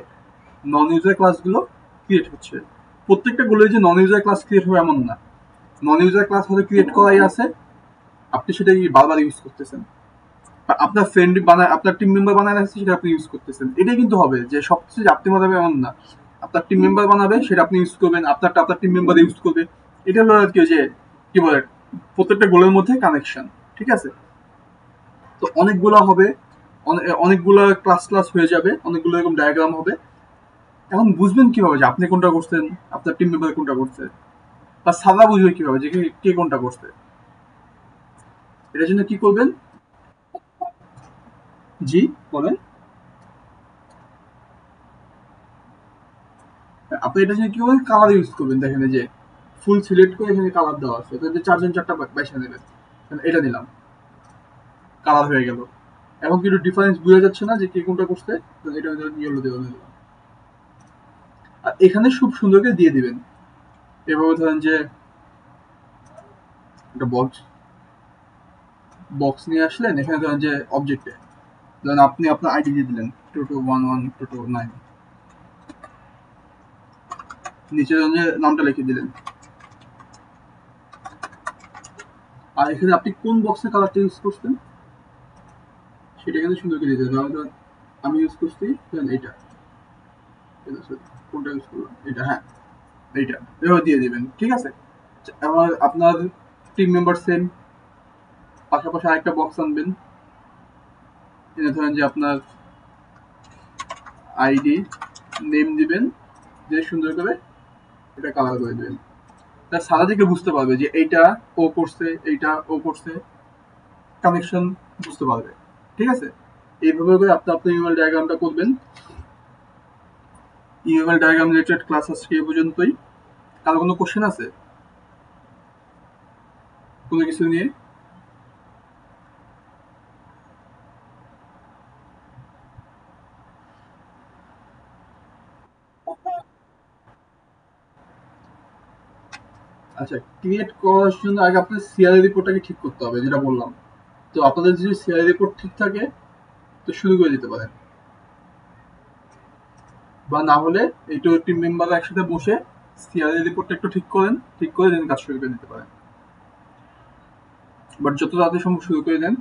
নন ইউজার ক্লাসগুলো ক্রিয়েট হচ্ছে। প্রত্যেকটা গোলে যে নন ইউজার ক্লাস ক্রিয়েট হবে এমন না, নন ইউজার ক্লাস হলে ক্রিয়েট করাই আছে, আপনি সেটা বারবার ইউজ করতেছেন। আপনার ফ্রেন্ড বানায়, আপনার টিম মেম্বার বানায় রাখছে, সেটা আপনি ইউজ করতেছেন। এটাই কিন্তু হবে যে সবকিছু যে আপনি বানাবে এমন না, আপনার টিম মেম্বার বানাবে, সেটা আপনি ইউজ করবেন, আপনারটা আপনার টিম মেম্বার ইউজ করবে। এটা হলো আর কি, যে কি বলে, প্রত্যেকটা গোলের মধ্যে কানেকশন। ঠিক আছে? তো অনেকগুলো হবে, অনেকগুলো ক্লাস ক্লাস হয়ে যাবে, অনেকগুলো এরকম ডায়াগ্রাম হবে। এখন বুঝবেন কিভাবে যে আপনি কোনটা করছেন, আপনার টিম মেম্বার কোনটা করছে, বা সাদা বুঝবে কিভাবে যে কে কোনটা করছে? এটার জন্য কি করবেন? জি বলেন। আপনি এটার জন্য কি করবেন? কালার ইউজ করবেন। দেখেন এই যে ফুল সিলেক্ট করে এখানে কালার দেওয়া আছে, তো যে 4 জন 4টা বাইসা নেবেন, এটা নিলাম, কালার হয়ে গেল। এখন কি একটু ডিফারেন্স বোঝা যাচ্ছে না যে কে কোনটা করছে? তো এটা ইয়েলো দেওয়া নিলাম, আর এখানে খুব সুন্দর করে দিয়ে দিবেন। এভাবে ধরেন যে একটা বক্স বক্স নিয়ে আসলেন, এখানে ধরেন যে অবজেক্টে ধরেন আপনি আপনার আইডি দিয়ে দিলেন 22112229, নিচে ধরেন যে নামটা লিখে দিলেন, আর এখানে আপনি কোন বক্সের কালারটা ইউজ করছেন সেটা এখানে সুন্দর করে দিতে হবে। আমি ইউজ করছি এইটা, কোনটা ইউজ করলাম, এটা, হ্যাঁ এইটা, এভাবে দিয়ে দিবেন। ঠিক আছে? আবার আপনার টিম মেম্বার সেম, পাশাপাশি আরেকটা বক্স আনবেন, এখানে ধরেন যে আপনার আইডি নেম দিবেন, যে সুন্দর করে এটা কালার করে দিবেন। তার সারা দিকে বুঝতে পারবে যে এইটা ও করছে, এইটা ও করছে, কানেকশন বুঝতে পারবে। ঠিক আছে? এইভাবে করে আপনি আপনার ইউএল ডায়াগ্রামটা করবেন। ইউএল ডায়াগ্রাম রিলেটেড ক্লাস আজকে এই পর্যন্তই। কারো কোনো কোশ্চেন আছে কোনো কিছু নিয়ে? আচ্ছা, ক্রিয়েট করার জন্য আগে আপনার সিআরএ রিপোর্টটাকে ঠিক করতে হবে, যেটা বললাম। তো আপনাদের যদি সিআরএ রিপোর্ট ঠিক থাকে তো শুরু করে দিতে পারেন, বা না হলে এইটা টিম মেম্বার একসাথে বসে সিআরএ রিপোর্টটা একটু ঠিক করেন, ঠিক করে দেন কাজ শুরু করে দিতে পারেন। বাট যত তাড়াতাড়ি সম্ভব শুরু করে দেন।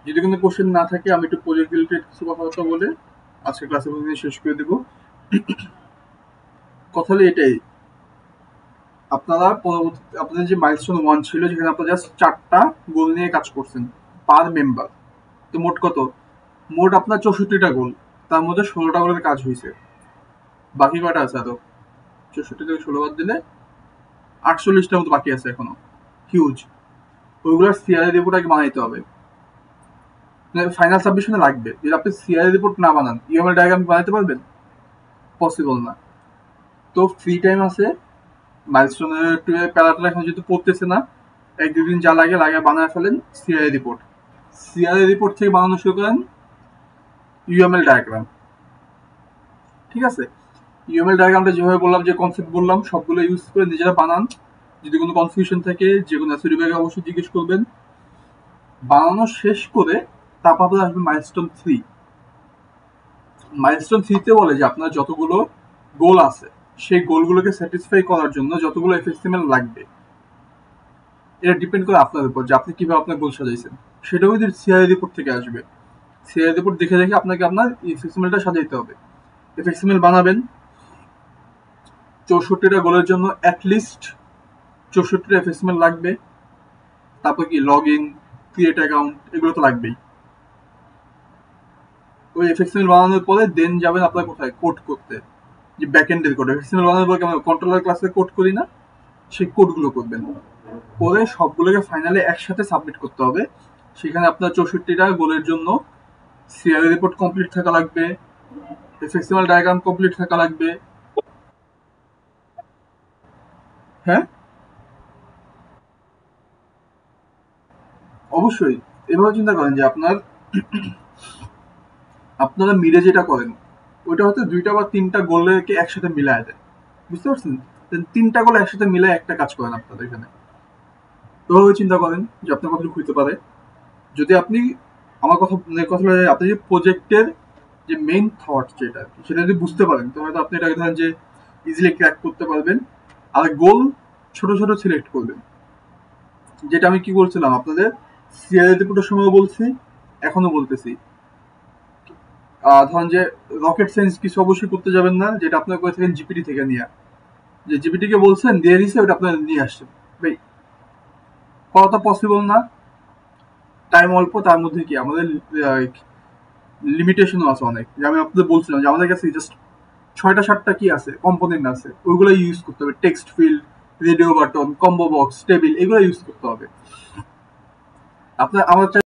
যদি কোনো কোশ্চেন না থাকে, আমি একটু প্রজেক্ট রিলেটেড কিছু কথাবার্তা বলে আজকে ক্লাসে শেষ করে দেবো। কথা হলো এটাই, আপনারা পরবর্তী আপনাদের যে মাইলস্টোন 1 ছিল, যেখানে আপনারা জাস্ট 4টা গোল নিয়ে কাজ করছেন পার মেম্বার। তো মোট কত? মোট আপনার 64টা গোল, তার মধ্যে 16টা গোলের কাজ হয়েছে। বাকি কয়টা আছে আরো? 64 থেকে 16 বাদ দিলে 48টার মতো বাকি আছে এখনো, হিউজ। ওইগুলোর সিআরএ রিপোর্ট আগে বানাইতে হবে, ফাইনাল সাবমিশনে লাগবে। যদি আপনি সিআরএ রিপোর্ট না বানান, ইউএমএল ডায়াগ্রাম বানাতে পারবেন? পসিবল না। তো ফ্রি টাইম আছে, মাইলস্টোনের প্যারাটা এখন যেহেতু পড়তেছে না, এক দুদিন যা লাগে বানায় ফেলেন সিআরএ রিপোর্ট। সিআরএ রিপোর্ট থেকে বানানো শুরু করেন ইউএমএল ডায়াগ্রাম। ঠিক আছে, ইউএমএল ডায়াগ্রামটা যেভাবে বললাম, যে কনসেপ্ট বললাম, সবগুলো ইউজ করে নিজেরা বানান। যদি কোনো কনফিউশন থাকে যে কোনো অ্যাসিড বিভাগে অবশ্যই জিজ্ঞেস করবেন। বানানো শেষ করে তারপর আপনার আসবে মাইলস্টোন 3। মাইলস্টোন 3-তে বলে যে আপনার যতগুলো গোল আছে সেই গোলগুলোকে স্যাটিসফাই করার জন্য যতগুলো এফএক্সএমএল লাগবে, এটা ডিপেন্ড করে আপনার উপর যে আপনি কিভাবে আপনার গোল সাজাইছেন। সেটাও যদি সিআরএ রিপোর্ট থেকে আসবে। সিআরএ রিপোর্ট দেখে দেখে আপনাকে আপনার এফএক্সএমএলটা সাজাইতে হবে। এফএক্সএমএল বানাবেন 64টা গোলের জন্য অ্যাটলিস্ট 64টা এফএক্সএমএল লাগবে। তারপর কি লগ ইন, ক্রিয়েট অ্যাকাউন্ট, এগুলো তো লাগবেই। ওই এফএক্সএমএল বানানোর পরে দেন যাবেন আপনার কোথায় কোড করতে, যে ব্যাকএন্ডের কোড। এফএক্সএমএল বানানোর পরে আমরা কন্ট্রোলার ক্লাসে কোড করি না, সেই কোডগুলো করবেন। করে সবগুলোকে ফাইনালি একসাথে সাবমিট করতে হবে। সেখানে আপনার 64টা গোলের জন্য সিআরএ রিপোর্ট কমপ্লিট থাকা লাগবে, এফএক্সএমএল ডায়াগ্রাম কমপ্লিট থাকা লাগবে। হ্যাঁ, অবশ্যই। এভাবে চিন্তা করেন যে আপনারা মিলে যেটা করেন ওইটা হয়তো 2টা বা 3টা গোলকে একসাথে মিলায় দেয়, বুঝতে পারছেন? 3টা গোল একসাথে মিলে একটা কাজ করেন আপনারা এখানে। এভাবে চিন্তা করেন যে আপনার কতটুকু হইতে পারে। যদি আপনি আমার কথা আপনি যে প্রজেক্টের যে মেইন থট যেটা আর কি, সেটা যদি বুঝতে পারেন তো হয়তো আপনি এটাকে ধরেন যে ইজিলি ক্র্যাক করতে পারবেন। আর গোল ছোট ছোট সিলেক্ট করবেন, যেটা আমি কি বলছিলাম আপনাদের সিআরএ রিপোর্টের সময় বলছি, এখনো বলতেছি। ধরেন যে রকেট সায়েন্স কিছু অবশ্যই করতে যাবেন না যেটা আপনার করে থাকেন জিপিটি থেকে নিয়ে, যে জিপিটি কে বলছেন দিয়ে দিছে ওটা আপনার নিয়ে আসছেন। ভাই করাটা পসিবল না, টাইম অল্প, তার মধ্যে কি আমাদের লিমিটেশনও আছে অনেক। যে আমি আপনাদের বলছিলাম যে আমাদের কাছে জাস্ট 6টা 7টা কি আছে কম্পোনেন্ট আছে, ওইগুলো ইউজ করতে হবে। Text field, radio button, combo box, table, এগুলো ইউজ করতে হবে। আপনার আমার